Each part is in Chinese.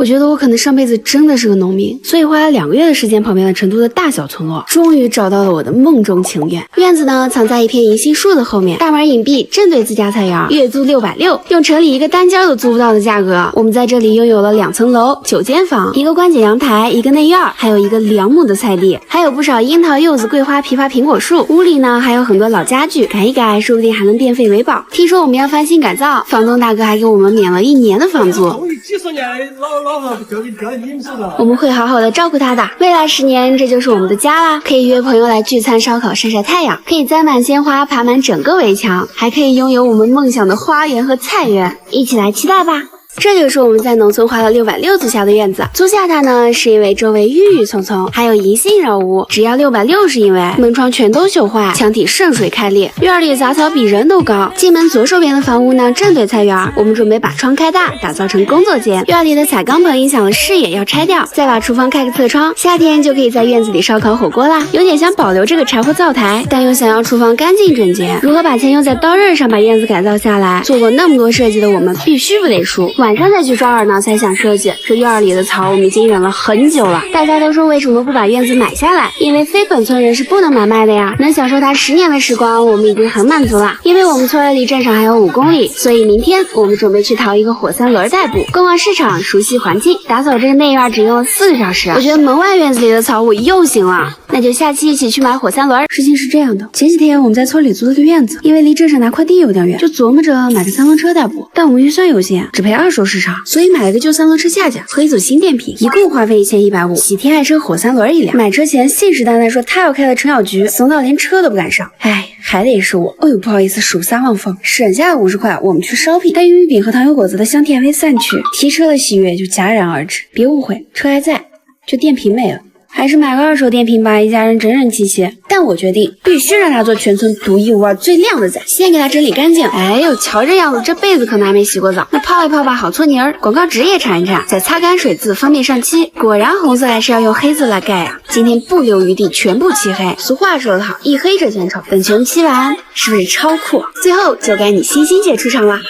我觉得我可能上辈子真的是个农民，所以花了2个月的时间跑遍了成都的大小村落，终于找到了我的梦中情缘。院子呢藏在一片银杏树的后面，大门隐蔽，正对自家菜园，月租660，用城里一个单间都租不到的价格。我们在这里拥有了2层楼、9间房、一个关节阳台、一个内院，还有一个2亩的菜地，还有不少樱桃、柚子、桂花、枇杷、苹果树。屋里呢还有很多老家具，改一改，说不定还能变废为宝。听说我们要翻新改造，房东大哥还给我们免了1年的房租。几十年老房子交给你们手了。我们会好好的照顾它的。未来10年，这就是我们的家啦！可以约朋友来聚餐、烧烤、晒晒太阳，可以栽满鲜花、爬满整个围墙，还可以拥有我们梦想的花园和菜园。一起来期待吧！这就是我们在农村花了660租下的院子。租下它呢，是因为周围郁郁葱葱，还有银杏绕屋。只要660，是因为门窗全都锈坏，墙体渗水开裂，院里杂草比人都高。进门左手边的房屋呢，正对菜园，我们准备把窗开大，打造成工作间。院里的彩钢棚影响了视野，要拆掉，再把厨房开个侧窗，夏天就可以在院子里烧烤火锅啦。有点想保留这个柴火灶台，但又想要厨房干净整洁。如何把钱用在刀刃上，把院子改造下来？做过那么多设计的我们，必须不得输。晚上再去抓耳挠才想设计，这院里的草我们已经忍了很久了。大家都说为什么不把院子买下来？因为非本村人是不能买卖的呀。能享受它10年的时光，我们已经很满足了。因为我们村离镇上还有5公里，所以明天我们准备去淘一个火3轮代步，逛逛市场，熟悉环境。打扫这个内院只用了4个小时。我觉得门外院子里的草我又行了。那就下期一起去买火3轮。事情是这样的，前几天我们在村里租了个院子，因为离镇上拿快递有点远，就琢磨着买个3轮车代步，但我们预算有限，只配2手市场，所以买了个旧3轮车下架和一组新电瓶，一共花费1150。喜天爱车火3轮1辆。买车前信誓旦旦说他要开了城小局，怂到连车都不敢上。哎，还得是我。不好意思，数3忘峰，省下了50块，我们去 shopping， 带玉米饼和糖油果子的香甜还没散去，提车的喜悦就戛然而止。别误会，车还在，就电瓶没了。还是买个2手电瓶吧，一家人整整齐齐。但我决定必须让他做全村独一无二最亮的仔，先给他整理干净。哎呦，瞧这样子，这辈子可能还没洗过澡。那泡一泡吧，好搓泥儿。广告纸也缠一缠，再擦干水渍，方便上漆。果然红色还是要用黑色来盖啊。今天不留余地，全部漆黑。俗话说得好，一黑遮千丑。等全漆完，是不是超酷？最后就该你星星姐出场了。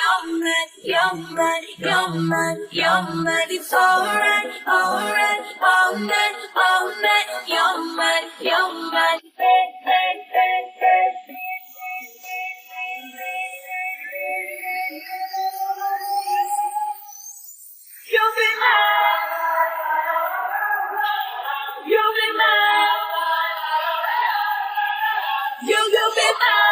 You're mad, it's alright, alright, alright, alright, you're mad, You'll be mad, you'll be mad, you'll be mad.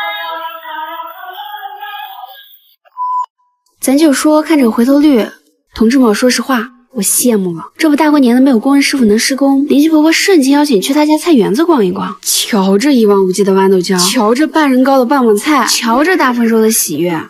咱就说看这个回头率，同志们，说实话，我羡慕了。这不大过年的没有工人师傅能施工，邻居婆婆盛情邀请去他家菜园子逛一逛。瞧这一望无际的豌豆椒，瞧这半人高的棒棒菜，瞧这大丰收的喜悦，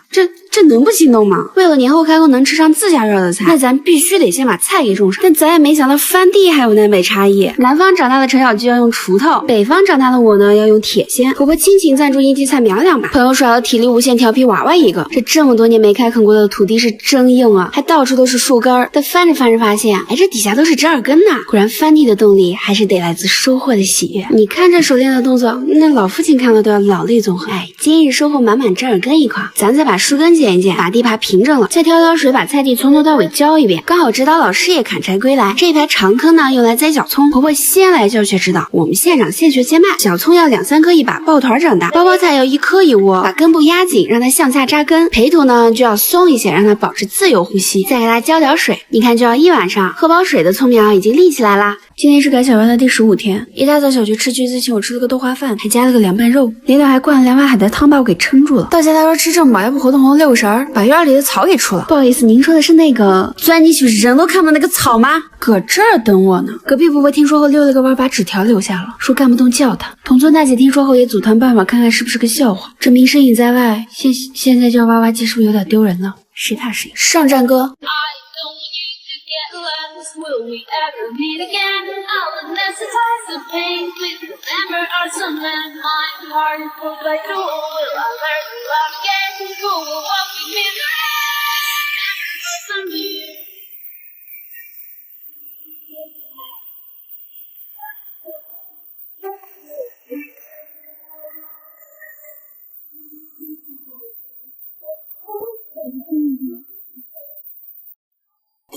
这能不心动吗？为了年后开工能吃上自家院的菜，那咱必须得先把菜给种上。但咱也没想到翻地还有南北差异。南方长大的陈小菊要用锄头，北方长大的我呢要用铁锨。婆婆亲情赞助一地菜苗2把，朋友甩了体力无限调皮娃娃1个。这么多年没开垦过的土地是真硬啊，还到处都是树根儿。但翻着翻着发现，哎，这底下都是折耳根呐。果然翻地的动力还是得来自收获的喜悦。你看这熟练的动作，那老父亲看了都要老泪纵横。哎，今日收获满满折耳根1筐，咱再把树根剪一剪，把地耙平整了，再挑水把菜地从头到尾浇一遍。刚好指导老师也砍柴归来，这一排长坑呢用来栽小葱，婆婆先来教学指导，我们现长现学现卖。小葱要2、3颗一把，抱团长大；包包菜要1颗1窝，把根部压紧，让它向下扎根。培土呢就要松一些，让它保持自由呼吸，再给它浇点水。你看，就要1晚上，喝饱水的葱苗已经立起来啦。今天是改小院的第15天，一大早小菊吃橘子请我吃了个豆花饭，还加了个凉拌肉，临了还灌了2碗海带汤把我给撑住了。到家他说吃这么饱，要不活动活动6个神，把院里的草给除了。不好意思，您说的是那个钻进去人都看不到那个草吗？搁这儿等我呢。隔壁婆婆听说后溜了个弯，把纸条留下了，说干不动叫他。同村大姐听说后也组团办法，看看是不是个笑话。这名声已在外，现在叫娃娃机是不是有点丢人了？谁怕谁？上战歌。Will we ever meet again? I'll anesthetize the pain with glamour or some man. My heart will like a will I learn to love again? Who will walk with me the rest of me?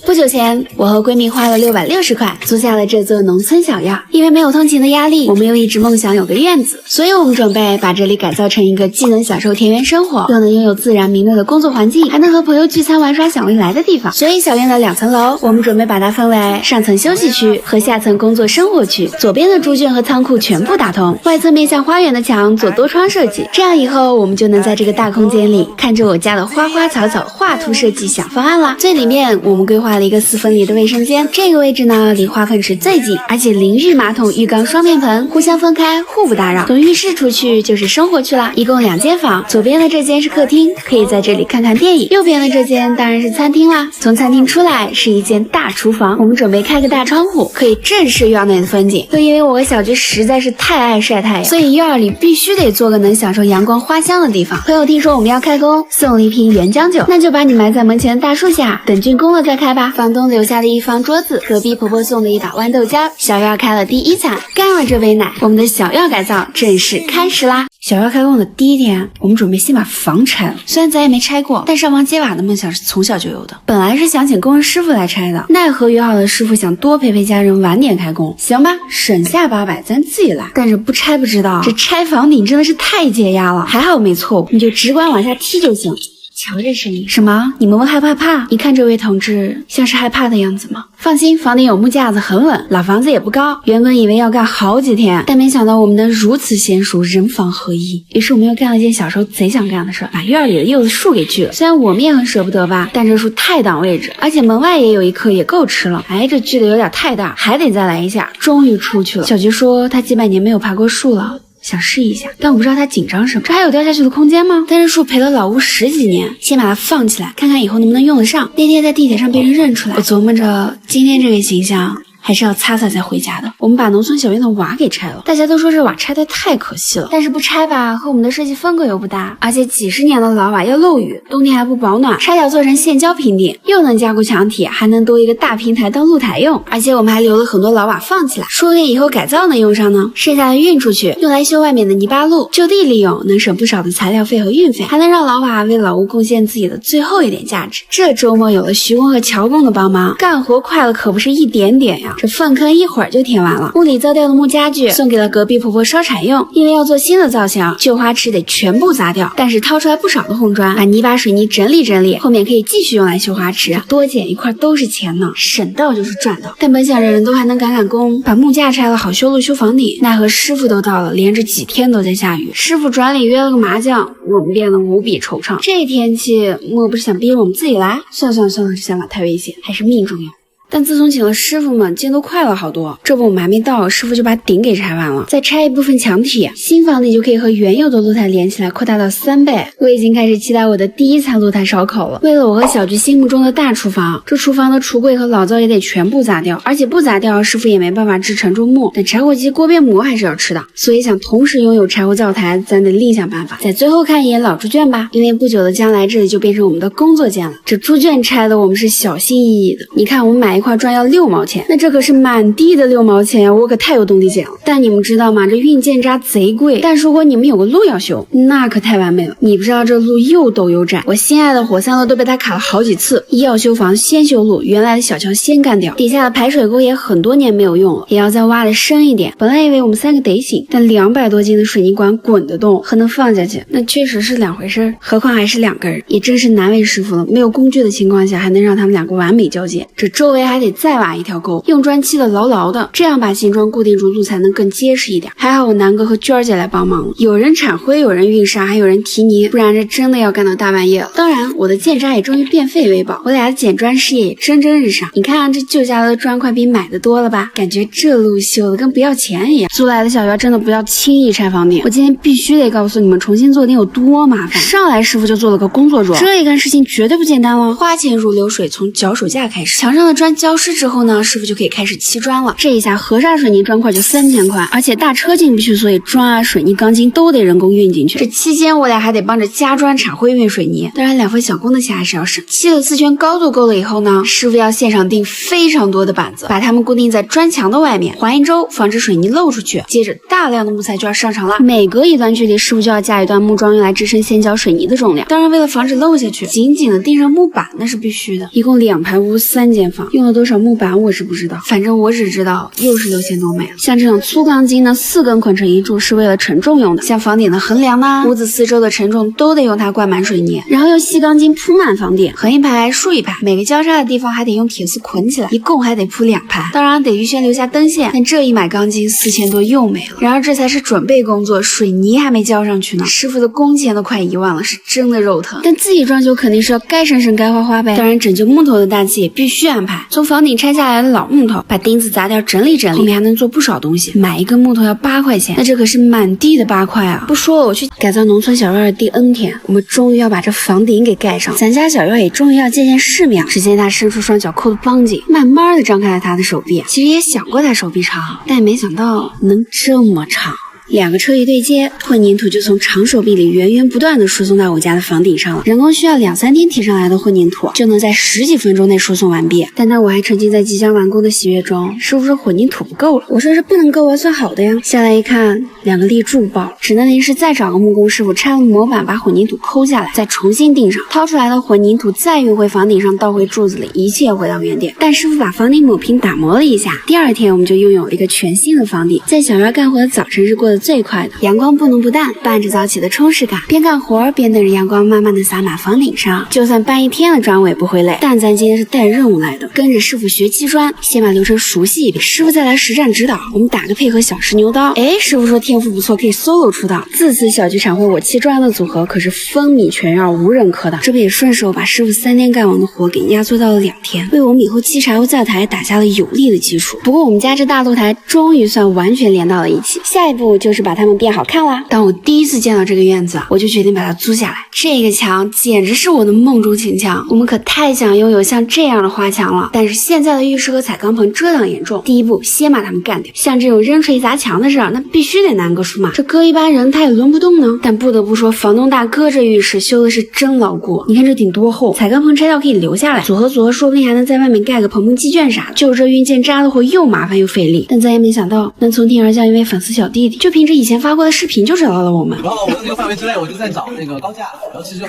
不久前，我和闺蜜花了660块租下了这座农村小院，因为没有通勤的压力，我们又一直梦想有个院子，所以我们准备把这里改造成一个既能享受田园生活，又能拥有自然明媚的工作环境，还能和朋友聚餐玩耍享未来的地方。所以小院的2层楼，我们准备把它分为上层休息区和下层工作生活区。左边的猪圈和仓库全部打通，外侧面向花园的墙做多窗设计，这样以后我们就能在这个大空间里看着我家的花花草草画图设计想方案啦。最里面我们规划了一个4分离的卫生间，这个位置呢离化粪池最近，而且淋浴马桶、浴缸、双面盆互相分开，互不打扰。从浴室出去就是生活区啦，一共2间房，左边的这间是客厅，可以在这里看看电影；右边的这间当然是餐厅啦。从餐厅出来是一间大厨房，我们准备开个大窗户，可以正视院内的风景。又因为我和小菊实在是太爱晒太阳，所以院里必须得做个能享受阳光花香的地方。朋友听说我们要开工，送了一瓶原浆酒，那就把你埋在门前的大树下，等竣工了再开吧。房东留下了一方桌子，隔壁婆婆送了一把豌豆浆，小院开了第1餐，干了这杯奶，我们的小院改造正式开始啦。小院开工的第1天，我们准备先把房拆了。虽然咱也没拆过，但上房揭瓦的梦想是从小就有的。本来是想请工人师傅来拆的，奈何约好的师傅想多陪陪家人，晚点开工。行吧，省下800，咱自己来。但是不拆不知道，这拆房顶真的是太解压了。还好没错误，你就直管往下踢就行。瞧这声音，什么？你们会害不害怕？你看这位同志像是害怕的样子吗？放心，房顶有木架子，很稳。老房子也不高，原本以为要干好几天，但没想到我们能如此娴熟，人房合一。于是我们又干了一件小时候贼想干的事，把院里的柚子树给锯了。虽然我们也很舍不得吧，但这树太挡位置，而且门外也有一棵，也够吃了。哎，这锯的有点太大，还得再来一下。终于出去了。小菊说她几百年没有爬过树了，想试一下，但我不知道他紧张什么。这还有掉下去的空间吗？但是树陪了老吴10几年，先把它放起来，看看以后能不能用得上。那天在地铁上被人认出来，我琢磨着今天这个形象还是要擦擦再回家的。我们把农村小院的瓦给拆了，大家都说这瓦拆得太可惜了，但是不拆吧，和我们的设计风格又不搭，而且几十年的老瓦要漏雨，冬天还不保暖，拆掉做成现胶平顶，又能加固墙体，还能多一个大平台当露台用。而且我们还留了很多老瓦放起来，说不定以后改造能用上呢。剩下的运出去，用来修外面的泥巴路，就地利用，能省不少的材料费和运费，还能让老瓦为老屋贡献自己的最后一点价值。这周末有了徐工和乔工的帮忙，干活快了可不是一点点呀。这粪坑一会儿就填完了，屋里糟掉的木家具送给了隔壁婆婆烧柴用，因为要做新的造型，旧花池得全部砸掉，但是掏出来不少的红砖，把泥巴水泥整理整理，后面可以继续用来修花池，多捡一块都是钱呢，省到就是赚到。但本想着人都还能赶工，把木架拆了好修路修房顶，奈何师傅都到了，连着几天都在下雨，师傅转里约了个麻将，我们变得无比惆怅。这天气莫不是想逼着我们自己来？算了，这想法太危险，还是命重要。但自从请了师傅们，进度快了好多。这不我们还没到，师傅就把顶给拆完了，再拆一部分墙体，新房顶就可以和原有的露台连起来，扩大到3倍。我已经开始期待我的第1餐露台烧烤了。为了我和小菊心目中的大厨房，这厨房的橱柜和老灶也得全部砸掉，而且不砸掉，师傅也没办法支承重木。但柴火鸡、锅边馍还是要吃的，所以想同时拥有柴火灶台，咱得另想办法。在最后看一眼老猪圈吧，因为不久的将来这里就变成我们的工作间了。这猪圈拆的我们是小心翼翼的，你看我们买一块砖要6毛钱，那这可是满地的6毛钱呀，我可太有动力捡了。但你们知道吗？这运建渣贼贵，但如果你们有个路要修，那可太完美了。你不知道这路又陡又窄，我心爱的火3路都被它卡了好几次。要修房先修路，原来的小桥先干掉，底下的排水沟也很多年没有用了，也要再挖的深一点。本来以为我们3个得行，但200多斤的水泥管滚得动和能放下去，那确实是2回事，何况还是2根，也真是难为师傅了。没有工具的情况下，还能让他们2个完美交接，这周围还得再挖一条沟，用砖砌的牢牢的，这样把形状固定住，路才能更结实一点。还好我南哥和娟儿姐来帮忙了，有人铲灰，有人运沙，还有人提泥，不然这真的要干到大半夜了。当然我的建渣也终于变废为宝，我俩的捡砖事业也蒸蒸日上。你看这旧家的砖块比买的多了吧，感觉这路修的跟不要钱一样。租来的小院真的不要轻易拆房顶，我今天必须得告诉你们，重新做顶有多麻烦。上来师傅就做了个工作桌，这一干事情绝对不简单了。花钱如流水，从脚手架开始，墙上的砖浇湿之后呢，师傅就可以开始砌砖了。这一下河沙水泥砖块就3000块，而且大车进不去，所以砖啊、水泥、钢筋都得人工运进去。这期间我俩还得帮着加砖、铲灰、运水泥。当然2份小工的钱还是要省。砌了4圈高度够了以后呢，师傅要现场钉非常多的板子，把它们固定在砖墙的外面，环1周，防止水泥漏出去。接着大量的木材就要上场了，每隔一段距离，师傅就要架一段木桩用来支撑先浇水泥的重量。当然为了防止漏下去，紧紧的钉上木板那是必须的。一共2排屋3间房，用了多少木板我是不知道，反正我只知道又是6000多枚了。像这种粗钢筋呢，4根捆成1柱是为了承重用的，像房顶的横梁啦，屋子4周的承重都得用它灌满水泥，然后用细钢筋铺满房顶，横1排竖1排，每个交叉的地方还得用铁丝捆起来，一共还得铺2排。当然得预先留下灯线，但这一买钢筋4000多又没了。然而这才是准备工作，水泥还没浇上去呢，师傅的工钱都快1万了，是真的肉疼。但自己装修肯定是要该省省该花花呗。当然拯救木头的大计也必须安排，从房顶拆下来的老木头，把钉子砸掉整理整理，后面还能做不少东西。买一根木头要8块钱，那这可是满地的8块啊！不说了，我去改造农村小院的第 N 天，我们终于要把这房顶给盖上，咱家小院也终于要见见世面。只见他伸出双脚扣得绷紧，慢慢的张开了他的手臂。其实也想过他手臂长，但没想到能这么长。2个车一对接，混凝土就从长手臂里源源不断的输送到我家的房顶上了。人工需要2-3天提上来的混凝土，就能在10几分钟内输送完毕。但我还沉浸在即将完工的喜悦中。师傅说混凝土不够了，我说是不能够啊，算好的呀。下来一看，2个立柱爆了，只能临时再找个木工师傅拆了模板，把混凝土抠下来，再重新钉上。掏出来的混凝土再运回房顶上，倒回柱子里，一切回到原点。但师傅把房顶抹平打磨了一下，第2天我们就拥有了一个全新的房顶。在小院干活的早晨是过得最快的，阳光不浓不淡，伴着早起的充实感，边干活边等着阳光慢慢的洒满房顶上。就算搬1天的砖我也不会累，但咱今天是带任务来的，跟着师傅学砌砖，先把流程熟悉一遍，师傅再来实战指导，我们打个配合小试牛刀。师傅说天赋不错，可以 solo 出道。自此小剧场会我砌砖的组合可是风靡全院，无人可挡。这不也顺手把师傅3天干完的活给压缩到了2天，为我们以后砌柴火灶台打下了有力的基础。不过我们家这大露台终于算完全连到了一起，下一步就是把它们变好看啦。当我第一次见到这个院子，我就决定把它租下来。这个墙简直是我的梦中情墙，我们可太想拥有像这样的花墙了。但是现在的浴室和彩钢棚遮挡严重，第一步先把它们干掉。像这种扔锤砸墙的事儿，那必须得南哥出马，这搁一般人他也轮不动呢。但不得不说，房东大哥这浴室修的是真牢固，你看这顶多厚，彩钢棚拆掉可以留下来，组合说不定还能在外面盖个棚木基卷啥的。就这运件扎的活又麻烦又费力，但咱也没想到能从天而降一位粉丝小弟弟，就凭着以前发过的视频就找到了我们。然后我这个范围之内，我就在找那个高价，然后其实就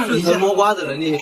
顺藤摸瓜的能力。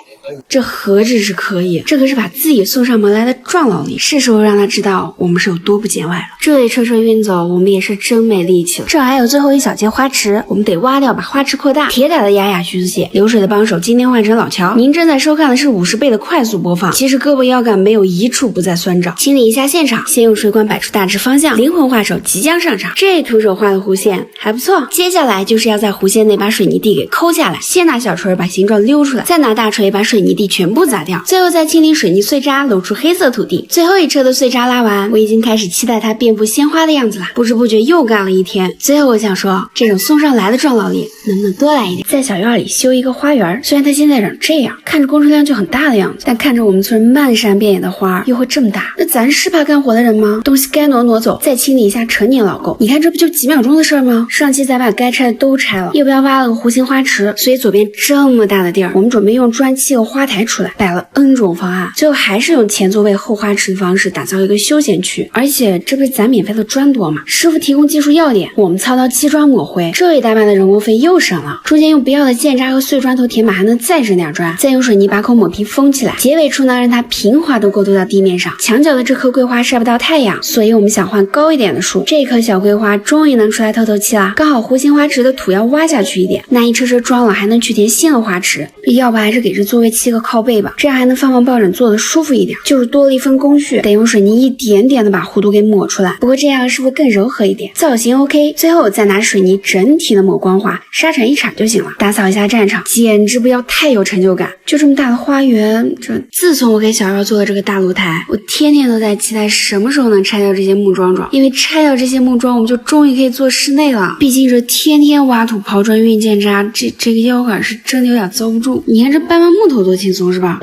这何止是可以，这可是把自己送上门来的壮劳力，是时候让他知道我们是有多不见外了。这里车运走，我们也是真没力气了。这还有最后一小节花池，我们得挖掉，把花池扩大。铁打的哑徐子血，流水的帮手今天换成老乔。您正在收看的是50倍的快速播放。其实胳膊腰杆没有一处不再酸胀。清理一下现场，先用水管摆出大致方向，灵魂画手即将上场。这徒手画的弧线还不错，接下来就是要在弧线内把水泥地给抠下来。先拿小锤把形状溜出来，再拿大锤把水泥地全部砸掉，最后再清理水泥碎渣，露出黑色土地。最后一车的碎渣拉完，我已经开始期待它遍布鲜花的样子了。不知不觉又干了1天。最后我想说，这种送上来的壮劳力能不能多来一点，在小院里修一个花园。虽然它现在长这样，看着工程量就很大的样子，但看着我们村漫山遍野的花又会这么大，那咱是怕干活的人吗？东西该挪走，再清理一下成年老狗。你看这不就几秒钟的事吗？上期咱把该拆的都拆了，又不要挖了个弧形花池，所以左边这么大的地儿，我们准备用砖砌个花台出来，摆了 N 种方案，最后还是用前座位后花池的方式打造一个休闲区。而且这不是咱免费的砖多吗？师傅提供技术要点，我们操刀砌砖抹灰，这一大半的人工费又省了。中间用不要的建渣和碎砖头填满，还能再省点砖，再用水泥把口抹平封起来。结尾处呢，让它平滑度过渡到地面上。墙角的这棵桂花晒不到太阳，所以我们想换高一点的树。这棵小桂花终于能出来透透气啦，刚好弧形花池的土要挖下去一点，那一车装了还能去填新的花池。要不还是给这座位砌个靠背吧，这样还能放抱枕坐得舒服一点。就是多了一分工序，得用水泥一点点的把弧度给抹出来，不过这样是不是更柔和一点？造型 OK， 最后再拿水泥整体的抹光滑，沙铲一铲就行了。打扫一下战场，简直不要太有成就感。就这么大的花园，自从我给小妖做了这个大露台，我天天都在期待什么时候能拆掉这些木桩桩，因为拆掉这些木桩，我们就终于可以做室内了。毕竟这天天挖土刨砖运建渣，这个腰杆是真的有点遭不住。你看这搬木头多轻松是吧？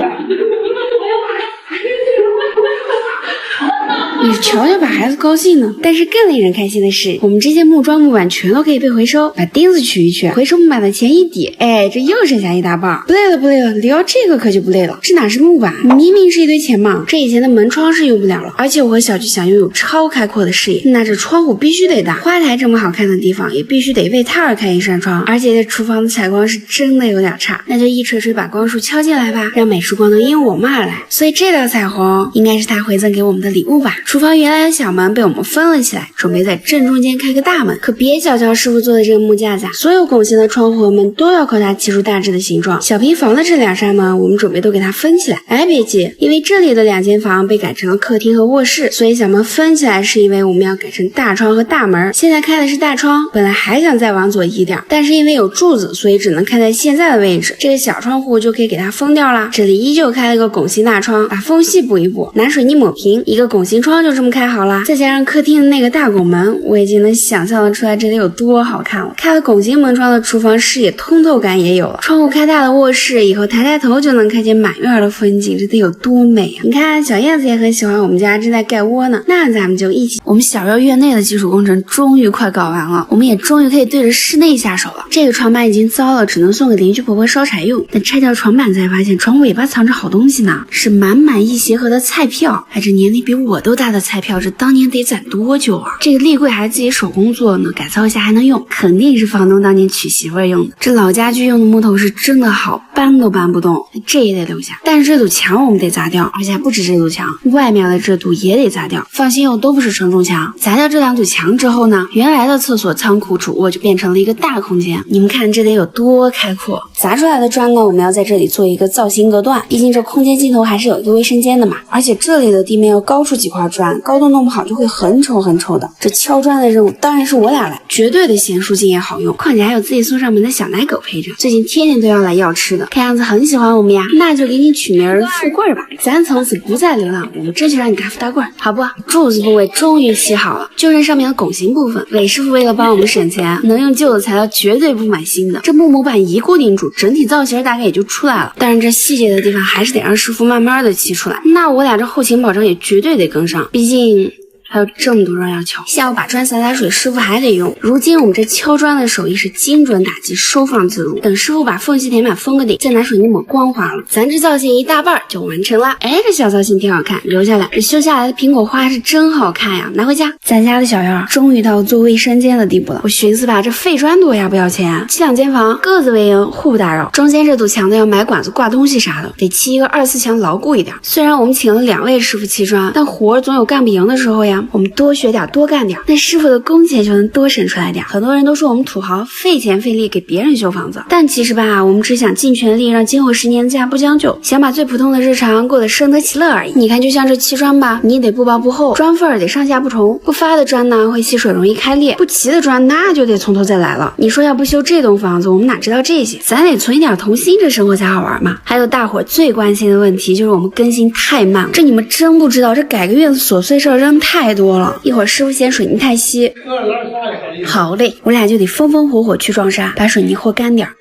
你瞧瞧把孩子高兴呢。但是更令人开心的是，我们这些木桩木板全都可以被回收，把钉子取一取，回收木板的钱一抵，哎，这又剩下一大半。不累了，聊这个可就不累了。这哪是木板，明明是一堆钱嘛。这以前的门窗是用不了了，而且我和小菊想拥有超开阔的视野，那这窗户必须得大。花台这么好看的地方，也必须得为它而开一扇窗。而且这厨房的采光是真的有点差，那就一锤锤把光束敲进来吧，让美术光能因我们而来。所以这道彩虹应该是他回赠给我们的礼物吧。厨房原来的小门被我们分了起来，准备在正中间开个大门。可别小瞧师傅做的这个木架子，所有拱形的窗户门都要靠它砌出大致的形状。小平房的这两扇门，我们准备都给它分起来。哎，别急，因为这里的2间房被改成了客厅和卧室，所以小门分起来是因为我们要改成大窗和大门。现在开的是大窗，本来还想再往左移点，但是因为有柱子，所以只能开在现在的位置。这个小窗户就可以给它封掉了。这里依旧开了个拱形大窗，把缝隙补一补，拿水泥抹平，一个拱形窗就这么开好了。再加上客厅的那个大拱门，我已经能想象得出来这里有多好看了。开了拱形门窗的厨房视野通透感也有了，窗户开大的卧室，以后抬头就能看见满院的风景，这得有多美啊！你看小燕子也很喜欢我们家，正在盖窝呢。那咱们就一起。我们小院内的基础工程终于快搞完了，我们也终于可以对着室内下手了。这个床板已经糟了，只能送给邻居婆婆烧柴用。但拆掉床板才发现床尾巴藏着好东西呢，是满满一鞋盒的菜票。哎，这年龄比我都大的菜票，这当年得攒多久啊？这个立柜还是自己手工做呢，改造一下还能用，肯定是房东当年娶媳妇用的。这老家具用的木头是真的好，搬都搬不动，这也得留下。但是这堵墙我们得砸掉，而且还不止这堵墙，外面的这堵也得砸掉。放心哦，都不是承重墙。砸掉这2堵墙之后呢，原来的厕所、仓库、主卧就变成了一个大空间。你们看这得有多开阔！砸出来的砖呢，我们要在这里做一个造型隔断，毕竟这空间尽头还是有一个卫生间的嘛。而且这里的地面要高出几块砖，高度弄不好就会很丑很丑的。这敲砖的任务当然是我俩来，绝对的咸酥鸡也好用，况且还有自己送上门的小奶狗陪着，最近天天都要来要吃的，看样子很喜欢我们呀。那就给你取名富贵吧，咱从此不再流浪，我们争取让你大富大贵，好不？柱子部位终于砌好了，就剩上面的拱形部分。韦师傅为了帮我们省钱，能用旧的材料绝对不买新的。这木模板一固定住，整体造型大概也就出来了。但是这细节的地方还是得让师傅慢慢的砌出来。那我俩这后勤保障也绝对得跟上，毕竟还有这么多砖要敲，下午把砖洒水，师傅还得用。如今我们这敲砖的手艺是精准打击，收放自如。等师傅把缝隙填满封个顶，再拿水泥抹光滑了，咱这造型一大半就完成了。哎，这小造型挺好看，留下来。这修下来的苹果花是真好看呀，拿回家。咱家的小院终于到做卫生间的地步了。我寻思吧，这废砖多呀，不要钱。砌2间房，各自为营，互不打扰。中间这堵墙呢，要买管子挂东西啥的，得砌一个2、4墙牢固一点。虽然我们请了2位师傅砌砖，但活总有干不赢的时候呀。我们多学点，多干点，那师傅的工钱就能多省出来点。很多人都说我们土豪费钱费力给别人修房子，但其实吧，我们只想尽全力让今后10年的家不将就，想把最普通的日常过得生得其乐而已。你看，就像这砌砖吧，你得不薄不厚，砖缝得上下不重，不发的砖呢会吸水容易开裂，不齐的砖那就得从头再来了。你说要不修这栋房子，我们哪知道这些？咱得存一点童心，这生活才好玩嘛。还有大伙最关心的问题就是我们更新太慢了，这你们真不知道，这改个院子琐碎事儿真太多了。一会儿师傅嫌水泥太稀，好嘞，我俩就得风风火火去撞沙，把水泥和干点儿。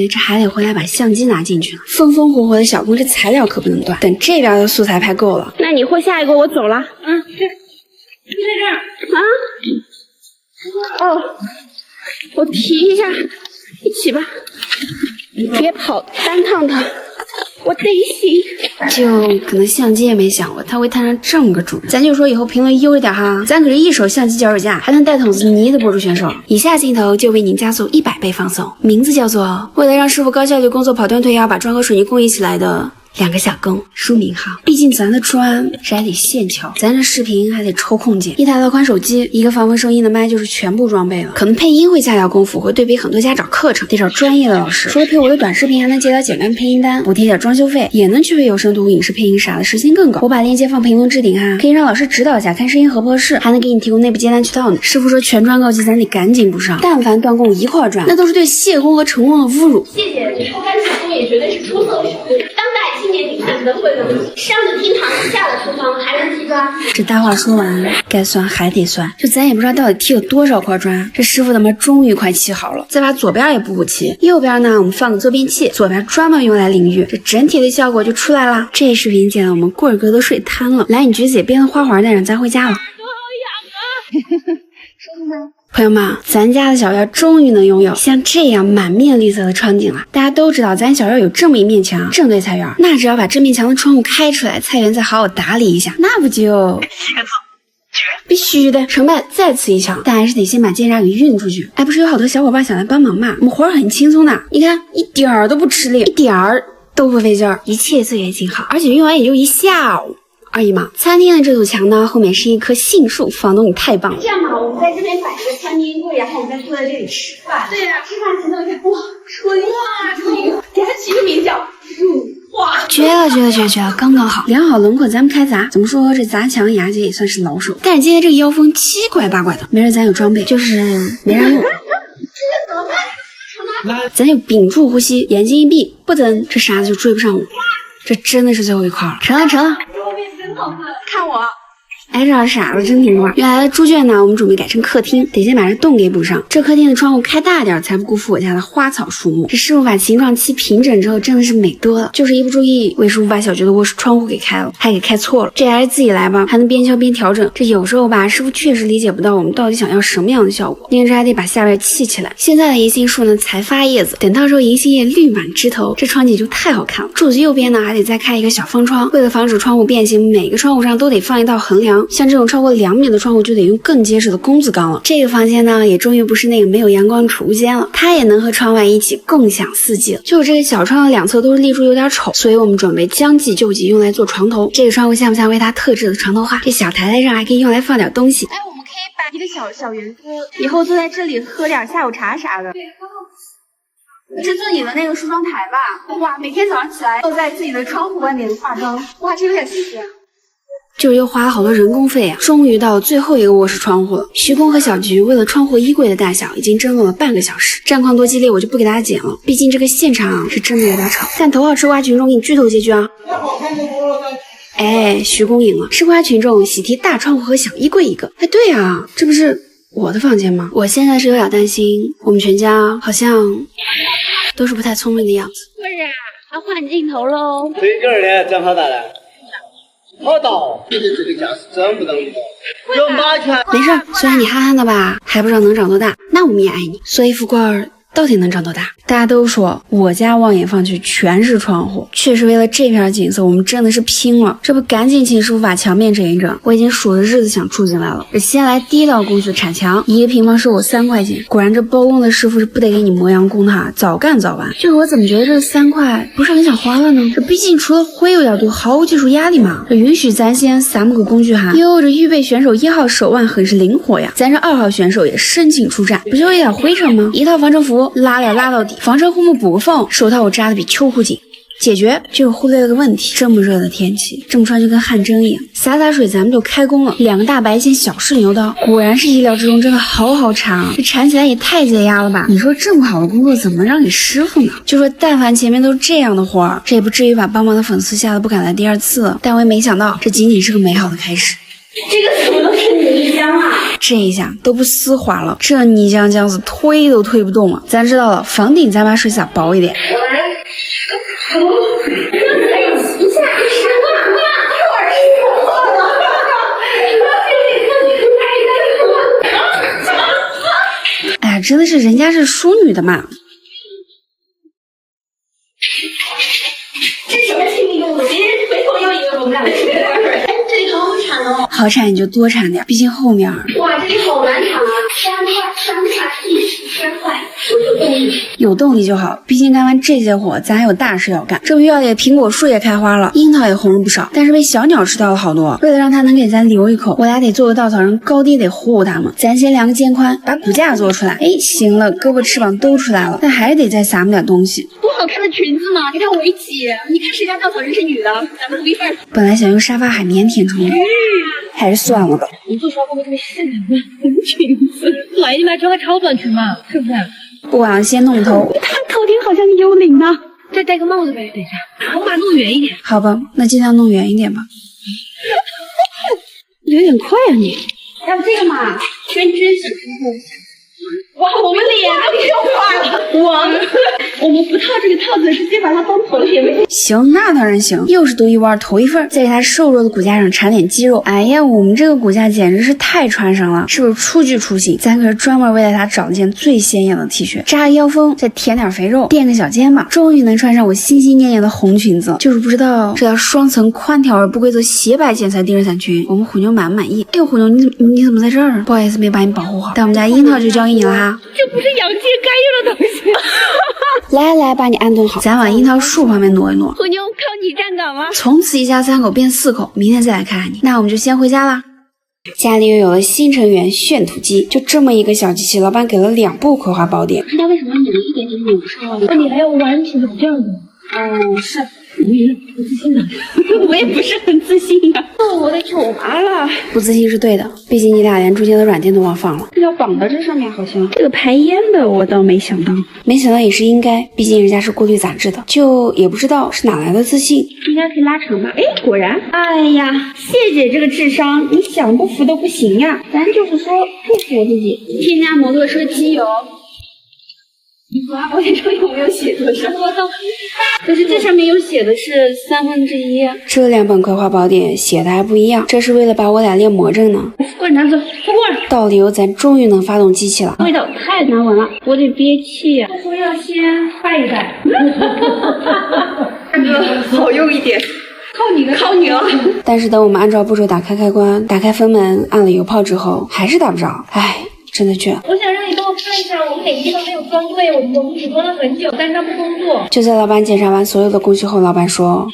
这还得回来把相机拿进去了。风风火火的小工，这材料可不能断。等这边的素材拍够了，那你和下一个，我走了。就在这儿啊？哦，我提一下，一起吧，别跑，单趟它。我得行，就可能相机也没想过他会摊上这么个主，咱就说以后评论优一点哈，咱可是一手相机脚手架，还能带桶子泥的博主选手。以下镜头就为您加速100倍放送，名字叫做为了让师傅高效率工作跑断腿也要把砖和水泥供应起来的2个小工，书名号。毕竟咱的砖这还得现敲，咱这视频还得抽空剪，一台老款手机，一个防风声音的麦就是全部装备了。可能配音会下点功夫，会对比很多家找课程，得找专业的老师。除了配我的短视频，还能接点简单配音单，补贴点装修费，也能去配有声读影视配音啥的，时薪更高。我把链接放评论置顶哈，可以让老师指导一下，看声音合不合适，还能给你提供内部接单渠道呢。师傅说全砖高级，咱得赶紧补上，但凡断供1块砖，那都是对谢工和成功的侮辱。谢谢，这抽干手工也绝对是出色的小工。当代青年女汉子的混了，上了厅堂，下了厨房，还能踢砖。这大话说完，该算还得算，就咱也不知道到底踢了多少块砖。这师傅他妈终于快砌好了，再把左边也补齐，右边呢我们放个坐便器，左边专门用来淋浴，这整体的效果就出来了。这视频剪得我们棍儿哥都睡瘫了，来你橘子也编了花环带上咱回家了。朋友们，咱家的小院终于能拥有像这样满面绿色的窗景了。大家都知道，咱小院有这么一面墙正对菜园，那只要把这面墙的窗户开出来，菜园再好好打理一下，那不就必须的。成败再次一场，但还是得先把建渣给运出去。哎，不是有好多小伙伴想来帮忙嘛？我们活儿很轻松的，你看一点儿都不吃力，一点儿都不费劲儿，一切岁月静好，而且用完也就一下午而已嘛。餐厅的这堵墙呢，后面是一棵杏树，房东你太棒了。这样吧，我们在这边摆一个餐厅柜，然后我们再坐在这里吃饭。对呀，吃饭前头一看，哇，春花春，给它起个名叫树花。绝了绝了绝了绝了，刚刚好，量好轮廓咱们开砸。怎么说这砸墙牙姐也算是老手，但是今天这个妖风七拐八拐的，没事咱有装备，就是没人用。这怎么办？咱就屏住呼吸，眼睛一闭，不等这傻子就追不上我。这真的是最后一块了，成了成了。看我，哎，这傻子真听话。原来的猪圈呢，我们准备改成客厅，得先把这洞给补上。这客厅的窗户开大点，才不辜负我家的花草树木。这师傅把形状漆平整之后，真的是美多了。就是一不注意，魏师傅把小菊的卧室窗户给开了，还给开错了。这还是自己来吧，还能边敲边调整。这有时候吧，师傅确实理解不到我们到底想要什么样的效果，因为这还得把下边砌起来。现在的银杏树呢，才发叶子，等到时候银杏叶绿满枝头，这窗景就太好看了。柱子右边呢，还得再开一个小方窗，为了防止窗户变形，每个窗户上都得放一道横梁。像这种超过2米的窗户就得用更结实的工字钢了。这个房间呢，也终于不是那个没有阳光的储物间了，它也能和窗外一起共享四季了。就是这个小窗的两侧都是立柱，有点丑，所以我们准备将计就计，用来做床头。这个窗户像不像为它特制的床头花？这小台台上还可以用来放点东西。哎，我们可以摆一个小圆桌，以后坐在这里喝点下午茶啥的。是自己的那个梳妆台吧？哇，每天早上起来都在自己的窗户外面化妆，哇，这有点刺激啊。就是又花了好多人工费啊！终于到最后一个卧室窗户了。徐工和小菊为了窗户衣柜的大小，已经争论了半个小时，战况多激烈，我就不给大家剪了。毕竟这个现场是真的有点吵。但头号吃瓜群众给你剧透结局啊！哎，徐工赢了，吃瓜群众喜提大窗户和小衣柜一个。哎，对啊，这不是我的房间吗？我现在是有点担心，我们全家好像都是不太聪明的样子。不是啊，要换镜头喽。对劲儿的，真好大的。好刀，这个家是真不能用，有马权。没事，虽然你憨憨的吧，还不知道能长多大，那我们也爱你。所以富贵儿到底能长多大？大家都说我家望眼放去全是窗户，确实为了这片景色，我们真的是拼了。这不赶紧请师傅把墙面整一整，我已经数着日子想住进来了。这先来第一道工序，铲墙，1个平方收我3块钱。果然这包工的师傅是不得给你磨洋工的，早干早完。就是我怎么觉得这3块不是很想花了呢？这毕竟除了灰有点多，毫无技术压力嘛。这允许咱先撒么个工具哈。哟，这预备选手1号手腕很是灵活呀，咱这2号选手也申请出战，不就一点灰尘吗？一套防尘服拉链拉到底，防尘护目补个缝，手套我扎的比秋裤紧。解决。就忽略了个问题，这么热的天气，这么穿就跟汗蒸一样。洒水，咱们就开工了。2个大白线小试牛刀，果然是意料之中，真的好好铲啊！这铲起来也太解压了吧？你说这么好的工作怎么让给师傅呢？就说但凡前面都是这样的活儿，这也不至于把帮忙的粉丝吓得不敢来第2次了。但我也没想到，这仅仅是个美好的开始。这个怎么都是泥浆啊！这一下都不丝滑了，这泥浆浆子推都推不动了。咱知道了，房顶咱把水洒薄一点。哎呀，真的是人家是淑女的嘛。这什么亲密动作？别人回头又一个龙干的。这里好好铲哦。好铲你就多铲点，毕竟后面。哇，这里好难铲啊！3块，我有动力。有动力就好，毕竟干完这些活，咱还有大事要干。这不院里的苹果树也开花了，樱桃也红了不少，但是被小鸟吃掉了好多。为了让它能给咱留一口，我俩得做个稻草人，高低得唬唬它们。咱先量个肩宽，把骨架做出来。哎，行了，胳膊翅膀都出来了，但还得再撒么点东西。多好看的裙子嘛！你看我一挤，你看谁家稻草人是女的，咱们独一份。本来想用沙发海绵填充的，还是算了吧。你做出来会不会特别性感？裙子，来你买穿个超短裙嘛，是不是？不管了，先弄头。你看头顶好像个幽灵呢。再戴个帽子呗。等一下，我把它弄圆一点。好吧，那尽量弄圆一点吧。有点快啊你。要不这个嘛，宣真喜哇，我们脸都给花了。我们不套这个套子，直接把它当头贴。行，那当然行，又是独一无二头一份，再给它瘦弱的骨架上缠点肌肉。哎呀，我们这个骨架简直是太穿上了，是不是出具出行？咱可是专门为了它找了件最显眼的 T 恤，扎个腰封，再填点肥肉，垫个小肩膀，终于能穿上我心心念念的红裙子。就是不知道这条双层宽条而不规则斜摆剪裁定制伞裙，我们虎妞满不满意？哎呦，虎妞你怎么在这儿？不好意思，没把你保护好，但我们家樱桃就交给你了哈。这不是养鸡该有的东西。来，把你安顿好，咱往樱桃树旁边挪一挪。虎妞靠你站岗吗？从此一家3口变4口，明天再来看看你。那我们就先回家啦。家里又有了新成员炫土机，就这么一个小机器，老板给了2部葵花宝典。不知道为什么你一点点扭不上了，你还要弯起来这样的。是。你不自信的，我也不是很自信呀。我的糗麻了，不自信是对的，毕竟你俩连中间的软件都忘放了。要绑到这上面好像。这个排烟的我倒没想到，没想到也是应该，毕竟人家是过滤杂质的，就也不知道是哪来的自信。应该可以拉长吧？哎，果然。哎呀，谢姐这个智商，你想不服都不行呀。咱就是说祝福我自己，添加摩托车机油。你葵花宝典上有没有写多少？可是这上面有写的是1/3。这2本葵花宝典写的还不一样，这是为了把我俩练魔怔呢。罐拿走，不过到理由咱终于能发动机器了。味道太难闻了，我得憋气呀。我要先拜一拜。大哥，好用一点。靠你了。但是等我们按照步骤打开开关，打开分门，按了油炮之后，还是打不着。唉，真的绝。我想让你帮我看一下，我们哪个地方没有装对，我们只装了很久，但是它不工作。就在老板检查完所有的工序后，老板说：“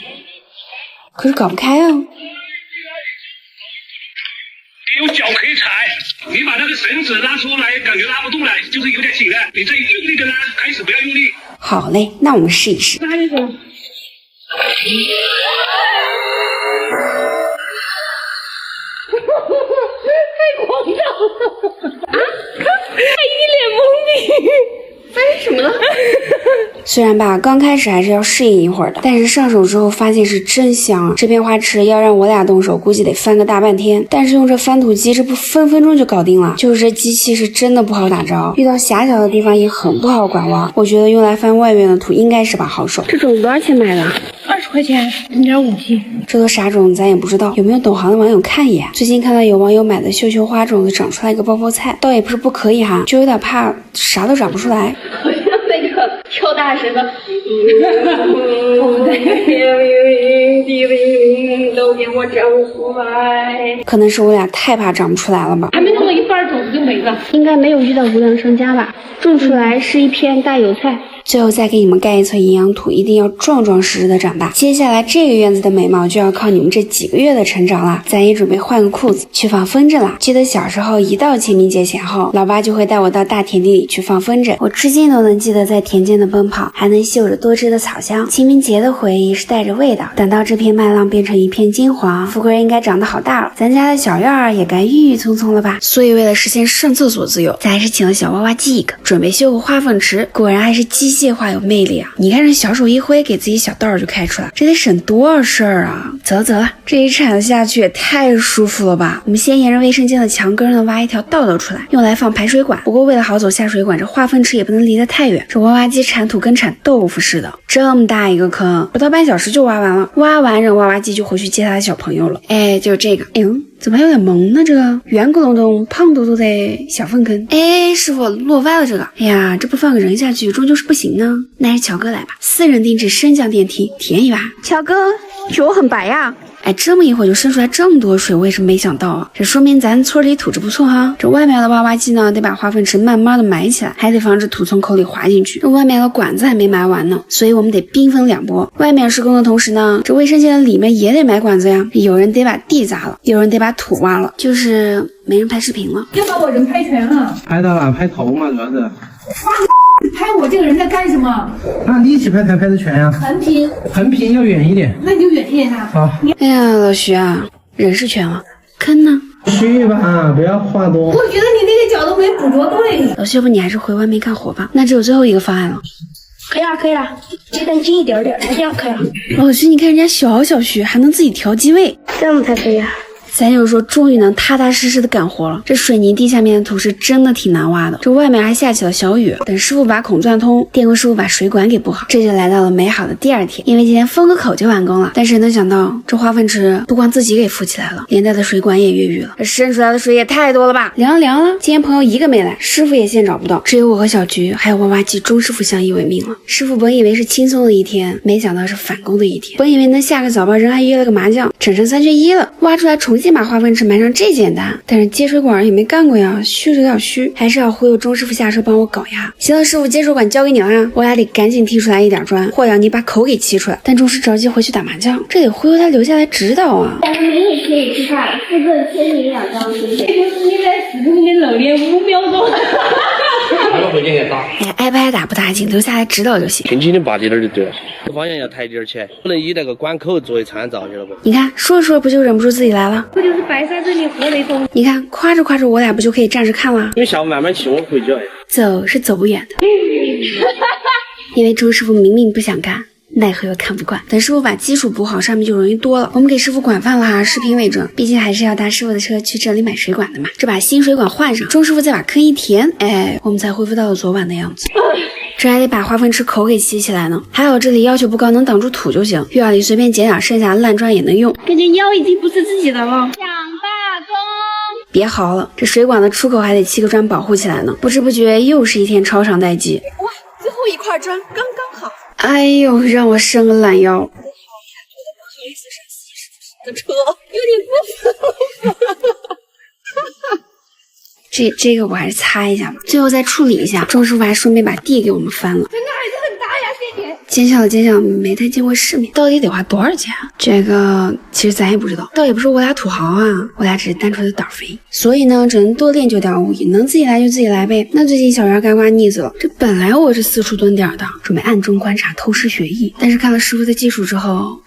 可是搞不开啊。”有脚可以踩，你把那个绳子拉出来，感觉拉不动了，就是有点紧了，你再用力的拉，开始不要用力。好嘞，那我们试一试。拉进去了。太狂躁了！啊，他一脸懵逼，发生什么了？虽然吧，刚开始还是要适应一会儿的，但是上手之后发现是真香啊！这片花池要让我俩动手，估计得翻个大半天。但是用这翻土机，这不分分钟就搞定了。就是这机器是真的不好打着，遇到狭小的地方也很不好拐弯。我觉得用来翻外院的土应该是把好手。这种多少钱买的？20块钱，0.5T。这都啥种咱也不知道，有没有懂行的网友看一眼？最近看到有网友买的绣球花种子长出来一个包包菜，倒也不是不可以哈，就有点怕啥都长不出来。好像那个跳大神的，都给我长出来。可能是我俩太怕长不出来了吧？还没弄到一半，种子就没了。应该没有遇到无良商家吧？种出来是一片大油菜。最后再给你们盖一层营养土，一定要壮壮实实的长大。接下来这个院子的美貌就要靠你们这几个月的成长啦。咱也准备换个裤子去放风筝啦。记得小时候一到清明节前后，老爸就会带我到大田地里去放风筝。我至今都能记得在田间的奔跑，还能嗅着多汁的草香。清明节的回忆是带着味道。等到这片麦浪变成一片金黄，富贵人应该长得好大了，咱家的小院儿也该郁郁葱葱了吧。所以为了实现上厕所自由，咱还是请了小娃娃机一个，准备修个花粪池。果然还是机械化有魅力啊！你看这小手一挥，给自己小道就开出来，这得省多少事儿啊！走了走了，这一铲子下去也太舒服了吧！我们先沿着卫生间的墙根上挖一条道道出来，用来放排水管。不过为了好走下水管，这化粪池也不能离得太远。这挖挖机铲土跟铲豆腐似的，这么大一个坑，不到半小时就挖完了。挖完，这挖挖机就回去接他的小朋友了。哎，就是这个，怎么还有点萌呢？这个圆咕隆咚、胖嘟嘟的小粪坑。哎，师傅落歪了这个。哎呀，这不放个人下去，终究是不行呢。那还是乔哥来吧，4人定制升降电梯，体验一把。乔哥，酒很白呀。哎，这么一会儿就生出来这么多水，我也是没想到啊！这说明咱村里土质不错哈。这外面的挖挖机呢，得把化粪池慢慢的埋起来，还得防止土从口里滑进去。这外面的管子还没埋完呢，所以我们得兵分2波。外面施工的同时呢，这卫生间的里面也得埋管子呀。有人得把地砸了，有人得把土挖了，就是没人拍视频了。又把我人拍全了。拍到了，拍头嘛，主要是。拍我这个人在干什么？那你一起拍才拍得全呀。横屏要远一点。那你就远一点啊。好。哎呀，老徐啊，人是全了，坑呢？去吧，不要话多。我觉得你那个角都没捕捉对。老徐，要不你还是回外面干活吧。那只有最后一个方案了。可以了，可以了，鸡蛋近一点点，这样可以了。老徐，你看人家小徐还能自己调机位，这么才可以啊。咱有时候终于能踏踏实实的干活了。这水泥地下面的土是真的挺难挖的，这外面还下起了小雨。等师傅把孔钻通，电工师傅把水管给布好，这就来到了美好的第二天。因为今天封个口就完工了，但谁能想到这化粪池不光自己给浮起来了，连带的水管也越狱了。这渗出来的水也太多了吧！凉了凉了，今天朋友一个没来，师傅也现找不到，只有我和小菊还有挖挖机钟师傅相依为命了。师傅本以为是轻松的一天，没想到是返工的一天。本以为能下个早班，人还约了个麻将，整成3缺1了，挖出来重新把化粪池埋上这简单，但是接水管也没干过呀，虚着有点虚，还是要忽悠钟师傅下车帮我搞呀。行了，师傅，接水管交给你了呀，我俩得赶紧踢出来一点砖，或者你把口给砌出来。但钟师着急回去打麻将，这得忽悠他留下来指导啊。但是你也可以吃饭，附赠签名2张，对不对？你在死中间冷连5秒钟。哎，挨不挨打不打紧，留下来指导就行。轻轻的拔点就对了，这方向要抬点起来，不能以那个管口作为参照，晓得不？你看，说着说着不就忍不住自己来了？不就是白沙这里河雷锋？你看，夸着夸着我俩不就可以站着看了？因为下午慢慢骑，我回去了。走是走不远的，因为周师傅明明不想干，奈何又看不惯。等师傅把基础补好，上面就容易多了。我们给师傅管饭了哈，视频为准，毕竟还是要搭师傅的车去这里买水管的嘛。这把新水管换上，钟师傅再把坑一填，哎，我们才恢复到了昨晚的样子。这还得把化粪池口给砌起来呢，还好这里要求不高，能挡住土就行。院里随便捡点剩下的烂砖也能用。感觉腰已经不是自己的了。想罢工。别嚎了，这水管的出口还得砌个砖保护起来呢。不知不觉又是一天超长待机。哇，最后一块砖刚刚好。哎呦，让我伸个懒腰。不好意思上司师傅的车，有点过分了。这个我还是擦一下吧，最后再处理一下。钟师傅还顺便把地给我们翻了。真的还是很大呀，谢谢。见笑了见笑，没太见过世面，到底得花多少钱啊？这个其实咱也不知道，倒也不是我俩土豪啊，我俩只是单纯的胆肥，所以呢，只能多练9点5亿，能自己来就自己来呗。那最近小圆该刮腻子了，这本来我是四处蹲点的，准备暗中观察偷师学艺，但是看了师傅的技术之后，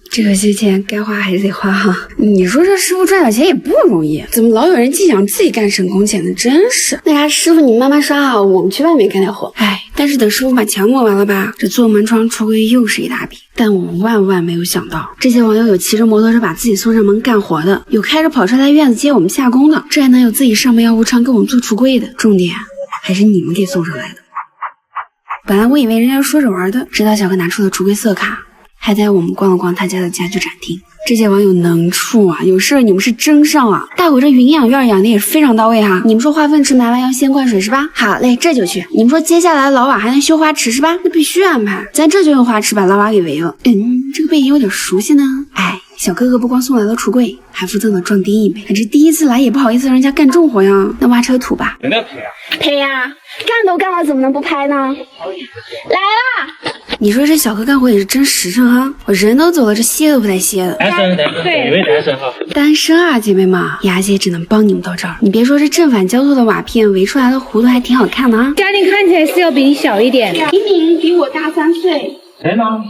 这个些钱该花还是得花哈。你说这师傅赚点钱也不容易，怎么老有人净想自己干省工钱呢？真是。那啥，师傅你慢慢刷啊，我们去外面干点活。哎，但是等师傅把墙抹完了吧，这做门窗橱柜又是一大笔。但我万没有想到，这些网友有骑着摩托车把自己送上门干活的，有开着跑车来院子接我们下工的，这还能有自己上门要无偿给我们做橱柜的，重点还是你们给送上来的。本来我以为人家说着玩的，直到小哥拿出了橱柜色卡，还带我们逛了逛他家的家具展厅。这些网友能处啊，有事你们是真上啊！大伙这云养院养的也是非常到位哈。你们说化粪池埋完要先灌水是吧？好嘞，这就去。你们说接下来老瓦还能修花池是吧？那必须安排，咱这就用花池把老瓦给围了。这个背影有点熟悉呢。哎，小哥哥不光送来了橱柜，还附赠了壮丁一杯。这第一次来也不好意思让人家干重活呀，那挖车土吧。真的拍啊？拍呀，干都干了，怎么能不拍呢？来啦！你说这小哥干活也是真实诚哈，我人都走了，这歇都不带歇的。单身，因为单身哈。单身啊，姐妹们，雅姐只能帮你们到这儿。你别说，这正反交错的瓦片围出来的弧度还挺好看的啊。家里看起来是要比你小一点，明明比我大3岁。真的吗？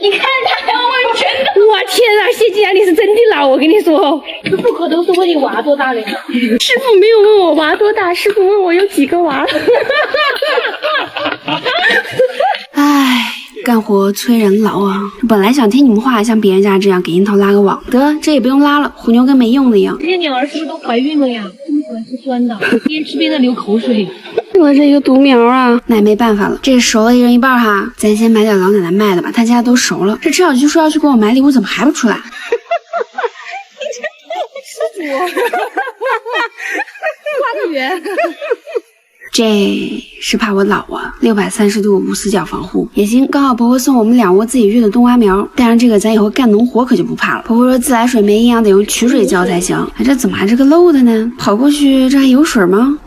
你看他，我真的，我天啊，谢金雅你是真的老，我跟你说，这不可都是问你娃多大了呀？师傅没有问我娃多大，师傅问我有几个娃。唉，干活催人老啊！本来想听你们话，像别人家这样给樱桃拉个网，得这也不用拉了，虎妞跟没用的一样。这些鸟儿是不是都怀孕了呀？这么喜欢吃酸的，边吃边在流口水。我这个独苗啊，那也没办法了，这熟了一人一半哈，咱先买点老奶奶卖的吧，他家都熟了。这吃小菊说要去给我买礼物，怎么还不出来？你真的吃主，花个圆。这是怕我老啊，630度无死角防护也行。刚好婆婆送我们2窝自己育的冬蛙苗，带上这个咱以后干农活可就不怕了。婆婆说自来水没营养，得用取水浇才行。哎，这怎么还是个漏的呢？跑过去这还有水吗？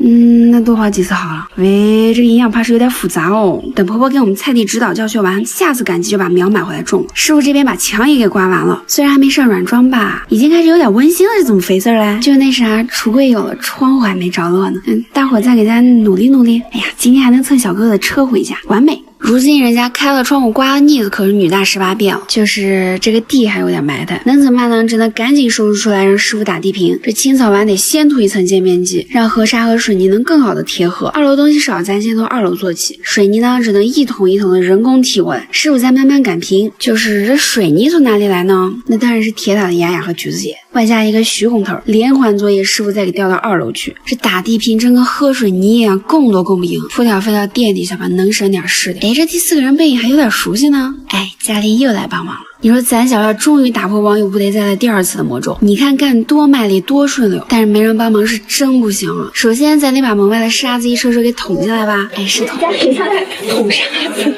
那多跑几次好了。喂，这个营养怕是有点复杂哦。等婆婆给我们菜地指导教学完，下次赶集就把苗买回来种了。师傅这边把墙也给刮完了，虽然还没上软装吧，已经开始有点温馨了，这怎么肥字嘞？就那啥，橱柜有了，窗户还没着落呢。大伙再给咱努力。哎呀，今天还能蹭小哥哥的车回家，完美。如今人家开了窗户刮了腻子，可是女大18变了，就是这个地还有点埋汰，能怎么办呢？只能赶紧收拾出来，让师傅打地坪。这清扫完得先涂一层渐变剂，让河沙和水泥能更好的贴合。2楼东西少，咱先从2楼做起。水泥呢，只能一桶一桶的人工提过来，师傅再慢慢擀平。就是这水泥从哪里来呢？那当然是铁打的雅雅和橘子姐，外加一个徐红头，连环作业，师傅再给调到2楼去。这打地坪真跟喝水泥一样，供都供不赢，敷条废料垫底下吧，能省点是点。这第4个人背影还有点熟悉呢。佳丽又来帮忙了。你说咱小院终于打破网友不得再来第2次的魔咒，你看干多卖力多顺溜，但是没人帮忙是真不行啊。首先咱得把门外的沙子一车车给捅进来吧。是捅沙子。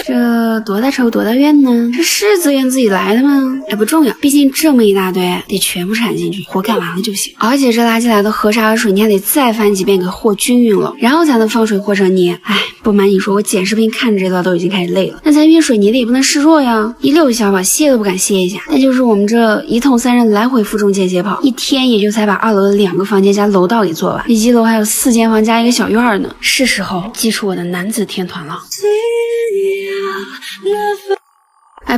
这多大仇多大怨呢？这是自愿自己来的吗？不重要，毕竟这么一大堆得全部铲进去，活干完了就行。而且这拉进来的河沙和水泥还得再翻几遍给和均匀了，然后才能放水和成泥。不瞒你说，我剪视频看着这道都已经开始累了。那咱运水泥的也不能示弱呀，一溜小把歇都不敢歇一下。那就是我们这一通3人来回负重间歇跑，一天也就才把2楼的2个房间加楼道给做完，1级楼还有4间房加一个小院呢。是时候祭出我的男子天团了。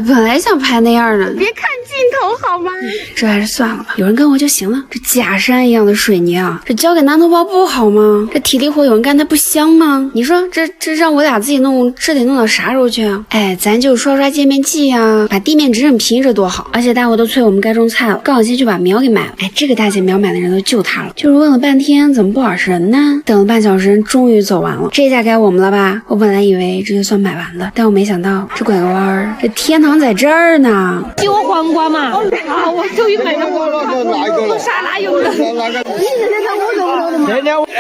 本来想拍那样的，别看镜头好吗？这还是算了吧，有人跟我就行了。这假山一样的水泥啊，这交给男同胞不好吗？这体力活有人干，它不香吗？你说这让我俩自己弄，这得弄到啥时候去啊？咱就刷刷界面剂啊，把地面整整平，这多好！而且大伙都催我们该种菜了，刚好先去把苗给买了。这个大姐苗买的人都就她了，就是问了半天怎么不耳神呢？等了半小时，终于走完了，这下该我们了吧？我本来以为这就算买完了，但我没想到这拐个弯儿，这天堂在这儿呢。给我黄瓜嘛！我终于买到黄瓜，我沙拉有了。你现在看我懂不懂的吗？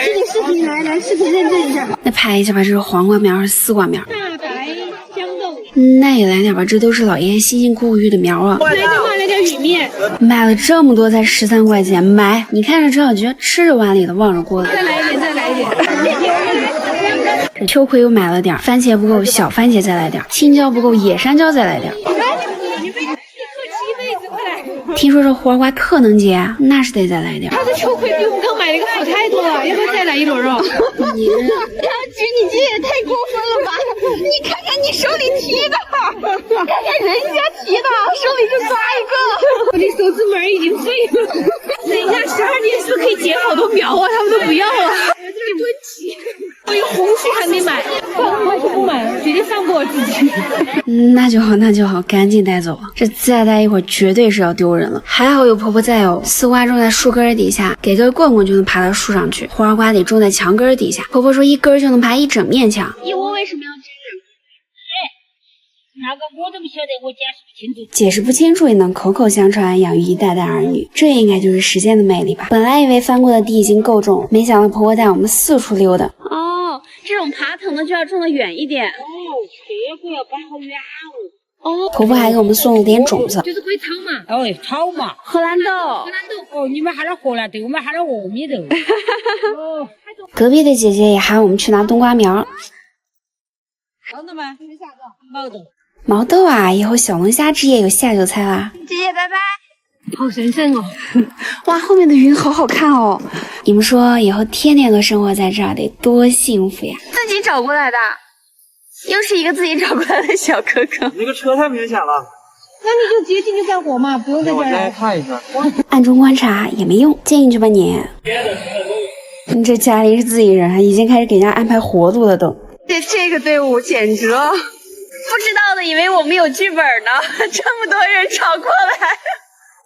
这个视频来视频认证一下。那拍一下吧，这是黄瓜苗还是丝瓜苗？大白豇豆。那也来点吧，这都是老爷爷辛辛苦苦育的苗啊。来的话来点玉米。买了这么多才13块钱，买！你看着陈小菊吃着碗里的忘着锅里。再来一点。这秋葵又买了点，番茄不够，小番茄再来点，青椒不够，野山椒再来点。听说这黄瓜特能结，那是得再来点。他的秋葵比我们刚买那个好太多了，要不要再来一轮肉？你这也太过分了吧！你看看你手里提的，看看人家提的，手里就抓一个。我的手指门已经废了。人家12点是可以结好多苗啊，他们都不要了。我这里蹲起，我一个红薯还没买，我还是不买了，决定放过我自己。那就好，赶紧带走了。这再待一会儿绝对是要丢人了。还好有婆婆在哦。丝瓜种在树根底下，给根棍棍就能爬到树上去；黄瓜得种在墙根底下。婆婆说一根就能爬一整面墙。我为什么要这样？那个我都不晓得，我解释不清楚。解释不清楚也能口口相传，养育一代代儿女，这应该就是时间的魅力吧。本来以为翻过的地已经够重，没想到婆婆带我们四处溜达。这种爬藤的就要种得远一点。这个要搬好远婆婆还给我们送了点种子，就是龟草嘛。草嘛。荷兰豆。你们喊它荷兰豆，我们喊它糯米豆。隔壁的姐姐也喊我们去拿冬瓜苗。毛豆吗？毛豆。毛豆啊，以后小龙虾之夜有下酒菜啦。姐姐拜拜。好神圣哦！哇，后面的云好好看哦。你们说以后天天都生活在这儿得多幸福呀！自己找过来的，又是一个自己找过来的小哥哥。那个车太明显了。那你就直接进去干活嘛，不用在这儿。我再看一下。暗中观察也没用，进去吧你。你这家里是自己人，已经开始给人家安排活路了都。这个队伍简直了，不知道的以为我们有剧本呢，这么多人吵过来。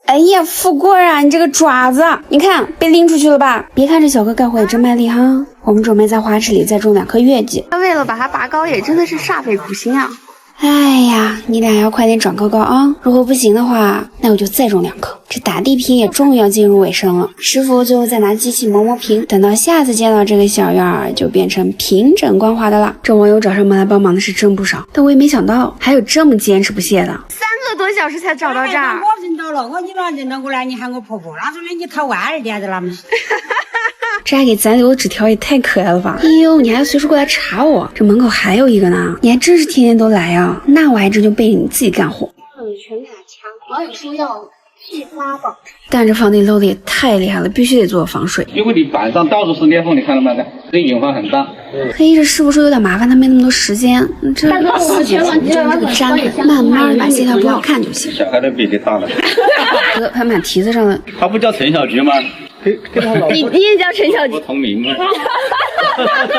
哎呀，富贵啊，你这个爪子，你看被拎出去了吧？别看这小哥干活也真卖力哈。我们准备在花池里再种2棵月季。他为了把它拔高，也真的是煞费苦心啊。哎呀，你俩要快点长高高啊！如果不行的话，那我就再种2棵。这打地坪也终于要进入尾声了，师傅最后再拿机器磨磨平，等到下次见到这个小院儿，就变成平整光滑的了。这网友找上门来帮忙的是真不少，但我也没想到还有这么坚持不懈的。3个多小时才找到这儿。我认到了，你哪认到过来？你喊我婆婆，那时候你逃晚一点在那么。这还给咱留的纸条也太可爱了吧！哎呦，你还随时过来查我，这门口还有一个呢，你还真是天天都来啊！那我还真就背着你自己干活。全卡枪，网友说要但这房顶漏的也太厉害了，必须得做防水。因为你板上到处是裂缝，你看到没有？这隐患很大。嘿，这师傅说有点麻烦，他没那么多时间。这细节从中这个粘粉，慢慢的把线条补好看就行。小孩的比例大了。哥，还满蹄子上了。他不叫陈小菊吗？跟他老你也叫陈小菊？同名吗？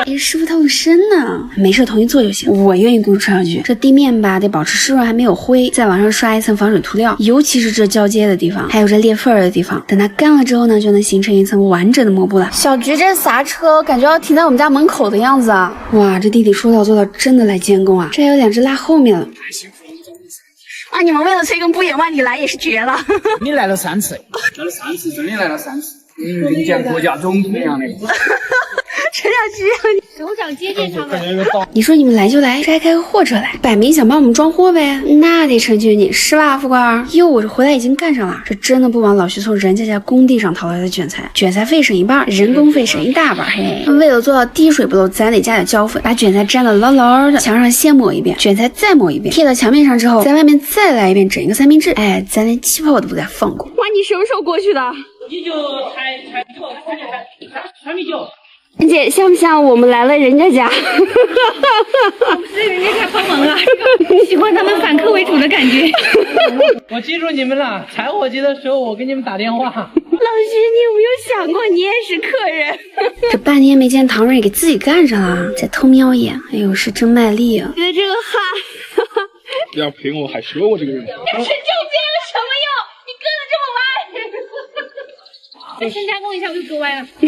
哎，师傅透深呢，没事同意做就行。我愿意雇陈小菊。这地面吧得保持湿润，还没有灰，再往上刷一层防水涂料，尤其是这交接的地方，还有这裂缝的地方。等它干了之后呢，就能形成一层完整的抹布了。小菊这啥车？感觉要停在我们家门口的样子啊！哇，这弟弟说到做到，真的来监工啊！这还有2只拉后面了。啊，你们为了催更不远万里来也是绝了。你来了3次，来了3次，真的来了3次。人家国家总统一样的。陈小菊让你首长接见他们。你说你们来就来，这还开个货车来，摆明想帮我们装货呗？那得成全你是吧，富贵？哟，我这回来已经干上了，这真的不枉老徐从人家工地上淘来的卷材，卷材费省一半，人工费省一大半。嘿，为了做到滴水不漏，咱得加点胶粉，把卷材粘得牢牢的，墙上先抹一遍，卷材再抹一遍，贴到墙面上之后，在外面再来一遍整一个三明治。哎，咱连气泡都不带放过。哇，你什么时候过去的？你就才米酒。姐，像不像我们来了人家家？我们在人家家帮忙啊，喜欢他们反客为主的感觉。我记住你们了，柴火节的时候我给你们打电话。老徐，你有没有想过你也是客人？这半天没见唐蕊给自己干上了，再偷瞄一眼，哎呦，是真卖力啊！你的这个汗，不要陪我，还说我这个人。要是就接了什么用？你跟得这么歪。再深加工一下我就割歪了。小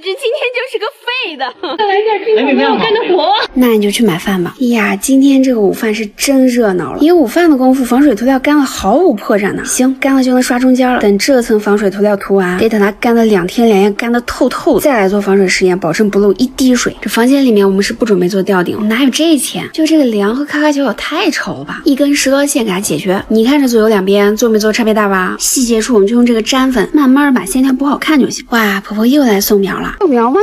菊今天就是个废的，来点这个没有干的活。那你就去买饭吧。呀，今天这个午饭是真热闹了，一个午饭的功夫，防水涂料干了毫无破绽呢。行，干了就能刷中间了。等这层防水涂料涂完，得等它干了2天2夜，干得透透，再来做防水实验，保证不漏一滴水。这房间里面我们是不准备做吊顶，哪有这钱？就这个梁和咔咔角角太丑了吧，一根石膏线给它解决。你看这左右两边做没做差别大吧？细节处我们就用这个粘粉，慢慢把线条补好看就行。哇，婆婆又来送苗了。送苗吗？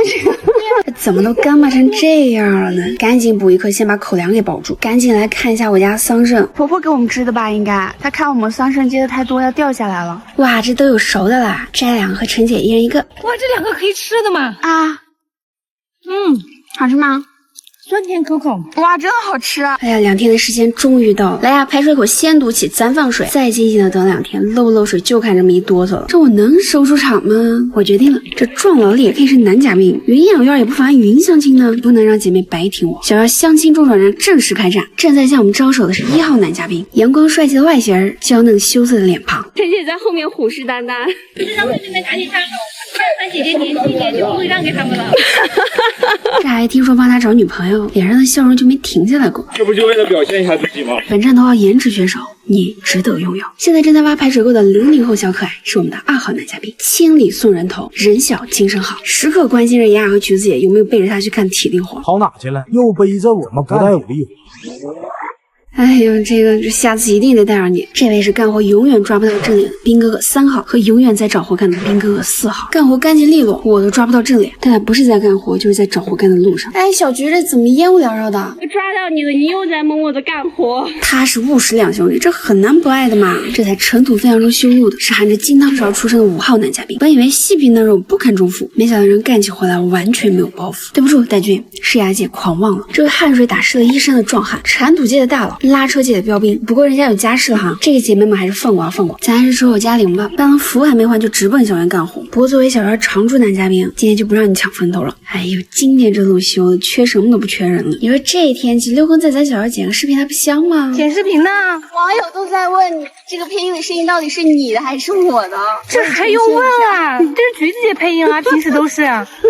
这怎么都干巴成这样了呢？赶紧补一颗，先把口粮给保住。赶紧来看一下我家桑葚，婆婆给我们织的吧？应该，她看我们桑葚结的太多，要掉下来了。哇，这都有熟的啦，摘2个和陈姐一人1个。哇，这2个可以吃的吗？啊，好吃吗？酸甜口口。哇，真好吃啊！哎呀，2天的时间终于到了，来呀，排水口先堵起，咱放水，再静静的等2天，漏不漏水就看这么一哆嗦了。这我能收出场吗？我决定了，这壮劳力也可以是男嘉宾，云养院也不妨碍云相亲呢，不能让姐妹白听我。想要相亲中转站正式开战，正在向我们招手的是1号男嘉宾，阳光帅气的外形，娇嫩羞涩的脸庞。陈姐在后面虎视眈眈，让妹妹们赶紧下手，看姐姐年轻一点就不会让给他们了。这还听说帮他找女朋友，脸上的笑容就没停下来过。这不就为了表现一下自己吗？本站头号颜值选手，你值得拥有。现在正在挖排水沟的00后小可爱是我们的2号男嘉宾，千里送人头，人小精神好，时刻关心着妍雅和橘子姐有没有背着他去看体力活。跑哪去了？又背着我们不带我的意。哎呦，这下次一定得带上你。这位是干活永远抓不到正脸的兵哥哥3号，和永远在找活干的兵哥哥4号。干活干净利落，我都抓不到正脸，他俩不是在干活，就是在找活干的路上。哎，小菊这怎么烟雾缭绕的？抓到你了，你又在默默的干活。他是务实2兄弟，这很难不爱的嘛。这才尘土飞扬中修路的，是含着金汤勺出生的5号男嘉宾。本以为细皮嫩肉不堪重负，没想到人干起活来完全没有包袱。对不住，戴军，世牙界狂妄了。这位汗水打湿了衣衫的壮汉，铲土界的大佬，拉车界的标兵。不过人家有家室了哈，这个姐妹们还是放过。咱还是说我家0吧，当服还没换就直奔小园干活。不过作为小园常驻男嘉宾，今天就不让你抢风头了。哎呦，今天这路修的缺什么都不缺人了。你说这天气溜更在咱小园剪个视频还不香吗？剪视频呢？网友都在问你，这个配音的声音到底是你的还是我的？这还用问啊？这是橘子姐配音啊，平时都是。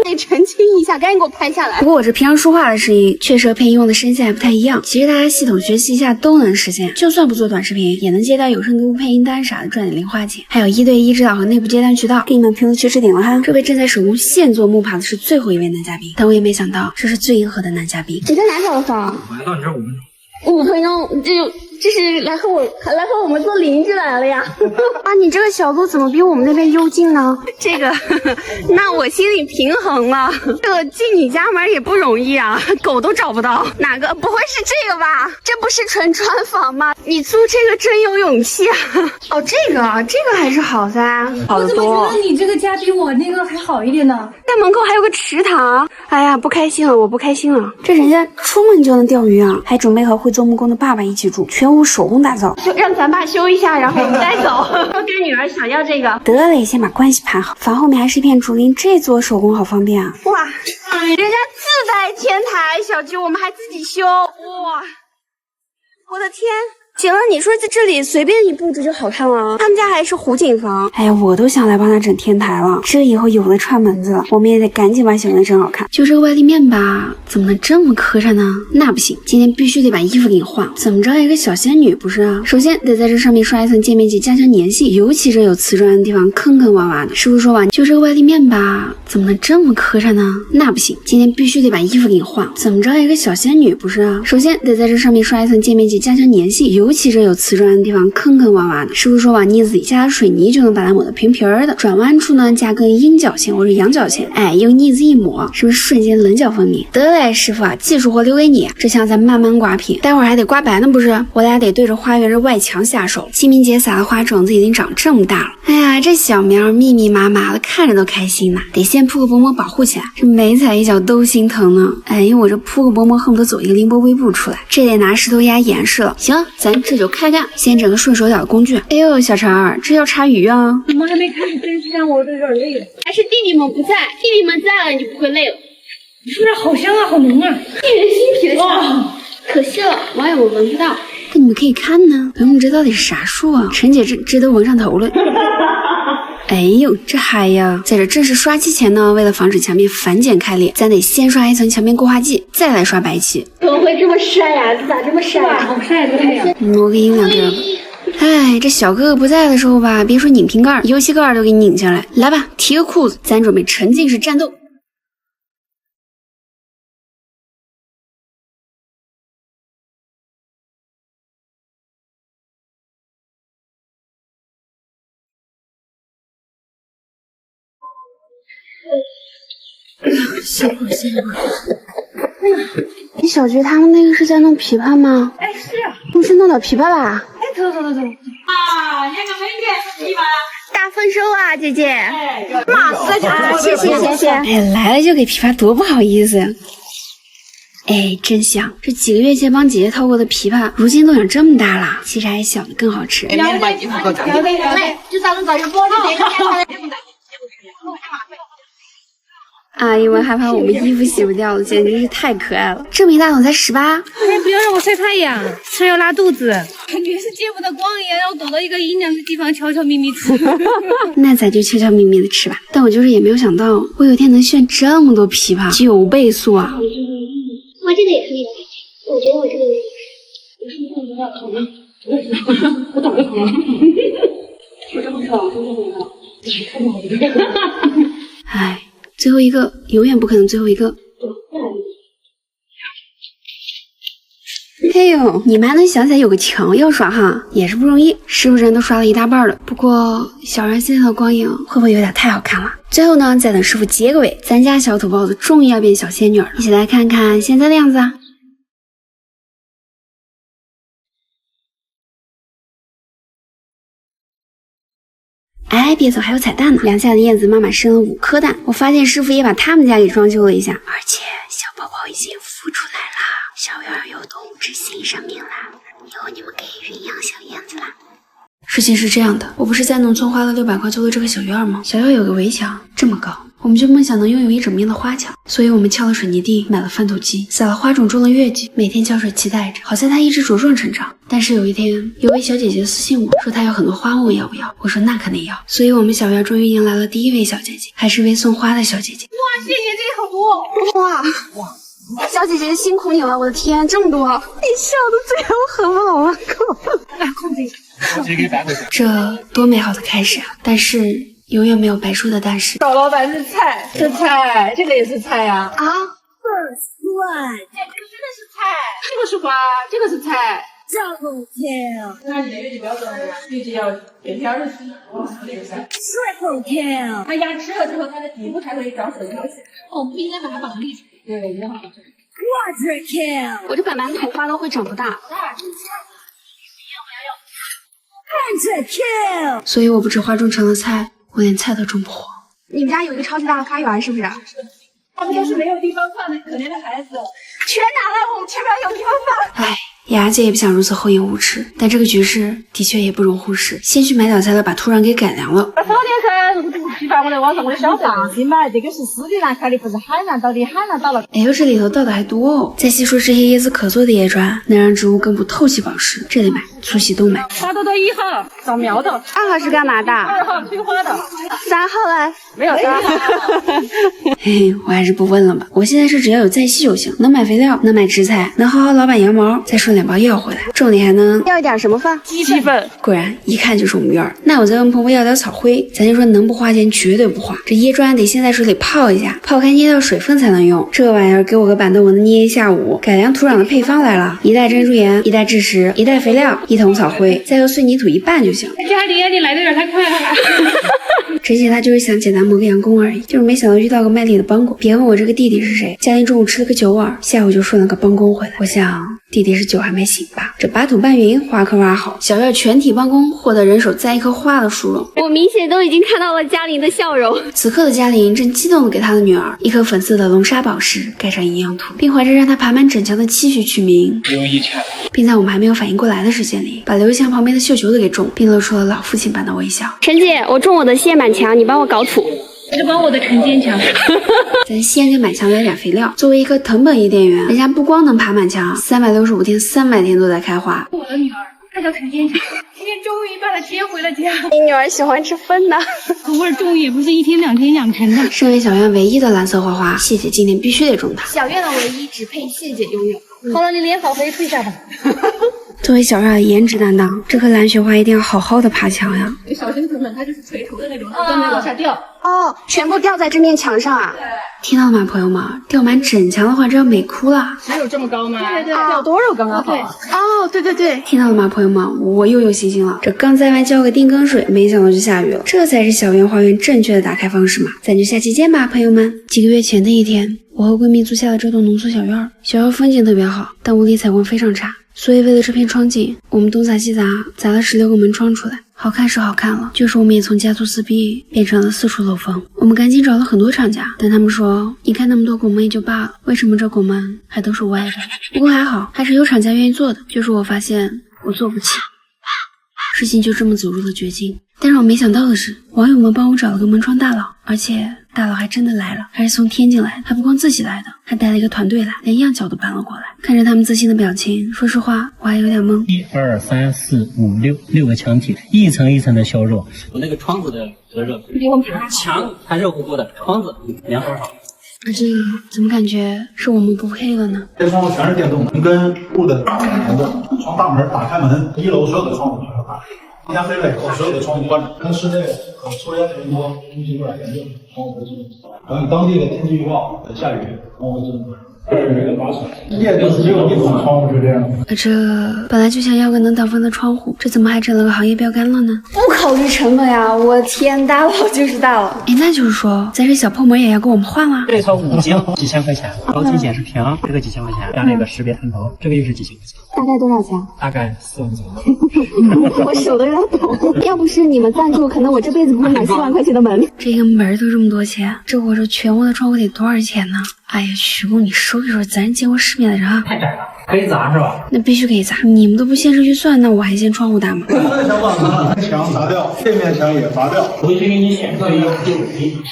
得澄清一下，赶紧给我拍下来。不过我这平常说话的声音，确实和配音用的声线还不太一样。其实大家系统学习一下都能实现，就算不做短视频，也能接到有声读配音单啥的，赚点零花钱。还有1对1指导和内部接单渠道，给你们评论区置顶了哈。这位正在手工现做木耙的是最后一位男嘉宾，但我也没想到这是最硬核的男嘉宾。你在哪找的房？我到你这5分钟。5分钟，这就这是来和我们做邻居来了呀！啊，你这个小路怎么比我们那边幽静呢？这个，那我心里平衡了。这个进你家门也不容易啊，狗都找不到。哪个？不会是这个吧？这不是纯砖房吗？你租这个真有勇气啊！哦，这个还是好噻，好得多。我怎么觉得你这个家比我那个还好一点呢？但门口还有个池塘。哎呀，不开心了，我不开心了。这人家出门就能钓鱼啊，还准备和会做木工的爸爸一起住，全屋手工打造。就让咱爸修一下，然后我们带走。跟女儿想要这个。得嘞，先把关系盘好。房后面还是一片竹林，这做手工好方便啊。哇，人家自带天台小区，我们还自己修。哇，我的天！姐了，你说在这里随便一布置就好看了。他们家还是湖景房。哎呀，我都想来帮他整天台了。这以后有了串门子了，我们也得赶紧把小院整好看。就这个外立面吧，怎么能这么磕碜呢？那不行，今天必须得把衣服给你换。怎么着一个小仙女不是啊？首先得在这上面刷一层渐面剂，加强粘性，尤其这有瓷砖的地方坑坑洼洼的。师傅说吧，就这个外立面吧，怎么能这么磕碜呢？那不行，今天必须得把衣服给你换。怎么着一个小仙女不是啊？首先得在这上面刷一层渐面剂，加强粘性，尤其这有瓷砖的地方坑坑洼洼的。师傅说往腻子里加水泥就能把它抹得平平的，转弯处呢加根鹰角线或者羊角线，哎，用腻子一抹，是不是瞬间棱角分明？得嘞，师傅啊，技术活留给你，这枪再慢慢刮平，待会儿还得刮白呢不是？我俩得对着花园这外墙下手。清明节撒的花种子已经长这么大了，哎呀，这小苗密密麻麻的，看着都开心呐。得先铺个薄膜保护起来，这每踩一脚都心疼呢。哎呦，我这铺个薄膜恨不得走一个凌波微步出来，这得拿石头压严实了。行，咱这就开干，先整个顺手脚的工具。哎呦，小陈儿，这要插鱼啊？怎么还没开始蒸香？我都有点累了。还是弟弟们不在，弟弟们在了你就不会累了。你说这好香啊，好浓啊，令人心脾的香。可惜了，网友们闻不到。但你们可以看呢。朋友们，这到底是啥树啊？陈姐这都闻上头了。哎呦，这嗨呀！在这正式刷漆前呢，为了防止墙面反剪开裂，咱得先刷一层墙面固化剂，再来刷白漆。怎么会这么晒呀？咋这么晒呀？好晒的太阳。挪个阴凉地儿吧。哎，这小哥哥不在的时候吧，别说拧瓶盖，油漆盖都给你拧下来。来吧，提个裤子，咱准备沉浸式战斗。歇会儿。你小菊他们那个是在弄琵琶吗？哎，是啊，不是弄点琵琶吧？哎，走。啊，那个美女是琵琶。大丰收啊，姐姐！马斯啊，谢谢。哎，来了就给琵琶，多不好意思呀。哎，真香！这几个月前帮姐姐掏过的琵琶，如今都长这么大了，其实还小的更好吃。来，就咱们早就播了。阿姨们害怕我们衣服洗不掉了，简直是太可爱了。这么一大桶才18，哎，不要让我晒太阳，吃要拉肚子。感觉是见不得光一样，要躲到一个阴凉的地方悄悄咪咪吃。那咱就悄悄咪咪的吃吧。但我就是也没有想到，我有天能炫这么多琵琶，9倍速啊！我这个也可以，我觉得我这个有点我懂了。我这么爽，真的很好。哎，最后一个永远不可能最后一个。哎呦，你们还能想起来有个墙要刷哈，也是不容易。师傅人都刷了一大半了，不过小然现在的光影会不会有点太好看了？最后呢，再等师傅结个尾，咱家小土包子终于要变小仙女了，一起来看看现在的样子啊！哎，别走，还有彩蛋呢！两下的燕子妈妈生了5颗蛋，我发现师傅也把他们家给装修了一下，而且小宝宝已经孵出来了，小园有动物之新生命啦！以后你们可以驯养小燕子啦。事情是这样的，我不是在农村花了600块租的这个小院吗？小院有个围墙，这么高，我们就梦想能拥有一整面的花墙，所以我们撬了水泥地，买了翻土机，撒了花种，种了月季，每天浇水期待着。好在它一直茁壮成长。但是有一天，有位小姐姐私信我说她有很多花，问我要不要。我说那肯定要。所以我们小院终于迎来了第一位小姐姐，还是位送花的小姐姐。哇，谢谢，这里好多。哇！小姐姐辛苦你了，我的天，这么多！你笑的最后很好啊，来控制一下。我直接给你摆回去。这多美好的开始啊！但是永远没有白说的但是。小老板是菜，是菜，这个也是菜呀。啊！这个真的是菜，这个是花，这个是菜。Double kill. 那你那个就不要做了，预计要每天20Triple kill. 它压吃了之后，它的底部才会长水条线。哦，不应该把它绑立起来。对，一定要绑这里。Quadra kill. 我这把馒头花都会长不大， Penta kill. 所以我不止花种成了菜，我连菜都种不活。你们家有一个超级大的花园是不是？他们都是没有地方放的可怜的孩子。全拿来，我们这边有地方放。唉，雅姐也不想如此厚颜无耻，但这个局势的确也不容忽视。先去买点材料，把土壤给改良了。早点开，批发过来网上我的小放心吧，这个是斯里兰开的，不是海南岛的，海南岛了。哎呦，这里头倒的还多哦！再细说这些椰子可做的叶砖，能让植物根部透气保湿。这里买，粗细都买。花朵1号长苗的2号是干嘛的，2号催花的，3号嘞？没有3号。嘿嘿，我还是不问了吧。我现在是只要有在西就行，能买肥料，能买植材，能薅老板羊毛，再顺2包药回来，重点还能要一点什么饭？鸡粪。果然一看就是我们院儿。那我再问婆婆要点草灰，咱就说能不花钱绝对不花。这椰砖得先在水里泡一下，泡开捏掉水分才能用。这玩意儿给我个板凳，我能捏一下午。改良土壤的配方来了：1袋珍珠岩，1袋蛭石，1袋肥料，1桶草灰，再用碎泥土一拌就行。嘉玲呀，你来的有点太快了。之前他就是想简单磨个洋工而已，就是没想到遇到个卖力的帮工。别问我这个弟弟是谁，嘉玲中午吃了个酒碗，下午就顺了个帮工回来。我想弟弟是酒还没醒吧。这把土拌匀，花坑挖好，小院全体帮工获得人手栽1棵花的殊荣。我明显都已经看到了嘉玲的笑容。此刻的嘉玲正激动地给她的女儿1颗粉色的龙沙宝石盖上营养土，并怀着让她爬满整墙的期许取名刘一强，并在我们还没有反应过来的时间里，把刘一强旁边的绣球都给种，并露出了老父亲般的微笑。陈姐，我种我的蟹满墙，你帮我搞土。你帮我的肯坚强。咱先给满墙来点肥料。作为一个藤本伊甸园，人家不光能爬满墙，365天300天都在开花。我的女儿，她叫肯坚强，今天终于把她接回了家。你女儿喜欢吃分的，口味重也不是1天2天养成的。身为小院唯一的蓝色花花，谢姐今年必须得种它。小院的唯一只配谢姐拥有。好了，你脸好黑，退下吧。作为小院的颜值担当，这棵蓝雪花一定要好好的爬墙呀。小型藤本它就是垂头的那种，根本往下掉。哦，全部掉在这面墙上啊！听到了吗，朋友们？掉满整墙的话，这要美哭了。只有这么高吗？对，掉多少刚刚好。哦，对，听到了吗，朋友们？我又有信心了。这刚栽完浇个定根水，没想到就下雨了。这才是小院花园正确的打开方式嘛。咱就下期见吧，朋友们。几个月前的一天，我和闺蜜租下了这栋浓缩小院。小院风景特别好，但屋里采光非常差。所以为了这片窗景，我们东砸西砸，砸了16个门窗出来。好看是好看了，就是我们也从家徒四壁变成了4处漏风。我们赶紧找了很多厂家，但他们说，你看那么多拱门也就罢了，为什么这拱门还都是歪的？不过还好，还是有厂家愿意做的。就是我发现我做不起，事情就这么走入了绝境。但让我没想到的是，网友们帮我找了个门窗大佬，而且大佬还真的来了，还是从天津来的，还不光自己来的，还带了一个团队来，连样脚都搬了过来。看着他们自信的表情，说实话我还有点懵。1、2、3、4、5、6个墙体，一层一层的削弱。我那个窗子的热，墙还热乎乎的，窗子凉好好。这怎么感觉是我们不配了呢？这窗户全是电动的，跟屋的连着，从大门打开门，1楼所有的窗户全都打开。一家飞了以后，所有的窗户关着，跟室内抽烟的人多，空气污染严重，窗户都是。然后当地的天气预报下雨，窗户是这是一个把手，夜就只有1种窗户是这样。这本来就想要个能挡风的窗户，这怎么还整了个行业标杆了呢？不考虑成本呀！我天，大佬就是大佬。哎，那就是说，咱这小破门也要给我们换了？这套5镜几千块钱，高清显示屏这个几千块钱，加那个识别探头，这个又是几千块钱。大概多少钱？大概4万左右。我手都有点抖。要不是你们赞助，可能我这辈子不会买4万块钱的门。这个门都这么多钱，这我这全屋的窗户得多少钱呢？哎呀，徐工，你收一收，咱见过世面的人啊。太窄了，可以砸是吧？那必须可以砸，你们都不限制预算，那我还嫌窗户大吗？想把墙砸掉，这面墙也砸掉，回去给你选择一个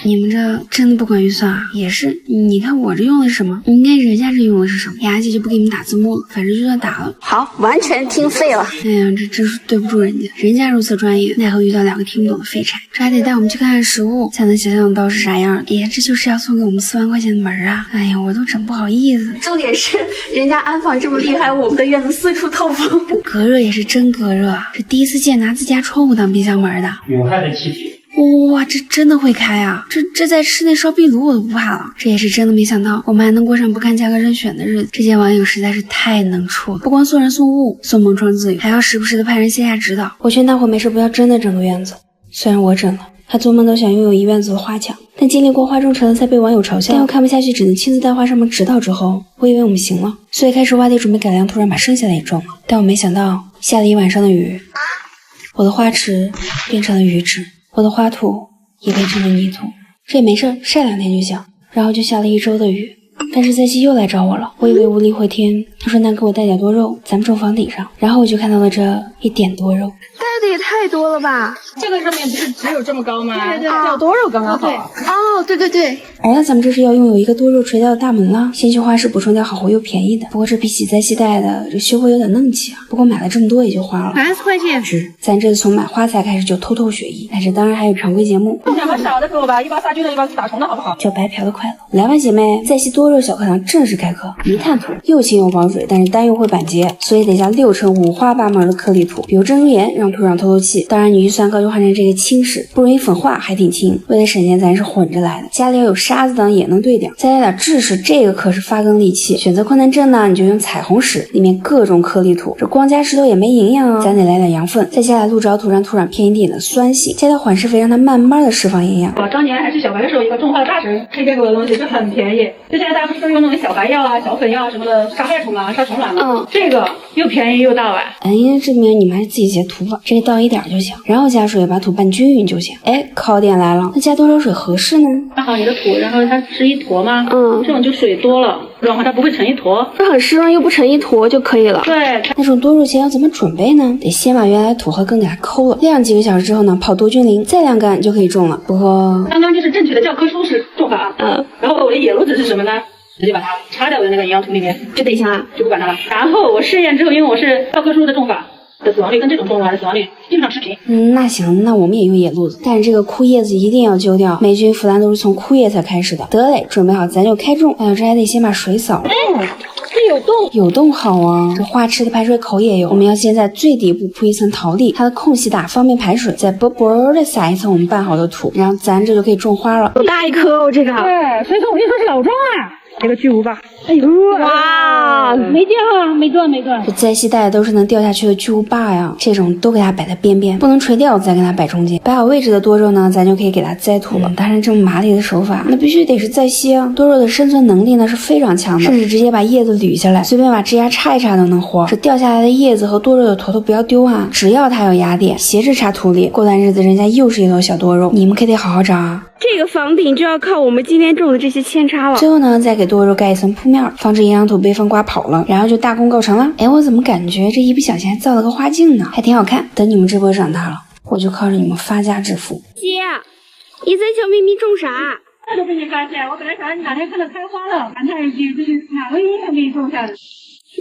你们这真的不管预算啊？也是，你看我这用的是什么？应该人家这用的是什么？雅姐就不给你们打字幕了，反正就算打了。好，完全听废了。哎呀，这真是对不住人家，人家如此专业，奈何遇到2个听不懂的废柴。这还得带我们去看看实物，才能想象到是啥样的。哎呀，这就是要送给我们4万块钱的门啊！哎呀，我都整不好意思。重点是，人家安防这么厉害，我们的院子4处透风，隔热也是真隔热啊！这第一次见拿自家窗户当冰箱门的。有害的气体哇，这真的会开啊！这在室内烧壁炉我都不怕了。这也是真的没想到，我们还能过上不看价格任选的日子。这些网友实在是太能处了，不光送人送物，送萌创自语，还要时不时的派人线下指导。我劝大伙没事不要真的整个院子，虽然我整了，还做梦都想拥有一院子的花墙。但经历过花种成了才被网友嘲笑，但又看不下去，只能亲自带花上门指导之后，我以为我们行了，所以开始挖地准备改良，突然把剩下的也种了。但我没想到，下了一晚上的雨，我的花池变成了鱼池。我的花土也变成了泥土，这也没事，晒2天就行。然后就下了1周的雨，但是在西又来找我了，我以为无力回天，他说那给我带点多肉，咱们种房顶上。然后我就看到了这1点多肉，带的也太多了吧？这个上面不是只有这么高吗？对对对，叫多肉刚刚好。哦，对对对。而咱们这是要拥有一个多肉垂钓的大门了，先去花市补充点好货又便宜的。不过这比洗在西带的这修货有点嫩气啊。不过买了这么多也就花了30块钱。是，咱这次从买花材开始就偷偷学艺，但是当然还有常规节目。两把少的给我吧，一把杀菌的，一把打虫的，好不好？叫白嫖的快乐。来吧姐妹，在西多肉小课堂正式开课。泥炭土又轻又防水，但是单用会板结，所以得下6成五花八门的颗粒土，比如珍珠岩，让土壤透透气。当然你预算高就换成这个轻式，不容易粉化，还挺轻。为了省钱咱是混着来的，家里要有沙子等也能兑点，再来点制式，这个可是发根利器。选择困难症呢，你就用彩虹石，里面各种颗粒土，这光加石头也没营养哦，咱得来点羊粪，再下来鹿沼土，让土壤偏一点的酸性，加点缓释肥，让它慢慢的释放营养。我当年还是小白的时候，一个种花的大神推荐给我的东西，这很便宜。就现在大家不是都用那种小白药啊、小粉药啊什么的杀害虫啊、杀虫卵吗？这个又便宜又大碗。这明你们还是自己截图吧，这个倒一点就行，然后加水把土拌均匀就行。考点来了，那加多少水合适呢？拌好你的土，然后它是一坨吗？这种就水多了，软化它不会成一坨，这很湿润又不成一坨就可以了。对，那种多肉前要怎么准备呢？得先把原来的土和根给它抠了，晾几个小时之后呢，泡多菌灵，再晾干就可以种了。不过刚刚就是正确的教科书式种法啊。然后我的野路子是什么呢？直接把它插在我的那个营养土里面，就等一下了，就不管它了。然后我试验之后，因为我是教科书的种法的死亡率跟这种种法的死亡率基本上持平。那行，那我们也用野路子，但是这个枯叶子一定要揪掉，霉菌腐烂都是从枯叶才开始的。得嘞，准备好咱就开种。这还得先把水扫了。这有洞，有洞好啊。这花池的排水口也有，我们要先在最底部铺一层陶粒，它的空隙大，方便排水，再啵啵的撒一层我们拌好的土，然后咱这就可以种花了。好大一颗哦，这个。对，所以说我跟你说是老庄啊。这个巨无霸，哎呦，哇，没掉啊，没断。这在西带都是能掉下去的巨无霸呀，这种都给它摆在边边，不能垂掉，再给它摆中间。摆好位置的多肉呢，咱就可以给它栽土了。当然，这么麻利的手法，那必须得是在西啊。多肉的生存能力呢是非常强的，甚至直接把叶子捋下来，随便把枝丫插一插都能活。这掉下来的叶子和多肉的坨坨不要丢啊，只要它有芽点，斜着插土里，过段日子人家又是一头小多肉，你们可得好好长啊。这个房顶就要靠我们今天种的这些扦插了。最后呢，再给多肉盖一层铺面，防止营养土被风刮跑了，然后就大功告成了。我怎么感觉这一不小心还造了个花镜呢？还挺好看。等你们这波长大了，我就靠着你们发家致富。姐，你在小秘密种啥？这都被你发现，我本来想让你哪天看到开花了，感叹一句，这是哪位英雄给你种下的？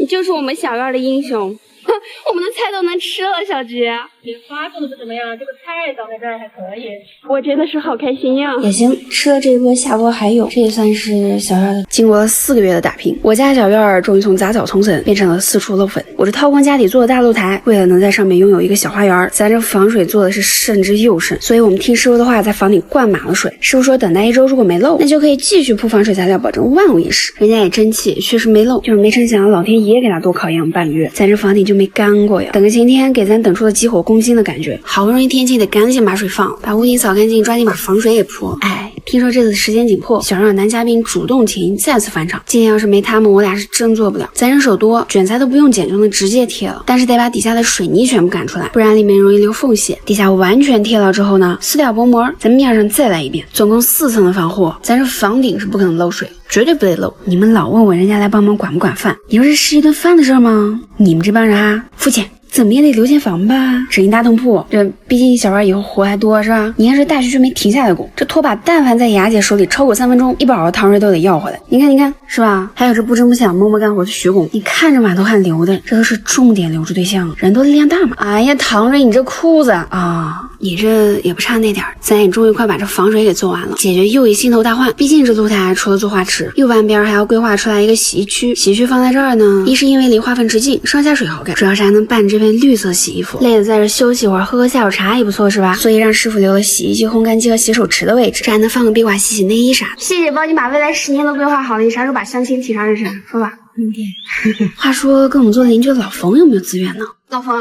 你就是我们小院的英雄。我们的菜都能吃了，小菊。你花种的不怎么样，这个菜长在这儿还可以。我真的是好开心呀！也行，吃了这一波，下波还有，这也算是小院的。经过了4个月的打拼，我家小院终于从杂草丛生变成了四处漏粉。我这掏空家底做的大露台，为了能在上面拥有一个小花园，咱这防水做的是慎之又慎。所以我们听师傅的话，在房顶灌满了水。师傅说等待1周，如果没漏，那就可以继续铺防水材料，保证万无一失。人家也争气，确实没漏，就是没成想老天爷给他多考验半个月，咱这房顶就没干过呀。等个晴天，给咱等出了急火攻心的感觉。好不容易天气得赶紧把水放，把屋顶扫干净，抓紧把防水也铺。听说这次时间紧迫，小院男嘉宾主动请再次返场。今天要是没他们，我俩是真做不了。咱人手多，卷材都不用剪就能直接贴了，但是得把底下的水泥全部赶出来，不然里面容易留缝隙。底下完全贴了之后呢，撕掉薄膜，在面上再来一遍，总共4层的防护。咱这房顶是不可能漏水，绝对不得漏。你们老问我人家来帮忙管不管饭，你说这是一顿饭的事吗？你们这帮人啊，肤浅。怎么也得留间房吧，整一大栋铺，这毕竟小院以后活还多是吧？你看这大学就没停下来过，这拖把但凡在雅姐手里超过3分钟，一饱的糖水都得要回来。你看是吧？还有这不声不响默默干活的学工，你看着满头汗流的，这都是重点留住对象，人多力量大嘛。哎呀，糖水你这裤子啊，你这也不差那点儿，咱也终于快把这防水给做完了，解决又一心头大患。毕竟这露台除了做花池，右半边还要规划出来一个洗衣区。洗衣区放在这儿呢，一是因为离花粉池近，上下水好干，主要是还能办这片绿色洗衣服。累了在这休息会儿，喝个下午茶也不错是吧？所以让师傅留了洗衣机、烘干机和洗手池的位置，这还能放个壁挂洗洗内衣啥的。谢谢帮你把未来10年都规划好了，你啥时候把相亲提上日程？说吧。明天。话说跟我们做邻居的老冯有没有资源呢？老冯，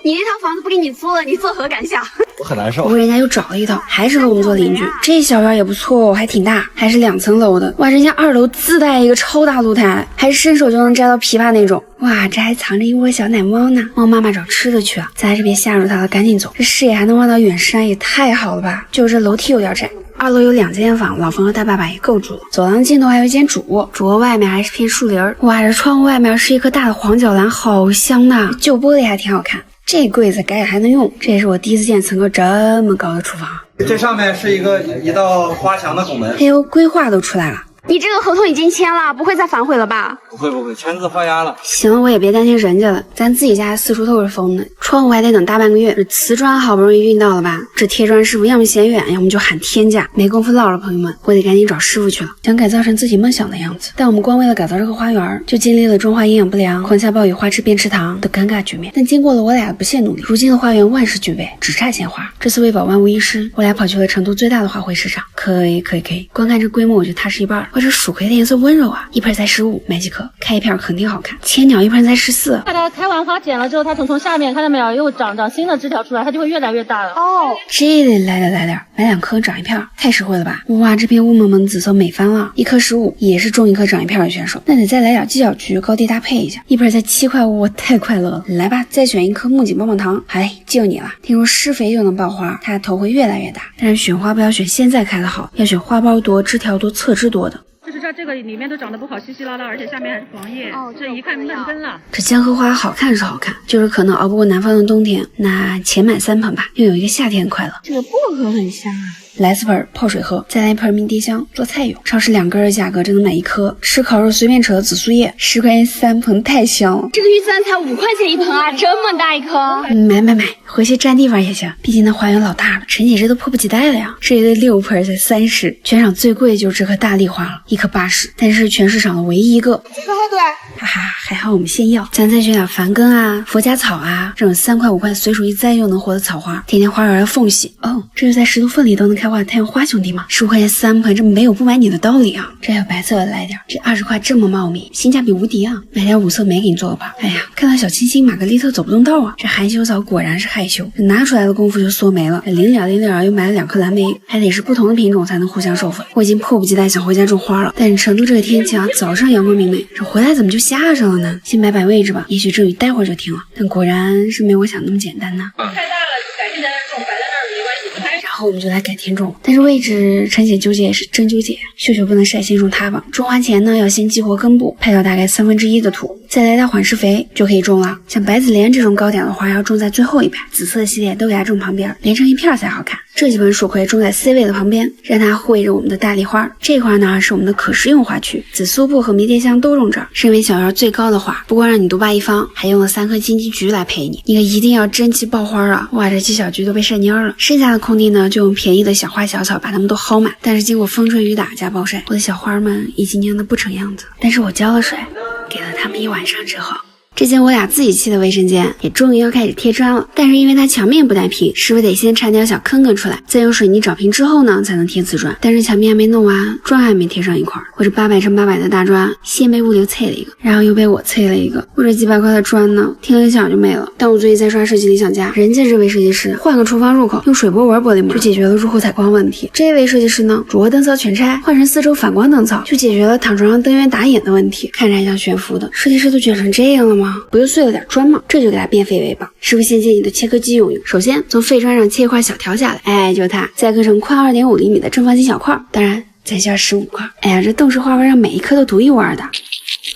你那套房子不给你租了，你作何感想？我很难受。不过人家又找了一套，还是和我们做邻居。这小院也不错，还挺大，还是2层楼的。哇，人家2楼自带一个超大露台，还是伸手就能摘到枇杷那种。哇，这还藏着一窝小奶猫呢。猫妈妈找吃的去了，咱还是别吓着它了，赶紧走。这视野还能望到远山，也太好了吧！就是这楼梯有点窄。2楼有2间房，老冯和大爸爸也够住了。走廊尽头还有一间主卧，主卧外面还是片树林。哇，这窗户外面是一棵大的黄角兰，好香呐！旧玻璃还挺好看。这柜子改还能用，这也是我第一次见层高这么高的厨房。这上面是一道花墙的拱门，哎呦，规划都出来了。你这个合同已经签了，不会再反悔了吧？不会，签字画押了。行了，我也别担心人家了，咱自己家还四处透着风呢，窗户还得等大半个月。这瓷砖好不容易运到了吧？这贴砖师傅要么嫌远，要么就喊天价，没工夫唠了，朋友们，我得赶紧找师傅去了。想改造成自己梦想的样子，但我们光为了改造这个花园，就经历了中华营养不良、狂下暴雨、花池变池塘的尴尬局面。但经过了我俩的不懈努力，如今的花园万事俱备，只差鲜花。这次为保万无一失，我俩跑去了成都最大的花卉市场。可以，光看这规模我就踏实一半了。哇，这蜀葵的颜色温柔啊，一盆才15，买几颗，开一片肯定好看。千鸟一盆才14。看它开完花剪了之后，它从下面看到没有，又长新的枝条出来，它就会越来越大了。哦，这得来点，买2颗长一片，太实惠了吧？哇，这片雾蒙蒙的紫色美翻了，1颗15，也是种1颗长一片的选手。那得再来点犄角菊，高低搭配一下，一盆才7块5，我太快乐了。来吧，再选1颗木槿棒棒糖，好嘞，就你了。听说施肥就能爆花，它的头会越来越大，但是选花不要选现在开的好，要选花苞多、枝条多、侧枝多的。就是这个里面都长得不好，稀稀拉拉，而且下面还是黄叶，这一看嫩根了。这江河花好看是好看，就是可能熬不过南方的冬天。那且买3盆吧，又有一个夏天的快乐。这个薄荷很香啊。来4盆泡水喝，再来1盆迷迭香做菜用。超市2根的价格，真能买1颗。吃烤肉随便扯的紫苏叶，10块钱3盆，太香了。这个玉簪才5块钱1盆啊，这么大一颗。买，回去占地方也行。毕竟那花园老大了，陈姐这都迫不及待了呀。这里的6盆才30，全场最贵就是这颗大丽花了，1颗80，但是全市场的唯一一个。这颗好多啊！哈哈，还好我们现要。咱再选点凡根啊、佛家草啊，这种3块5块随手一栽就能活的草花，填填花园的缝隙。哦，这是在10度份里都能开花的太阳花兄弟吗？15块钱3盆，这没有不买你的道理啊！这还有白色的来点，这20块这么茂密，性价比无敌啊！买点5色梅给你做个吧。哎呀，看到小清新玛格丽特走不动道啊！这含羞草果然是害羞，这拿出来的功夫就缩没了。这临了又买了2颗蓝莓，还得是不同的品种才能互相授粉。我已经迫不及待想回家种花了，但是成都这个天气啊，早上阳光明媚，这回来怎么就下上了呢？先摆位置吧，也许这雨待会儿就停了。但果然是没我想那么简单呢。太大了，改天在那种摆在那儿没关系。然后我们就来改天种，但是位置陈姐纠结也是真纠结。秀秀不能晒先种它吧，种花前呢要先激活根部，拍掉大概1/3的土，再来点缓释肥就可以种了。像白紫莲这种高点的花要种在最后一排，紫色系列都给它种旁边，连成一片才好看。这几盆蜀葵种在 C 位的旁边，让它护卫着我们的大丽花。这块呢是我们的可食用花区，紫苏布和迷迭香都种这儿。身为小园最高的花，不光让你独霸一方，还用了3颗金鸡菊来陪你。你可一定要争气爆花啊！哇，这鸡小菊都被晒蔫了。剩下的空地呢，就用便宜的小花小草把它们都薅满。但是经过风吹雨打加暴晒，我的小花们已经蔫得不成样子。但是我浇了水，给了它们1晚上之后，这间我俩自己砌的卫生间也终于要开始贴砖了，但是因为它墙面不带平，师傅得先铲点小坑出来，再用水泥找平之后呢，才能贴瓷砖。但是墙面还没弄完，砖还没贴上一块，我这800×800的大砖先被物流啐了一个，然后又被我啐了一个。我这几百块的砖呢，听了响就没了。但我最近在刷设计理想家，人家这位设计师换个厨房入口，用水波纹玻璃膜就解决了入户采光问题。这位设计师呢，主卧灯槽全拆，换成4周反光灯槽，就解决了躺床上灯源打眼的问题，看着还像悬浮的。设计师都卷成这样了吗？不就碎了点砖吗？这就给它变废为宝。师傅先借你的切割机用用，首先从废砖上切一块小条下来，哎，就它，再割成宽2.5厘米的正方形小块，当然咱需要15块。哎呀，这动式花纹让每一颗都独一无二的。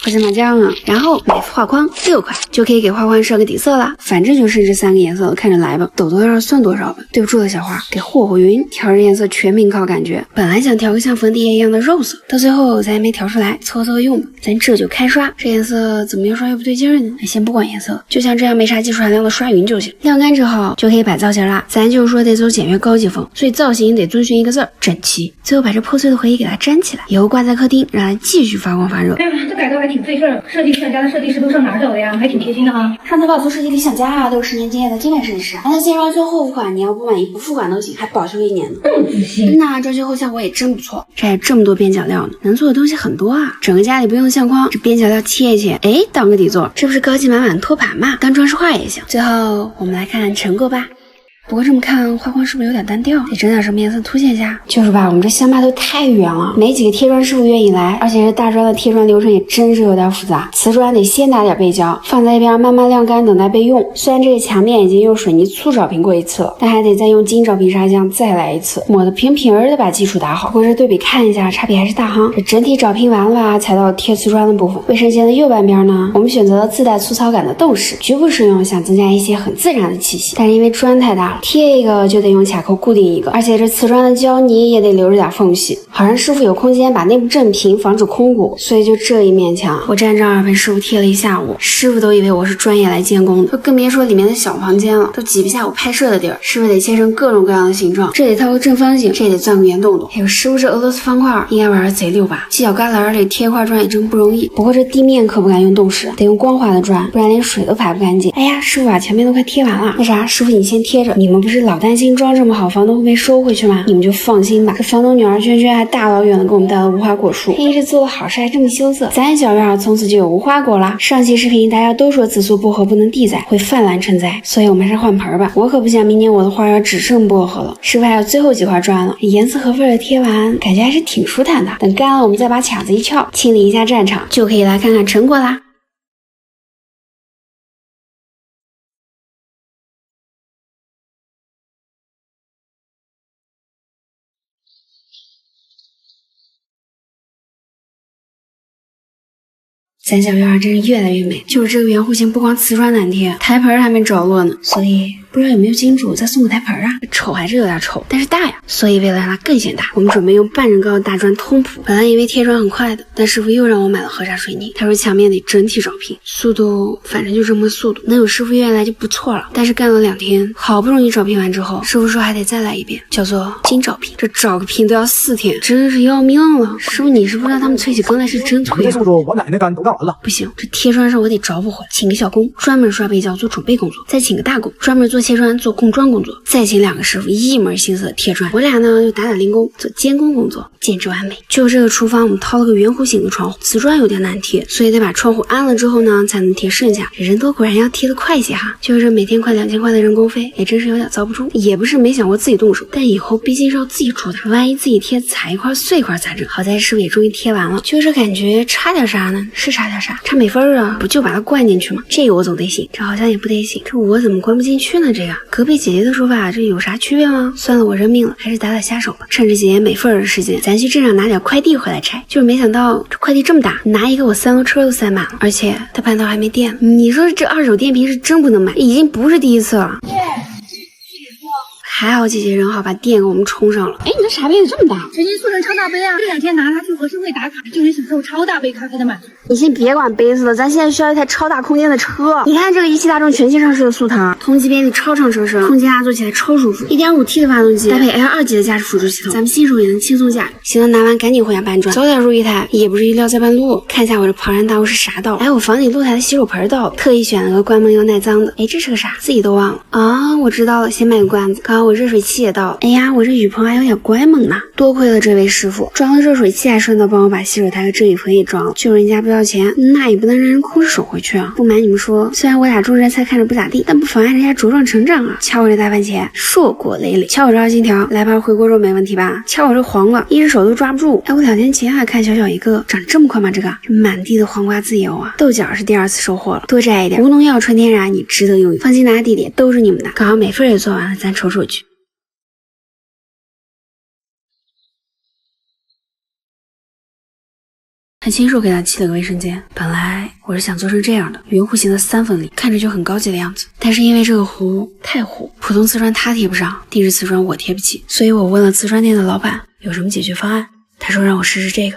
或者麻将啊。然后买副画框6块就可以给画框设个底色了，反正就剩这3个颜色，看着来吧，抖多少算多少吧。对不住了小花，给霍霍匀，调这颜色全凭靠感觉。本来想调个像粉底液一样的肉色，到最后咱也没调出来，凑凑用吧。咱这就开刷，这颜色怎么越刷越不对劲呢？先不管颜色，就像这样没啥技术含量的刷匀就行。晾干之后就可以摆造型啦。咱就是说得走简约高级风，所以造型得遵循一个字儿：整齐。最后把这破碎的回忆给它粘起来，以后挂在客厅，让它继续发光发热。哎呀，这改造还挺费事儿，设计理想家的设计师都上哪儿找的呀？还挺贴心的哈。上淘宝做设计理想家啊，都是10年经验的精美设计师。让他介绍最后付款，你要不满意不付款都行，还保修1年呢。自信。那这最后效果也真不错，这还有这么多边角料呢，能做的东西很多啊。整个家里不用相框，这边角料切一切，哎，当个底座，这不是高级满满的托盘吗？当装饰画也行。最后我们来看成果吧。不过这么看，画框是不是有点单调？得整点什么颜色凸显一下？就是吧，我们这乡巴都太远了，没几个贴砖师傅愿意来，而且这大砖的贴砖流程也真是有点复杂。瓷砖得先打点背胶，放在一边慢慢晾干，等待备用。虽然这个墙面已经用水泥粗找平过一次了，但还得再用金找平砂浆再来一次，抹得平平的把基础打好。不过这对比看一下，差别还是大哈。这整体找平完了吧，才到贴瓷砖的部分。卫生间的右半边呢，我们选择了自带粗糙感的斗石，局部使用想增加一些很自然的气息，但是因为砖太大了，贴一个就得用卡扣固定一个，而且这瓷砖的胶泥也得留着点缝隙，好让师傅有空间把内部震平，防止空鼓。所以就这一面墙，我站这儿被师傅贴了一下午，师傅都以为我是专业来监工的，更别说里面的小房间了，都挤不下我拍摄的地儿。师傅得切成各种各样的形状，这得套个正方形，这也得钻个圆洞洞。还有师傅这俄罗斯方块应该玩的贼溜吧？犄角旮旯里贴块砖也真不容易。不过这地面可不敢用冻石，得用光滑的砖，不然连水都排不干净。哎呀，师傅把墙面都快贴完了，那啥，师傅你先贴着。你们不是老担心装这么好，房东会被收回去吗？你们就放心吧，这房东女儿娟娟还大老远的给我们带了无花果树，嘿，这做的好事还这么羞涩。咱小院从此就有无花果了。上期视频大家都说紫苏薄荷不能地栽，会泛滥成灾，所以我们还是换盆吧。我可不想明年我的花园只剩薄荷了。师傅还有最后几块砖了，颜色合缝的贴完，感觉还是挺舒坦的。等干了，我们再把卡子一撬，清理一下战场，就可以来看看成果啦。咱小院真是越来越美，就是这个圆弧形不光瓷砖难贴，台盆还没着落呢，所以不知道有没有金主再送个台盆啊？丑还是有点丑，但是大呀，所以为了让它更显大，我们准备用半人高的大砖通铺。本来以为贴砖很快的，但师傅又让我买了河沙水泥，他说墙面得整体找平，速度反正就这么个速度，能有师傅愿意来就不错了。但是干了2天，好不容易找平完之后，师傅说还得再来一遍，叫做金找平，这找个平都要4天，真是要命了。师傅你是不知道他们催起工来是真催啊！我奶奶干都干完了，不行，这贴砖上我得找补回来，请个小工专门刷背胶做准备工作，再请个大工专门做切砖做控砖工作，再请2个师傅一门心思的贴砖，我俩呢就打打零工做监工工作，简直完美。就这个厨房我们掏了个圆弧形的窗户，瓷砖有点难贴，所以得把窗户安了之后呢才能贴剩下。人多果然要贴得快一些哈，就是这每天快2000块的人工费也真是有点遭不住。也不是没想过自己动手，但以后毕竟是要自己住的，万一自己贴踩一块碎一块咋整？好在师傅也终于贴完了，就是感觉差点啥呢？是差点啥？差美分啊，不就把它灌进去吗？这个我总得行，这好像也不得行，这我怎么灌不进去呢？这个隔壁姐姐的说法，这有啥区别吗？算了，我认命了，还是打打下手吧。趁着姐姐美份的时间，咱去镇上拿点快递回来拆。就是没想到这快递这么大，拿一个我3轮车都塞满了，而且它半道还没电。你说这2手电瓶是真不能买，已经不是第一次了。还好姐姐人好，把电给我们充上了。哎，你这茶杯子这么大，直接做成超大杯啊！这2天拿它去和社会打卡，就能享受超大杯咖啡的满足。你先别管杯子了，咱现在需要一台超大空间的车。你看这个一汽大众全新上市的速腾，同级别里超长车身，空间压坐起来超舒服， 1.5T 的发动机搭配 L2级的驾驶辅助系统，咱们新手也能轻松驾驭。行了，拿完赶紧回家搬砖，早点入一台也不是意料在半路。看一下我这庞然大物是啥道理？哎，我房顶露台的洗手盆到了，特意选了个关门又耐脏的。哎，这是个啥？自己都忘了啊！我知道了，先买个罐子。刚好我热水器也到了。哎呀，我这雨棚还有点乖猛呢，多亏了这位师傅，装了热水器还顺道帮我把洗手台和遮雨棚也装了。就人家不要钱，那也不能让人空着手回去啊！不瞒你们说，虽然我俩种这菜看着不咋地，但不妨碍人家茁壮成长啊！瞧我这大番茄，硕果累累；瞧我这2星条，来盘回锅肉没问题吧？瞧我这黄瓜，一只手都抓不住。哎，我2天前还看小小一个，长这么快吗？这满地的黄瓜自由啊！豆角是第2次收获了，多摘一点，无农药纯天然，你值得拥有。放心拿地点都是你们的，刚好美份也做完了，咱瞅瞅去。还亲手给他砌了个卫生间。本来我是想做成这样的圆弧形的3分立，看着就很高级的样子，但是因为这个弧太糊，普通瓷砖他贴不上，定制瓷砖我贴不起，所以我问了瓷砖店的老板有什么解决方案，他说让我试试这个。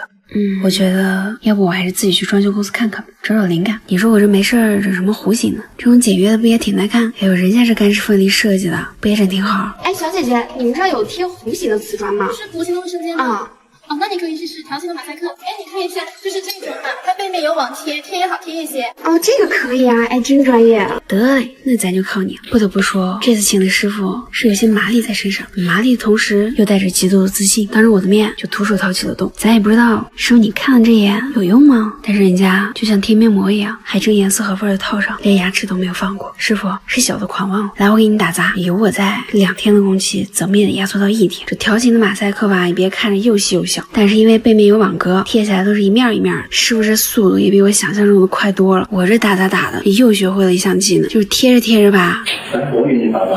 我觉得要不我还是自己去装修公司看看吧，找找灵感。你说我这没事儿整什么弧形呢？这种简约的不也挺耐看？还有人家这干湿分离设计的，不也整挺好？哎，小姐姐，你们这儿有贴弧形的瓷砖吗？是弧形的卫生间吗？哦，那你可以试试条形的马赛克。哎，你看一下，就是这种的，它背面有网贴，贴也好贴一些。哦，这个可以啊，哎，真专业。得嘞，那咱就靠你了。不得不说，这次请的师傅是有些麻利在身上，麻利的同时又带着极度的自信，当着我的面就徒手掏起了洞。咱也不知道师傅你看了这眼有用吗？但是人家就像贴面膜一样，还真严丝合缝的套上，连牙齿都没有放过。师傅是小的狂妄，来我给你打杂，有我在，2天的工期怎么也得压缩到1天。这条形的马赛克吧，你别看着又细又小，但是因为背面有网格，贴起来都是一面一面的，师傅这速度也比我想象中的快多了。我这打的又学会了一项技能，就是贴着贴着吧。我给你打打。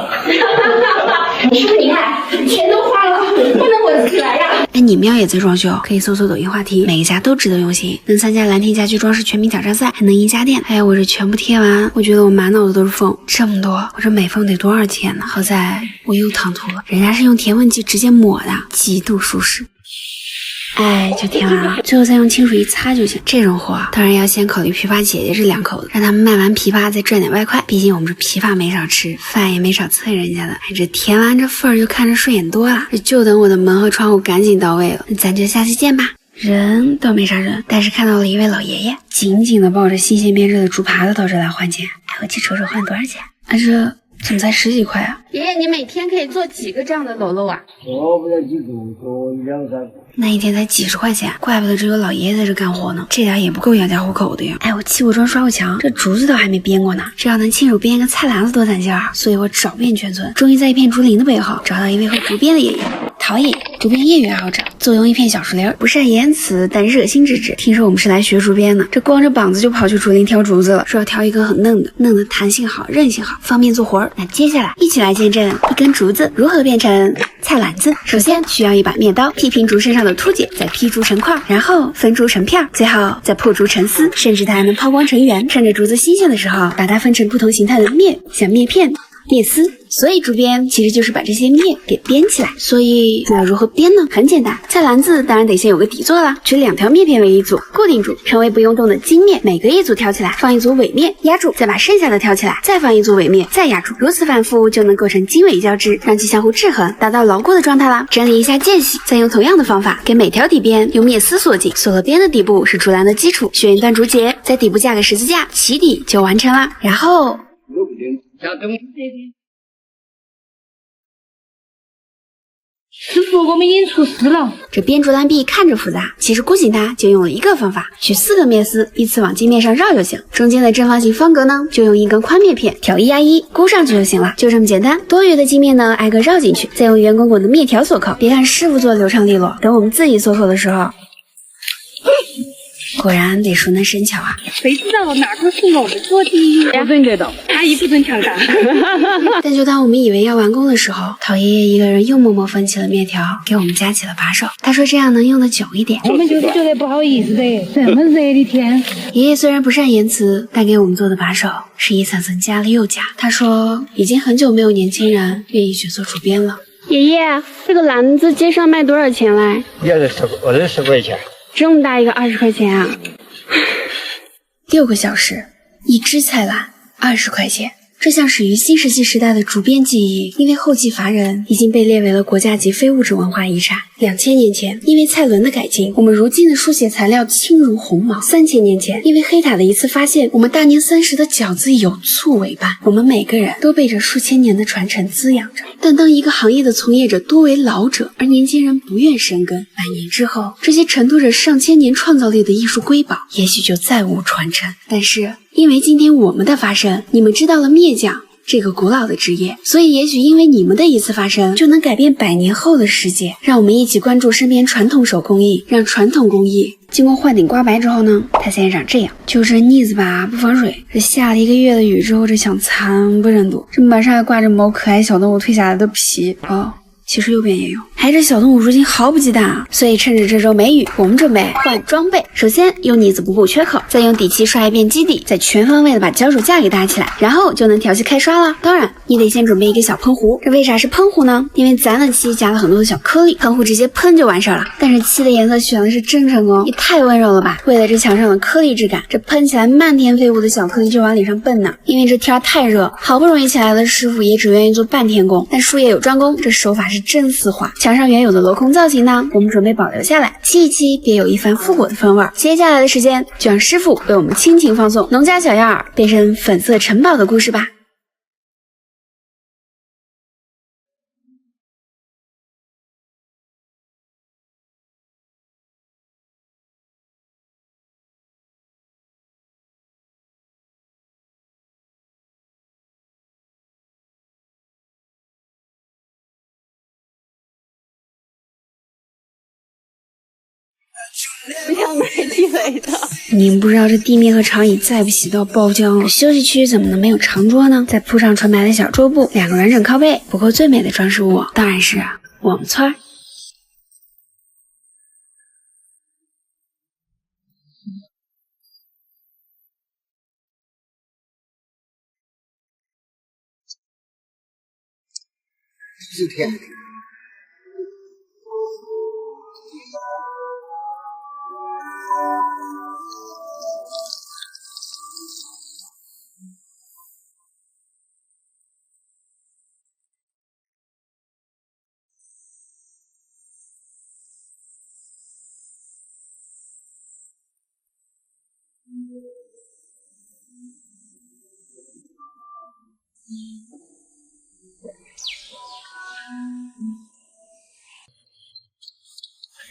师傅你看，钱都花了，不能我自己来呀。哎，你们要也在装修，可以搜搜抖音话题，每个家都值得用心，能参加蓝天家居装饰全民挑战赛，还能赢家电。哎呀，我这全部贴完，我觉得我满脑子都是缝，这么多，我这每缝得多少钱呢？好在我又唐突了，人家是用填缝剂直接抹的，极度舒适。哎，就填完了，最后再用清水一擦就行。这种活当然要先考虑琵琶姐姐这2口子，让他们卖完琵琶再赚点外快。毕竟我们这琵琶没少吃，饭也没少蹭人家的。哎，这填完这份儿就看着顺眼多了，这就等我的门和窗户赶紧到位了。那咱就下期见吧。人倒没啥人，但是看到了一位老爷爷，紧紧的抱着新鲜编织的竹耙子到这来换钱。哎，我去瞅瞅换多少钱？啊，这怎么才10几块啊？爷爷，你每天可以做几个这样的篓篓啊？做不了几个，做2、3个。那一天才几十块钱，怪不得只有老爷爷在这干活呢，这点也不够养家糊口的呀。哎，我砌过砖刷过墙，这竹子倒还没编过呢，这要能亲手编个菜篮子多攒劲儿。所以我找遍全村，终于在一片竹林的背后找到一位会竹编的爷爷，陶爷爷，竹编业余爱好者，坐拥一片小树林，不善言辞，但热心致志。听说我们是来学竹编的，这光着膀子就跑去竹林挑竹子了，说要挑一根很嫩的，嫩的弹性好，韧性好，方便做活儿。那接下来一起来见证一根竹子如何变成菜篮子。首先需要一把面刀，劈平竹身上的凸点，再劈竹成块，然后分竹成片，最后再破竹成丝，甚至它还能抛光成圆。趁着竹子新鲜的时候，把它分成不同形态的面，像面片、面丝。所以竹编其实就是把这些面给编起来。所以那要如何编呢？很简单，菜篮子当然得先有个底座啦，取2条面片为一组，固定住，成为不用动的精面。每隔一组挑起来，放一组尾面压住，再把剩下的挑起来，再放一组尾面，再压住，如此反复就能构成经纬交织，让其相互制衡，达到牢固的状态啦。整理一下间隙，再用同样的方法给每条底边用面丝锁紧，锁了边的底部是竹篮的基础，选一段竹节，在底部架个十字架，起底就完成啦。然后师傅，我们已经出师了。这编竹篮臂看着复杂，其实箍紧它就用了一个方法，取4个面丝，依次往镜面上绕就行。中间的正方形方格呢，就用一根宽面片挑1压1，箍上去就行了，就这么简单。多余的镜面呢，挨个绕进去，再用圆滚滚的面条锁扣。别看师傅做的流畅利落，等我们自己锁口的时候，果然得熟能生巧啊！谁知道哪个是我们做的？不准给的，阿姨不准挑战。但就当我们以为要完工的时候，陶爷爷一个人又默默分起了面条，给我们夹起了把手。他说这样能用得久一点。我们就是觉得不好意思的，这么热的天。爷爷虽然不善言辞，但给我们做的把手是一层层加了又加。他说已经很久没有年轻人愿意去做竹编了。爷爷，这个篮子街上卖多少钱来？我这10块钱。这么大一个20块钱啊！6个小时，一只菜篮，20块钱。这项始于新石器时代的竹编技艺，因为后继乏人，已经被列为了国家级非物质文化遗产。2000年前，因为蔡伦的改进，我们如今的书写材料轻如鸿毛。3000年前，因为黑塔的一次发现，我们大年30的饺子有醋为伴。我们每个人都被这数千年的传承滋养着。但当一个行业的从业者多为老者，而年轻人不愿深耕，100年之后，这些承托着上千年创造力的艺术瑰宝，也许就再无传承。但是，因为今天我们的发生，你们知道了篾匠这个古老的职业，所以也许因为你们的一次发生，就能改变100年后的世界。让我们一起关注身边传统手工艺，让传统工艺经过换顶刮白之后呢，它现在长这样。就这腻子吧，不防水，这下了1个月的雨之后，这想惨不忍睹。这门上还挂着某可爱小动物蜕下来的皮哦。其实右边也有，还还这小动物如今毫不忌惮啊！所以趁着这周没雨，我们准备换装备。首先用腻子补补缺口，再用底漆刷一遍基底，再全方位的把脚手架给搭起来，然后就能调戏开刷了。当然，你得先准备一个小喷壶。这为啥是喷壶呢？因为咱的漆加了很多的小颗粒，喷壶直接喷就完事儿了。但是漆的颜色选的是真成功，也太温柔了吧！为了这墙上的颗粒质感，这喷起来漫天飞舞的小颗粒就往脸上蹦呢。因为这天太热，好不容易请来的师傅也只愿意做半天工，但术业有专攻，这手法是真丝滑。墙上原有的镂空造型呢，我们准备保留下来，漆一漆，别有一番复古的风味。接下来的时间，就让师傅为我们倾情放送农家小样儿变身粉色城堡的故事吧。不想买地雷的。你们不知道这地面和长椅再不洗都要爆浆了。休息区怎么能没有长桌呢？再铺上纯白的小桌布，两个软枕靠背，不够最美的装饰物当然是我们村儿。是天。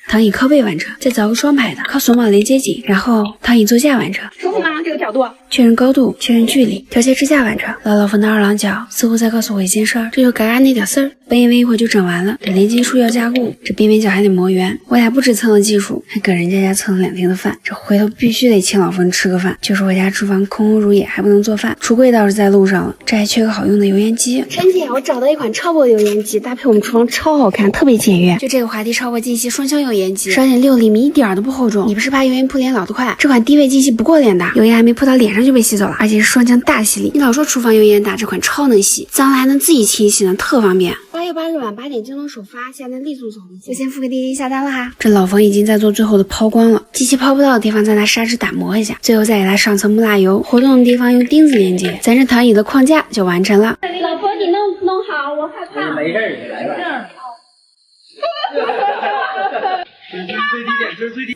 躺椅靠背完成，再凿个双排的，靠榫卯连接紧，然后躺椅座架完成。舒服吗？这个角度？确认高度，确认距离，调节支架完成。老冯的二郎脚似乎在告诉我一件事儿，这就嘎嘎那点事儿。本以为一会儿就整完了，这连接处要加固，这边边角还得磨圆。我俩不止蹭了技术，还搁人家蹭了2天的饭。这回头必须得请老冯吃个饭。就是我家厨房空空如也，还不能做饭。橱柜倒是在路上了，这还缺个好用的油烟机。陈姐，我找到一款超薄油烟机，搭配我们厨房超好看，特别简约。就这个华帝超薄进气双箱油烟机，12.6厘米，一点都不厚重。你不是怕油烟扑脸老得快？这款低位进气不过脸的，油烟还没扑到脸上就被吸走了，而且是双腔大吸力。你老说厨房油烟大，这款超能吸，脏了还能自己清洗呢，特方便。8月8日晚8点京东首发，下单立速走一起。我先付给弟弟下单了哈。这老冯已经在做最后的抛光了，机器抛不到的地方再拿砂纸打磨一下，最后再给它上层木蜡油，活动的地方用钉子连接，咱这躺椅的框架就完成了。老婆，你弄好，我害怕。没事儿，来吧。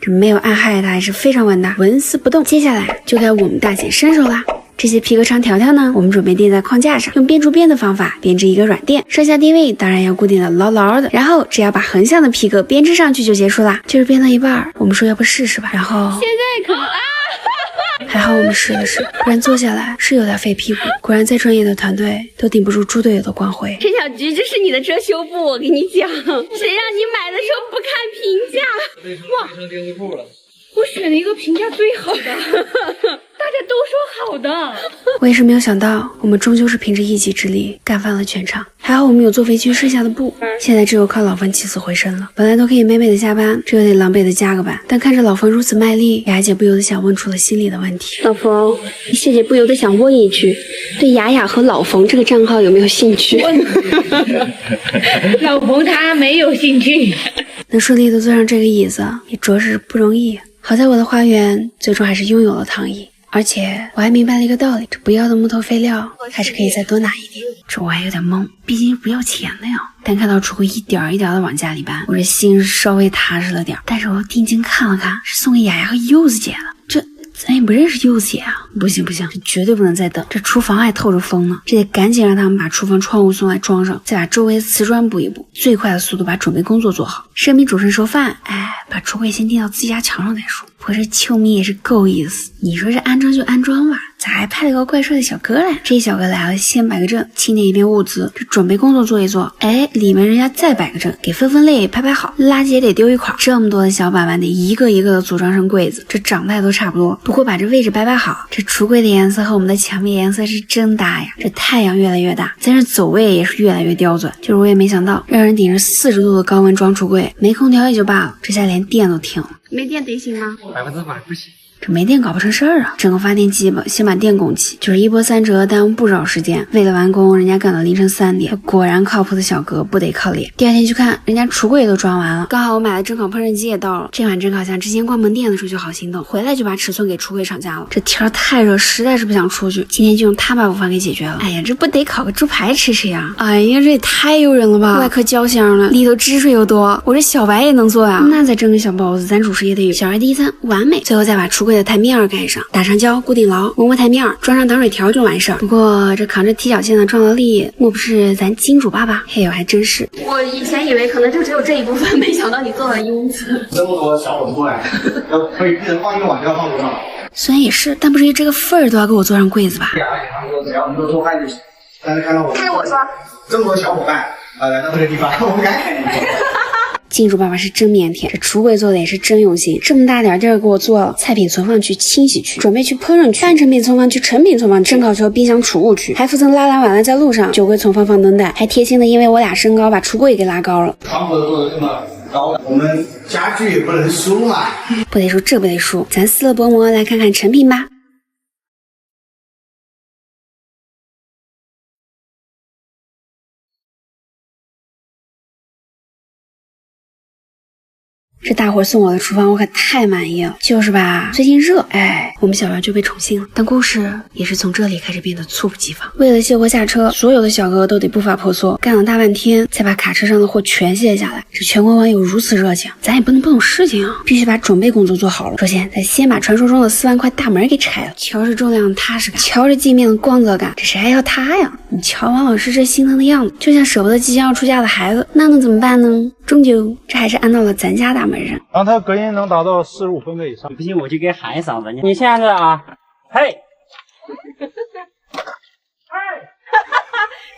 这没有暗害它还是非常稳的，纹丝不动。接下来就该我们大显身手啦。这些皮革长条条呢，我们准备垫在框架上，用编竹编的方法编织一个软垫，上下定位当然要固定的牢牢的，然后只要把横向的皮革编织上去就结束啦。就是编到一半，我们说要不试试吧，然后现在可能还好我们试了试，不然坐下来是有点费屁股。果然再专业的团队都顶不住猪队友的光辉。陈小菊，这是你的遮羞布，我跟你讲，谁让你买的时候不看评价？哇，成钉子裤了。我选了一个评价最好的，大家都说好的。我也是没有想到，我们终究是凭着一己之力干翻了全场。还好我们有做肥区剩下的布，现在只有靠老冯起死回生了。本来都可以美美的下班，这又得狼狈的加个班。但看着老冯如此卖力，雅姐不由得想问出了心里的问题。老冯，谢姐不由得想问一句，对雅雅和老冯这个账号有没有兴趣？老冯他没有兴趣。能顺利的坐上这个椅子，也着实不容易。好在我的花园最终还是拥有了躺椅，而且我还明白了一个道理，这不要的木头废料还是可以再多拿一点。这我还有点懵，毕竟是不要钱的呀。但看到橱柜一点一点的往家里搬，我这心稍微踏实了点。但是我定睛看了看，是送给雅雅和柚子姐的，这咱也不认识柚子姐啊！不行，这绝对不能再等，这厨房还透着风呢，这得赶紧让他们把厨房窗户送来装上，再把周围的瓷砖补一补，最快的速度把准备工作做好。生米煮成熟饭，把橱柜先钉到自己家墙上再说。我这秋米也是够意思，你说这安装就安装吧，咋还派了个怪帅的小哥来？这小哥来了，先摆个阵，清点一遍物资，这准备工作做一做。哎，里面人家再摆个阵，给分分类，排排好，垃圾也得丢一块。这么多的小板板得一个一个的组装成柜子，这长得都差不多。不过把这位置摆摆好，这橱柜的颜色和我们的墙面颜色是真搭呀。这太阳越来越大，但是走位也是越来越刁钻。就是我也没想到，让人顶着40度的高温装橱柜，没空调也就罢了，这下连电都停了。没电得行吗100%不行。这没电搞不成事儿啊！整个发电机吧，先把电供起，就是一波三折，耽误不少时间。为了完工，人家赶到凌晨3点。果然靠谱的小哥不得靠脸。第二天去看，人家橱柜都装完了，刚好我买的蒸烤烹饪机也到了。这款蒸烤箱之前关门店的时候就好心动，回来就把尺寸给橱柜厂家了。这天儿太热，实在是不想出去，今天就用他把午饭给解决了。哎呀，这不得烤个猪排吃吃呀！哎呀，这也太诱人了吧！外壳焦香了，里头汁水又多，我这小白也能做呀。那再蒸个小包子，咱主食也得有。小孩第一餐完美，最后再把橱柜的台面盖上，打上胶固定牢，磨磨台面，装上挡水条就完事儿。不过这扛着踢脚线的创造力，莫不是咱金主爸爸？嘿呦，还真是。我以前以为可能就只有这一部分，没想到你做了因此。这么多小混过来，可以一人放一碗，要放多少？虽然也是，但不至于这个份儿都要给我做上柜子吧？只要能够做饭就行。但是看到我，这是我说，这么多小伙伴来到这个地方，我们感慨一下。金主爸爸是真腼腆，这橱柜做的也是真用心，这么大点地儿给我做了，菜品存放区、清洗区，准备区、烹饪区、半成品存放区、成品存放区、蒸烤球、冰箱储物区，还附赠拉篮碗篮在路上，酒柜存放放灯带，还贴心的因为我俩身高把橱柜给拉高了。窗户做的这么高，我们家具也不能输嘛。不得输，这不得输，咱撕了薄膜来看看成品吧。这大伙送我的厨房我可太满意了，就是吧，最近热，哎，我们小姚就被宠幸了。但故事也是从这里开始变得猝不及防。为了卸货下车，所有的小哥都得步伐婆娑，干了大半天才把卡车上的货全卸下来。这全国网友如此热情，咱也不能不懂事情啊，必须把准备工作做好了。首先咱先把传说中的4万块大门给拆了，瞧着重量踏实感，瞧着镜面的光泽感，这谁还要他呀？你瞧王老师这心疼的样子，就像舍不得即将要出嫁的孩子，那能怎么办呢？终究这还是安到了咱家大门上。然后它隔音能达到45分贝以上。不行我就给喊一嗓子。你现在啊，嘿，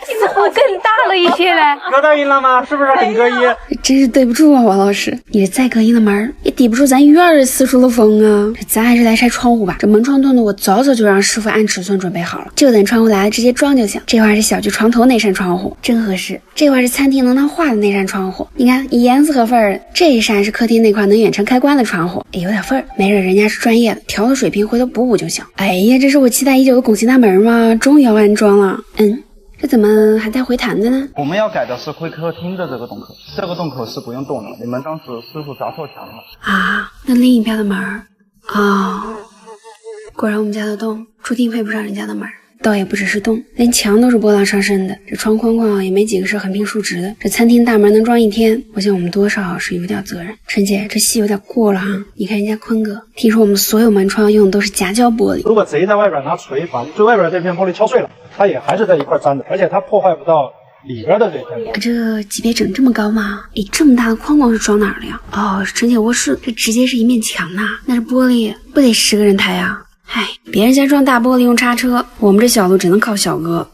似乎更大了一些嘞。隔到音了吗？是不是很隔音？真是对不住啊，王老师，你这再隔音的门也抵不住咱院儿四处的风啊。这咱还是来拆窗户吧。这门窗洞的我早就让师傅按尺寸准备好了，就等窗户来了直接装就行。这块是小区床头那扇窗户，真合适。这块是餐厅能当画的那扇窗户，你看颜色合份儿。这一扇是客厅那块能远程开关的窗户，也有点份儿。没事，人家是专业的，调个水平回头补补就行。哎呀，这是我期待已久的拱形大门吗？终于要安装了。这怎么还带回弹的呢？我们要改的是回客厅的这个洞口，这个洞口是不用动的，你们当时师傅砸错墙了啊。那另一边的门果然我们家的洞注定配不上人家的门，倒也不只是洞，连墙都是波浪上升的。这窗框框也没几个是横平竖直的。这餐厅大门能装1天，我想我们多少是有点责任。陈姐，这戏有点过了啊！你看人家坤哥，听说我们所有门窗用的都是夹胶玻璃。如果贼在外边拿锤把最外边这片玻璃敲碎了，它也还是在一块粘着，而且它破坏不到里边的这片。这级别整这么高吗？诶，这么大的框框是装哪儿了呀？哦，是陈姐卧室，这直接是一面墙呐。那这玻璃不得10个人抬啊？唉，别人家装大玻璃用叉车，我们这小路只能靠小哥。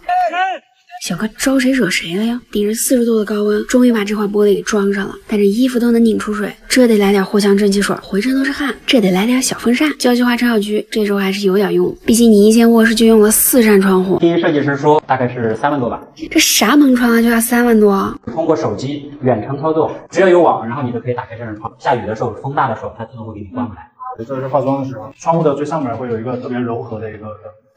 小哥招谁惹谁了呀？顶着40度的高温，终于把这块玻璃给装上了，但这衣服都能拧出水，这得来点藿香正气水，浑身都是汗，这得来点小风扇。郊区化陈小区这周还是有点用，毕竟你一间卧室就用了4扇窗户。听设计师说大概是3万多吧。这啥门窗啊就要3万多？通过手机远程操作，只要有网，然后你就可以打开这扇窗。下雨的时候，风大的时候，它自动会给你关回来。这是化妆的时候，窗户的最上面会有一个特别柔和的一个。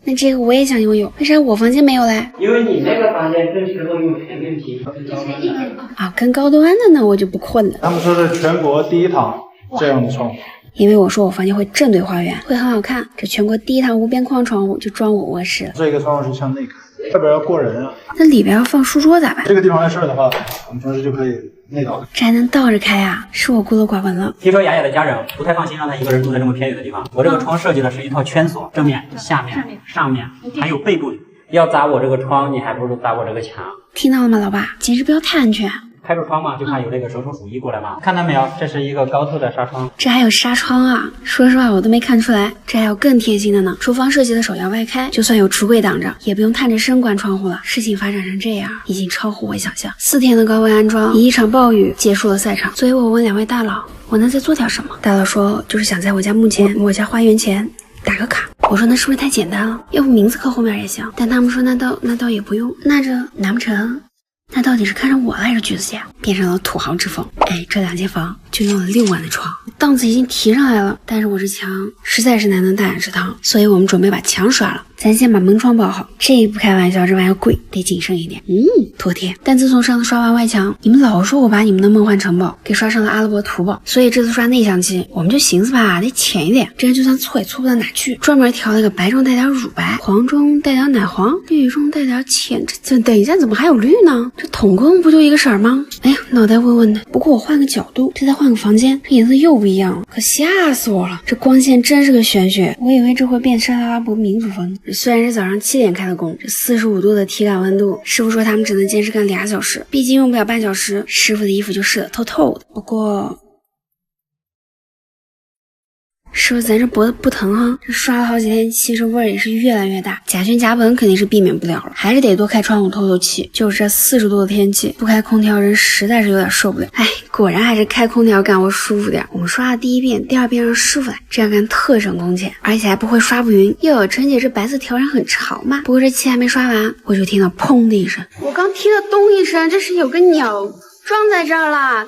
那这个我也想拥有，为啥我房间没有嘞？因为你那个房间更适合用全面屏。跟高端的那我就不困了。他们说是全国第1趟这样的窗户，因为我说我房间会正对花园，会很好看。这全国第1趟无边框窗户就装我卧室了。这个窗户是向内开，外边要过人啊。那里边要放书桌咋办？这个地方的事儿的话，我们平时就可以内倒。这还能倒着开啊？是我孤陋寡闻了。听说雅雅的家人不太放心让她一个人住在这么偏远的地方。我这个窗设计的是一套圈锁，正面、下面、上面还有背部。要砸我这个窗，你还不如砸我这个墙。听到了吗，老爸？简直不要太安全。开着窗嘛，就怕有那个蛇虫鼠疫过来嘛。看到没有，这是一个高透的纱窗。这还有纱窗啊！说实话，我都没看出来。这还有更贴心的呢，厨房设计的手要外开，就算有橱柜挡着，也不用探着身关窗户了。事情发展成这样，已经超乎我想象。4天的高温安装，以一场暴雨结束了赛场。所以我问2位大佬，我能再做点什么？大佬说，就是想在我家花园前打个卡。我说那是不是太简单了？要不名字刻后面也行。但他们说那倒也不用。那这难不成？那到底是看上我了还是橘子姐？变成了土豪之风。哎，这2间房就用了6万的床，档次已经提上来了。但是我这墙实在是难能大雅之堂，所以我们准备把墙刷了。咱先把门窗包好，这不开玩笑，这玩意贵，得谨慎一点。妥帖。但自从上次刷完外墙，你们老说我把你们的梦幻城堡给刷成了阿拉伯土堡，所以这次刷内墙漆，我们就寻思吧，得浅一点，这样就算错也错不到哪去。专门调了个白中带点乳白，黄中带点奶黄，绿中带点浅。这等一下怎么还有绿呢？这统共不就一个色儿吗？哎呀，脑袋问问的。不过我换个角度，这再换个房间，这颜色又不一样了，可吓死我了！这光线真是个玄学，我以为这会变成阿拉伯民主风。虽然是早上7点开的工，这45度的体感温度，师傅说他们只能坚持干2小时，毕竟用不了半小时，师傅的衣服就湿得透透的。不过师傅咱这脖子不疼哈，这刷了好几天，其实味儿也是越来越大，甲醛甲苯肯定是避免不了了，还是得多开窗户透透气。就是这40度的天气，不开空调人实在是有点受不了。哎，果然还是开空调干活舒服点。我们刷了第1遍，第2遍让师傅来，这样干特省工钱，而且还不会刷不匀。哟，陈姐这白色条染很潮嘛。不过这漆还没刷完，我就听到砰的一声，我刚听到咚一声，这是有个鸟撞在这儿了，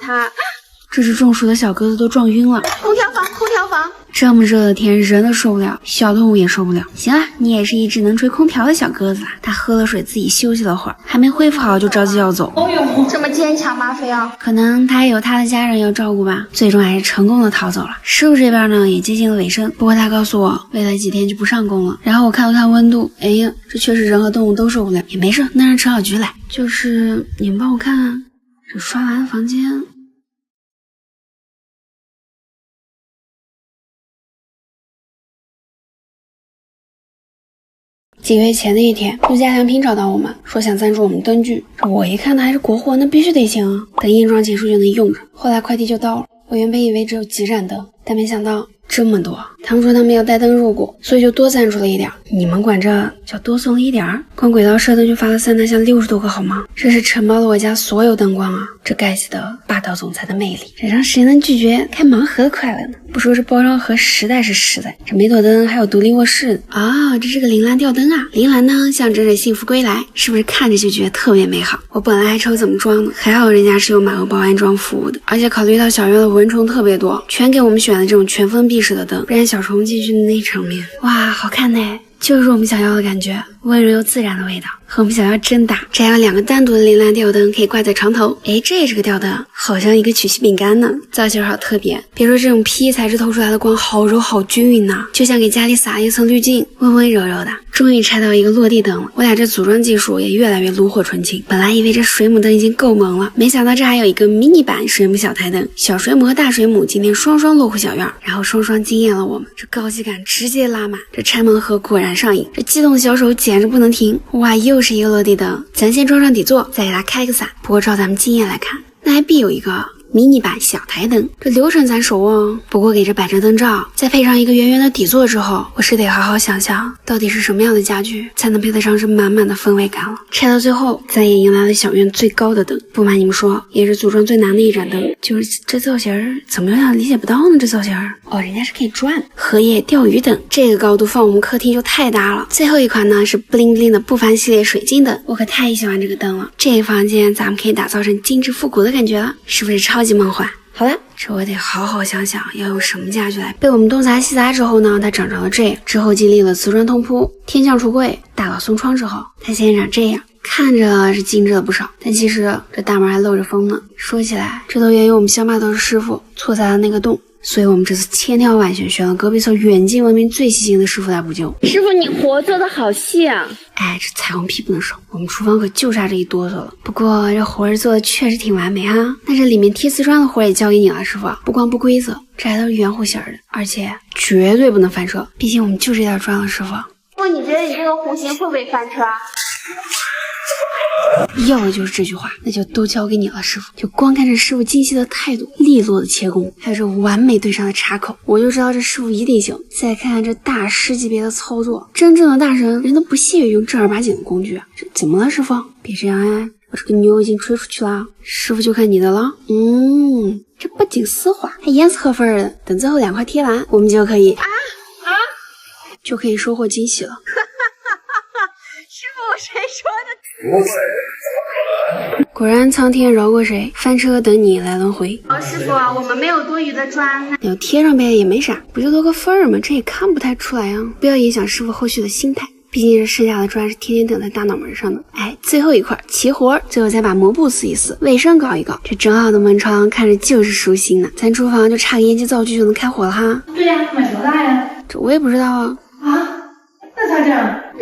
这只中暑的小鸽子都撞晕了。空调房。这么热的天，人都受不了，小动物也受不了。行了，你也是一只能吹空调的小鸽子啦。它喝了水，自己休息了会儿，还没恢复好就着急要走。这么坚强吗？非要？可能他也有他的家人要照顾吧。最终还是成功的逃走了。师傅这边呢也接近了尾声，不过他告诉我未来几天就不上工了。然后我看了看温度，哎呀，这确实人和动物都受不了。也没事，那让陈小菊来。就是你们帮我看看这刷完的房间。几个月前的一天，陆家良品找到我们，说想赞助我们灯具。我一看它还是国货，那必须得行啊！等验装结束就能用着。后来快递就到了，我原本以为只有几盏灯，但没想到这么多。他们说他们要带灯入股，所以就多赞助了一点。你们管这叫多送了一点儿？光轨道射灯就发了3大箱60多个好吗？这是承包了我家所有灯光啊！这该死的霸道总裁的魅力，这让谁能拒绝开盲盒的快乐呢？不说这包装盒实在是实在，这每朵灯还有独立卧室啊！这是个铃兰吊灯啊！铃兰呢象征着幸福归来，是不是看着就觉得特别美好？我本来还愁怎么装呢，还好人家是有满额包安装服务的，而且考虑到小院的蚊虫特别多，全给我们选了这种全封闭式的灯，不然小虫进去的那场面，哇，好看呢！就是我们想要的感觉，温柔又自然的味道，和我们想要真搭。这还有2个单独的铃兰吊灯可以挂在床头。哎，这也是个吊灯，好像一个曲奇饼干呢，造型好特别。别说这种 PE 材质透出来的光好柔好均匀呢，就像给家里撒一层滤镜，温温柔柔的。终于拆到一个落地灯了，我俩这组装技术也越来越炉火纯青。本来以为这水母灯已经够萌了，没想到这还有一个迷你版水母小台灯。小水母和大水母今天双双落户小院，然后双双惊艳了我们，这高级感直接拉满。这拆盲盒果然上瘾，这激动的小手简直不能停。哇，又是一个落地灯，咱先装上底座，再给它开个伞。不过照咱们经验来看，那还必有一个迷你版小台灯，这流程咱熟哦。不过给这摆着灯罩，再配上一个圆圆的底座之后，我是得好好想想，到底是什么样的家具才能配得上这满满的氛围感了。拆到最后，咱也迎来了小院最高的灯。不瞒你们说，也是组装最难的一盏灯。就是这造型怎么有点理解不到呢？这造型哦，人家是可以转荷叶钓鱼灯，这个高度放我们客厅就太大了。最后一款呢是 bling bling 的不凡系列水晶灯，我可太喜欢这个灯了。这个房间咱们可以打造成精致复古的感觉了，是不是超级梦幻？好了，这我得好好想想要用什么家具来。被我们东砸西砸之后呢，它长成了这样。之后经历了瓷砖通铺、天降橱柜、大老松窗之后，它现在长这样。看着是精致了不少，但其实这大门还漏着风呢。说起来，这都源于我们乡坝头师傅错砸的那个洞，所以我们这次千挑万选，选了隔壁村远近闻名最细心的师傅来补救。师傅，你活做的好细啊！哎，这彩虹屁不能少，我们厨房可就差这一哆嗦了。不过这活儿做的确实挺完美哈。那这里面贴瓷砖的活也交给你了，师傅。不光不规则，这还都是圆弧形的，而且绝对不能翻车，毕竟我们就这点砖了，师傅。不，你觉得你这个弧形会不会翻车啊？要的就是这句话，那就都交给你了，师傅。就光看这师傅精细的态度、利落的切工，还有这完美对上的插口，我就知道这师傅一定行。再看看这大师级别的操作，真正的大神人都不屑于用正儿八经的工具。这怎么了，师傅？别这样啊！我这个牛已经吹出去了，师傅就看你的了。这不仅丝滑，还严丝合缝的。等最后2块贴完，我们就可以就可以收获惊喜了。师傅，谁说的？果然苍天饶过谁，翻车等你来轮回。师傅，我们没有多余的砖。要贴上呗，也没啥，不就多个分儿吗？这也看不太出来啊。不要影响师傅后续的心态。毕竟这剩下的砖是天天等在大脑门上的。最后一块齐活，最后再把膜布撕一撕，卫生搞一搞，这整好的门窗看着就是舒心呢。咱厨房就差个烟机灶具就能开火了哈。对呀，买多大呀？这我也不知道啊。那咋整？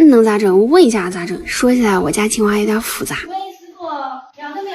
能咋整？我问一下咋整。说起来我家情况有点复杂。喂，师傅，两个，你可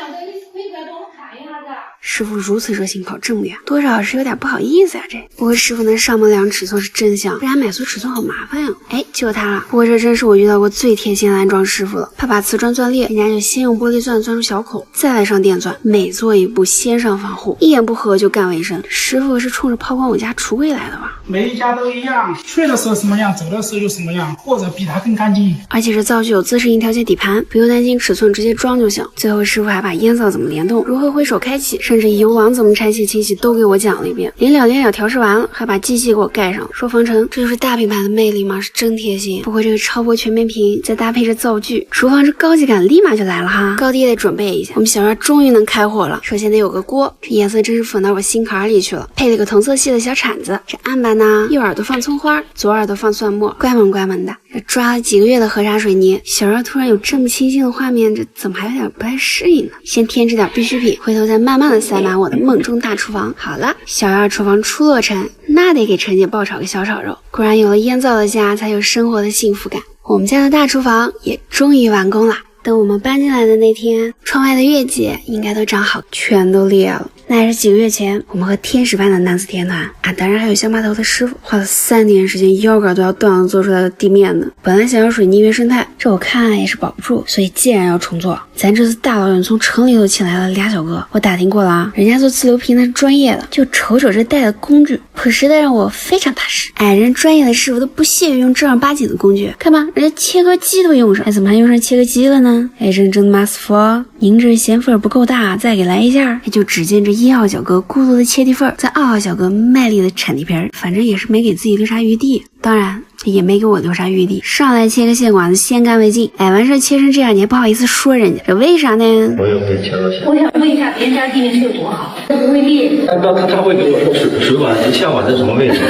以不要帮我砍一下子？师傅如此热心跑这么远，多少是有点不好意思呀。不过师傅能上门量尺寸是真香，不然买错尺寸好麻烦呀。就他了。不过这真是我遇到过最贴心的安装师傅了。怕把瓷砖钻裂，人家就先用玻璃钻钻出小口，再来上电钻，每做一步先上防护，一言不合就干卫生。师傅是冲着抛光我家橱柜来的吧？每一家都一样，去的时候什么样，走的时候就什么样，或者比它更干净。而且这灶具有自适应调节底盘，不用担心尺寸，直接装就行。最后师傅还把烟灶怎么联动，如何挥手开启，甚至油网怎么拆卸清洗都给我讲了一遍。临了调试完了，还把机器给我盖上，说防尘。这就是大品牌的魅力吗？是真贴心。不过这个超薄全面屏再搭配着灶具，厨房这高级感立马就来了哈。高低也得准备一下。我们小院终于能开火了，首先得有个锅，这颜色真是粉到我心坎里去了。配了个同色系的小铲子，这案板呢，右耳朵放葱花，左耳朵放蒜末，乖萌的。这抓了几个月的河沙水泥，小院突然有这么清新的画面，这怎么还有点不太适应呢？先添置点必需品，回头再慢慢的塞满我的梦中大厨房。好了，小院厨房出落成，那得给陈姐爆炒个小炒肉。果然有了烟灶的家，才有生活的幸福感。我们家的大厨房也终于完工了。等我们搬进来的那天，窗外的月季应该都长好，全都裂了。那也是几个月前，我们和天使般的男子天团当然还有乡巴头的师傅，花了3年时间，腰杆都要断了做出来的地面呢。本来想要水泥原生态，这我看也是保不住，所以既然要重做，咱这次大老远从城里头请来了俩小哥。我打听过了啊，人家做自流平那是专业的，就瞅瞅这带的工具，朴实的让我非常踏实。人专业的师傅都不屑于用正儿八经的工具，看吧，人家切割机都用上，怎么还用上切割机了呢？认真的马斯佛，您这嫌缝不够大，再给来一下。就只见这1号小哥孤独的切地缝，在2号小哥卖力的铲地皮儿，反正也是没给自己留啥余地，当然也没给我留啥余地。上来切个线管子，先干为敬。完事切成这样，你还不好意思说人家，这为啥呢？我也会切到线。我想问一下，别人家地面是有多好，会不会裂？他会给我说水管线管在什么位置？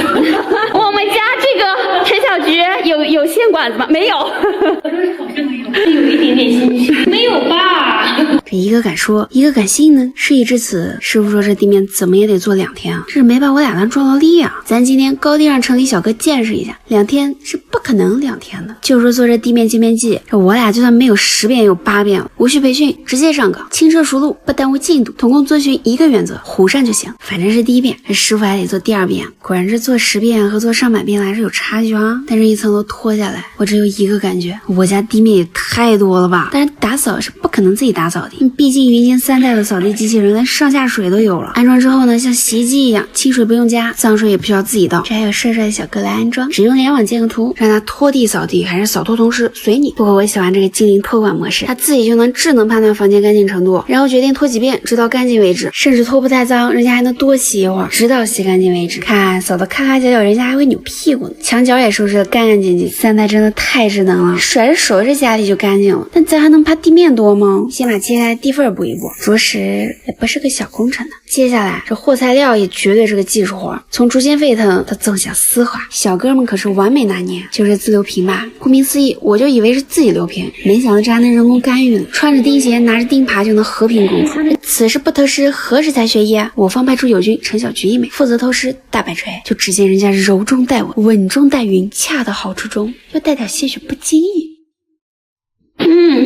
我们家这个陈小菊有线管子吗？没有。有一点点心虚，没有吧？这一个敢说，一个敢信呢。事已至此，师傅说这地面怎么也得做2天啊，这是没把我俩当壮劳力啊。咱今天高低让城里小哥见识一下，2天是不可能2天的。就说做这地面镜面计，这我俩就算没有10遍有8遍了，无需培训，直接上岗，轻车熟路，不耽误进度。统共遵循一个原则，糊上就行。反正是第1遍，这师傅还得做第2遍。果然这做10遍和做上百遍还是有差距啊。但这一层楼拖下来，我只有一个感觉，我家地面也太多了吧。但是打扫是不可能自己打扫的，毕竟云京3代的扫地机器人连上下水都有了。安装之后呢，像洗衣机一样，清水不用加，脏水也不需要自己倒。这还有帅帅的小哥来安装，只用联网建个图，让他拖地扫地还是扫拖同时随你。不过我喜欢这个精灵托管模式，他自己就能智能判断房间干净程度，然后决定拖几遍，直到干净为止。甚至拖不太脏，人家还能多洗一会儿，直到洗干净为止。看扫得咔咔角角，人家还会扭屁股呢。墙角也收拾得干干净净。3代真的太智能了，甩着手这家里就干净了。但咱还能怕地面多吗？先把切开地缝补一补，着实也不是个小工程呢。接下来这和材料也绝对是个技术活，从竹签沸腾到纵向丝滑，小哥们可是完美拿捏。就是自流平吧，顾名思义，我就以为是自己流平，没想到这还能人工干预呢。穿着钉鞋，拿着钉耙就能和平共处。此时不偷师，何时才学艺啊？我方派出友军陈小菊一枚，负责偷师大摆锤。就只见人家柔中带稳，稳中带匀，恰到好处中又带点些许不经意。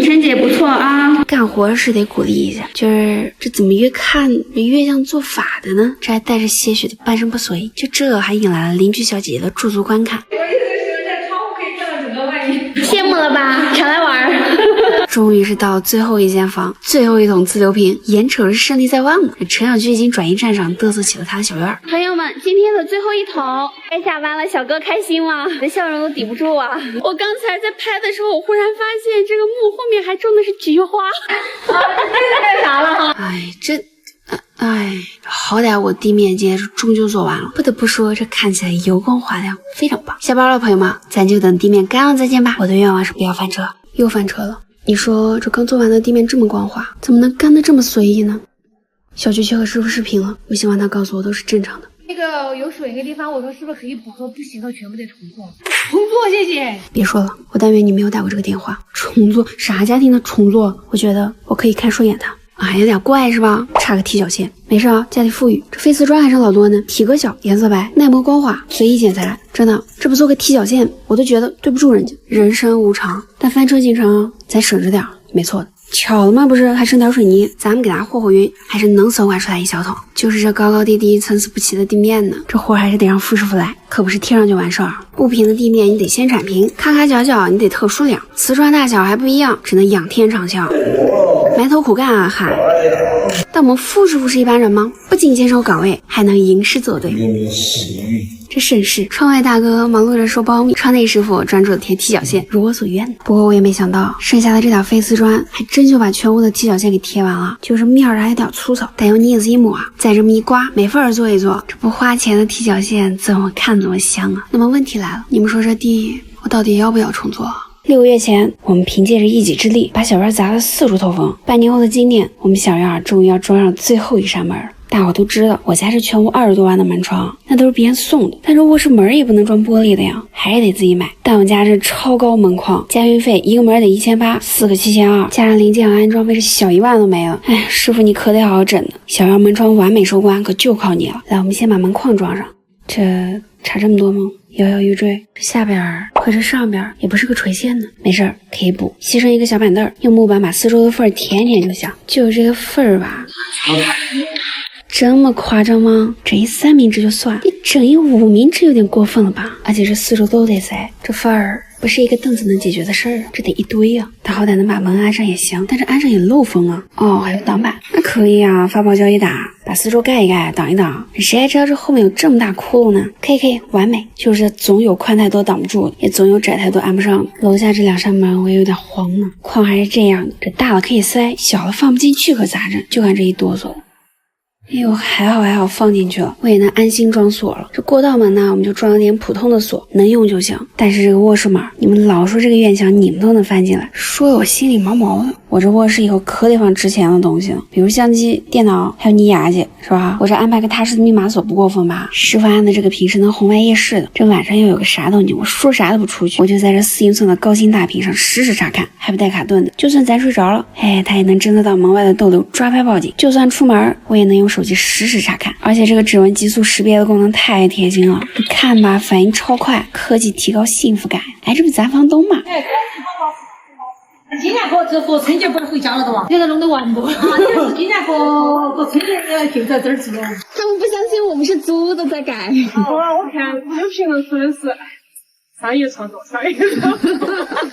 陈姐不错啊，干活是得鼓励一下，就是这怎么越看越像做法的呢？这还带着些许的半生不遂，就这还引来了邻居小姐姐的驻足观看。羡慕了吧？常来玩。终于是到了最后一间房，最后一桶自流瓶，眼瞅着胜利在望了。这陈小菊已经转移战场，嘚瑟起了他的小院。朋友们，今天的最后一桶，该下班了，小哥开心吗？你的笑容都抵不住啊！我刚才在拍的时候，我忽然发现这个幕后面还种的是菊花。这干啥了？好歹我地面今天是终究做完了，不得不说这看起来油光滑亮，非常棒。下班了，朋友们，咱就等地面干了再见吧。我的愿望是不要翻车，又翻车了。你说这刚做完的地面这么光滑，怎么能干得这么随意呢？小菊去和师傅视频了，我希望他告诉我都是正常的。那个有水的地方，我说是不是可以补课？不行了，全部得重做。重做，谢谢。别说了，我但愿你没有打过这个电话。重做啥家庭的重做？我觉得我可以看顺眼他。有点怪是吧？差个踢脚线，没事啊，家里富裕，这翡瓷砖还是老多呢，体格小，颜色白，耐磨光滑，随意剪裁，真的，这不做个踢脚线，我都觉得对不住人家。人生无常，但翻车进程咱省着点，没错的。巧了吗？不是，还剩点水泥，咱们给它和匀，还是能搜刮出来一小桶。就是这高高低低、参差不齐的地面呢，这活还是得让傅师傅来，可不是贴上就完事儿。不平的地面你得先铲平，咔咔角角你得特殊量，瓷砖大小还不一样，只能仰天长啸，埋头苦干啊！嗨，但我们傅师傅是一般人吗？不仅坚守岗位，还能吟诗作对。这甚是，窗外大哥忙碌着收苞米，窗内师傅专注的贴踢脚线，如我所愿。不过我也没想到，剩下的这点翡瓷砖还真就把全屋的踢脚线给贴完了，就是面儿还有点粗糙，但用腻子一抹，再这么一刮，没法做一做。这不花钱的踢脚线怎么看怎么香啊！那么问题来了，你们说这地我到底要不要重做？6个月前，我们凭借着一己之力把小院砸得四处透风。半年后的今年，我们小院终于要装上最后一扇门。大伙都知道，我家是全屋20多万的门窗，那都是别人送的。但是卧室门也不能装玻璃的呀，还是得自己买。但我家这超高门框，加运费一个门得1800，4个7200，加上零件和安装费，这小1万都没了。哎，师傅你可得好好整呢。小院门窗完美收官，可就靠你了。来，我们先把门框装上。这差这么多吗？摇摇欲坠，这下边和这上边也不是个垂线呢，没事儿可以补，牺牲一个小板凳，用木板把四周的缝填填就行。就是这个缝儿吧，这么夸张吗？整一3明治就算，你整一5明治有点过分了吧？而且这四周都得塞，这缝儿不是一个凳子能解决的事儿，这得一堆啊。他好歹能把门安上也行，但是安上也漏风啊。哦，还有挡板，那可以啊，发泡胶一打，把四周盖一盖，挡一挡。谁还知道这后面有这么大窟窿呢？可以，完美。就是总有宽太多挡不住，也总有窄太多安不上。楼下这2扇门我也有点慌呢，框还是这样的，这大了可以塞，小了放不进去可咋整？就看这一哆嗦的。哎呦，还好放进去了，我也能安心装锁了。这过道门呢，我们就装了点普通的锁，能用就行。但是这个卧室门，你们老说这个院墙你们都能翻进来，说我心里毛毛的。我这卧室以后可得放值钱的东西了，比如相机、电脑，还有泥牙去，是吧？我这安排个踏实的密码锁不过分吧？师傅安的这个屏是能红外夜视的，这晚上要有个啥动静，我说啥都不出去，我就在这4英寸的高清大屏上实时查看，还不带卡顿的。就算咱睡着了，它也能侦测到门外的逗留，抓拍报警。就算出门，我也能用手机实时查看。而且这个指纹极速识别的功能太贴心了，你看吧，反应超快，科技提高幸福感。哎，这不咱房东嘛？今年过春节不是回家了的嘛？现在弄得完不？就是今年过春节就在这儿住了。他们不相信我们是租的在改。我看有评论说的是商业操作。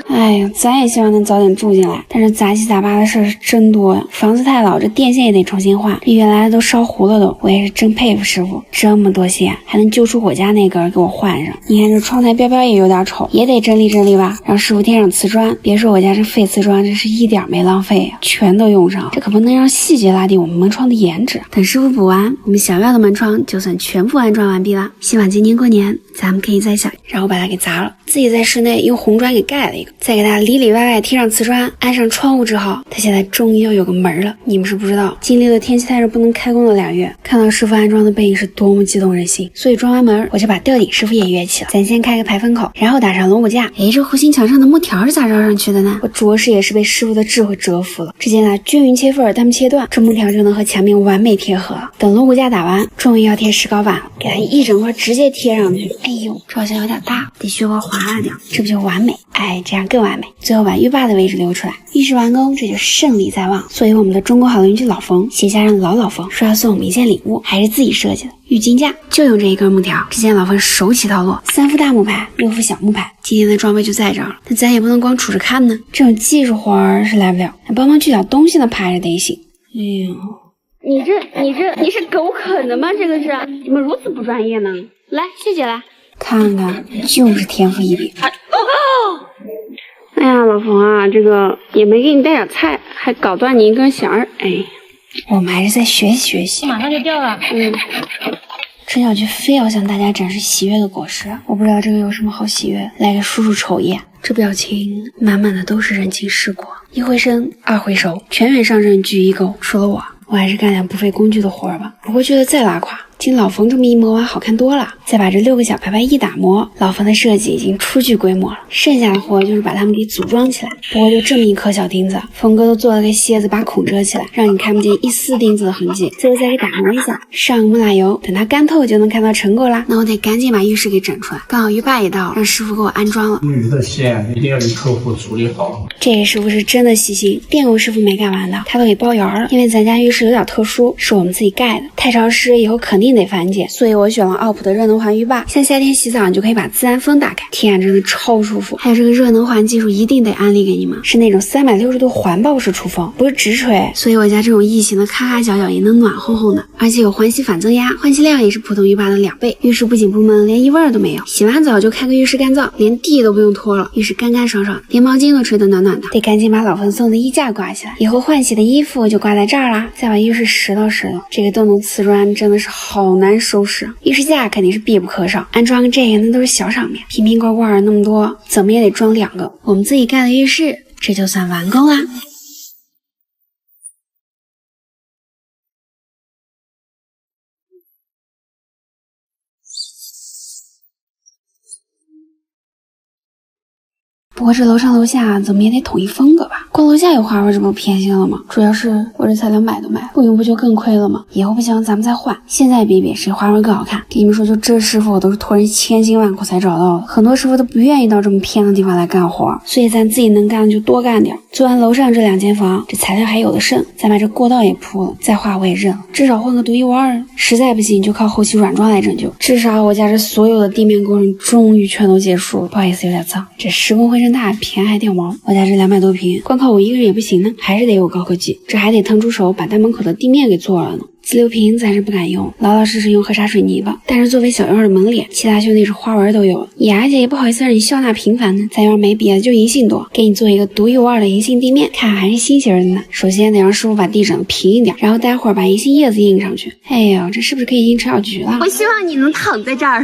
哎呀，咱也希望能早点住进来，但是杂七杂八的事是真多呀。房子太老，这电线也得重新换，这原来的都烧糊了都。我也是真佩服师傅，这么多线还能揪出我家那根给我换上。你看这窗台标标也有点丑，也得整理吧，让师傅贴上瓷砖。别说我家这废瓷砖，这是一点没浪费呀，全都用上。这可不能让细节拉低我们门窗的颜值。等师傅补完，我们小院的门窗就算全部安装完毕了。希望今年过年咱们可以再想，然后把它给砸了，自己在室内用红砖给盖了一个，再给它里外贴上瓷砖，安上窗户之后，它现在终于要有个门了。你们是不知道，经历了天气太热不能开工的2月，看到师傅安装的背影是多么激动人心。所以装完门，我就把吊顶师傅也约起了，咱先开个排风口，然后打上龙骨架。这弧形墙上的木条是咋绕上去的呢？我着实也是被师傅的智慧折服了，直接拿均匀切缝，但不切断，这木条就能和墙面完美贴合了。等龙骨架打完，终于要贴石膏板了，给它一整块直接贴上去。哎呦，这好像有点大，得学就会滑了点，这不就完美？哎，这样更完美。最后把浴霸的位置留出来，浴室完工，这就胜利在望。所以我们的中国好邻居老冯写下让老冯说要送我们一件礼物，还是自己设计的浴巾架，就用这一根木条。之前老冯手起刀落，3副大木牌，6副小木牌，今天的装备就在这儿了。但咱也不能光杵着看呢，这种技术活儿是来不了，还帮忙锯点东西的牌是得行。哎呦，你是狗啃的吗？这个是怎么如此不专业呢？来，谢谢啦。看看，就是天赋异禀。哎呀，老冯啊，这个也没给你带点菜，还搞断你一根弦儿。哎，我们还是在学习。马上就掉了。吃小菊非要向大家展示喜悦的果实，我不知道这个有什么好喜悦。来给叔叔瞅一眼，这表情满满的都是人情世故。一回生，二回熟，全员上阵聚一钩。除了我还是干点不费工具的活吧。不过觉得再拉垮，经老冯这么一磨完好看多了。再把这6个小牌牌一打磨，老冯的设计已经初具规模了，剩下的活就是把它们给组装起来。不过就这么一颗小钉子，冯哥都做了个楔子把孔遮起来，让你看不见一丝钉子的痕迹。最后再给打磨一下，上个木蜡油，等它干透就能看到成果啦。那我得赶紧把浴室给整出来，刚好浴霸也到，让师傅给我安装了。鱼的线一定要给客户处理好。这个师傅是真的细心，电工师傅没干完的，他都给包圆了。因为咱家浴室有点特殊，是我们自己盖的，太潮湿以后肯定得翻解，所以我选了奥普的热能环浴霸。像夏天洗澡，你就可以把自然风打开，体验真的超舒服。还有这个热能环技术一定得安利给你们，是那种360度环抱式出风，不是直吹，所以我家这种异形的咔咔角角也能暖烘烘的，而且有环吸反增压，换气量也是普通浴霸的2倍。浴室不仅不闷，连异味都没有。洗完澡就开个浴室干燥，连地都不用拖了，浴室干干爽爽，连毛巾都吹得暖暖的。得赶紧把老冯送的衣架挂起来，以后换洗的衣服就挂在这儿啦。再把浴室拾掇拾掇，这个洞洞瓷砖真的是好难收拾。浴室架肯定是必不可少，安装个这个那都是小场面，瓶瓶罐罐那么多，怎么也得装2个。我们自己盖的浴室，这就算完工啦。不过这楼上楼下怎么也得统一风格吧？光楼下有花纹，这不偏心了吗？主要是我这才2买都买，不用不就更亏了吗？以后不行咱们再换，现在比谁花纹更好看。给你们说，就这师傅我都是托人千辛万苦才找到的，很多师傅都不愿意到这么偏的地方来干活，所以咱自己能干的就多干点。做完楼上这2间房，这材料还有的剩，再把这过道也铺了，再画我也认了，至少混个独一无二。实在不行就靠后期软装来拯救。至少我家这所有的地面工程终于全都结束了，不好意思有点脏，这施工灰尘大，皮还掉毛。我家这200多平，光靠我一个人也不行呢，还是得有高科技，这还得腾出手把大门口的地面给做了呢。自流平暂时不敢用，老老实实用河沙水泥吧。但是作为小院的门脸，其他兄弟是花纹都有了，雅姐也不好意思让你笑纳平凡呢。咱要是没别的，就银杏多，给你做一个独一无二的银杏地面，看还是新型的呢。首先得让师傅把地整得平一点，然后待会儿把银杏叶子印上去。哎呦，这是不是可以印吃小菊了？我希望你能躺在这儿。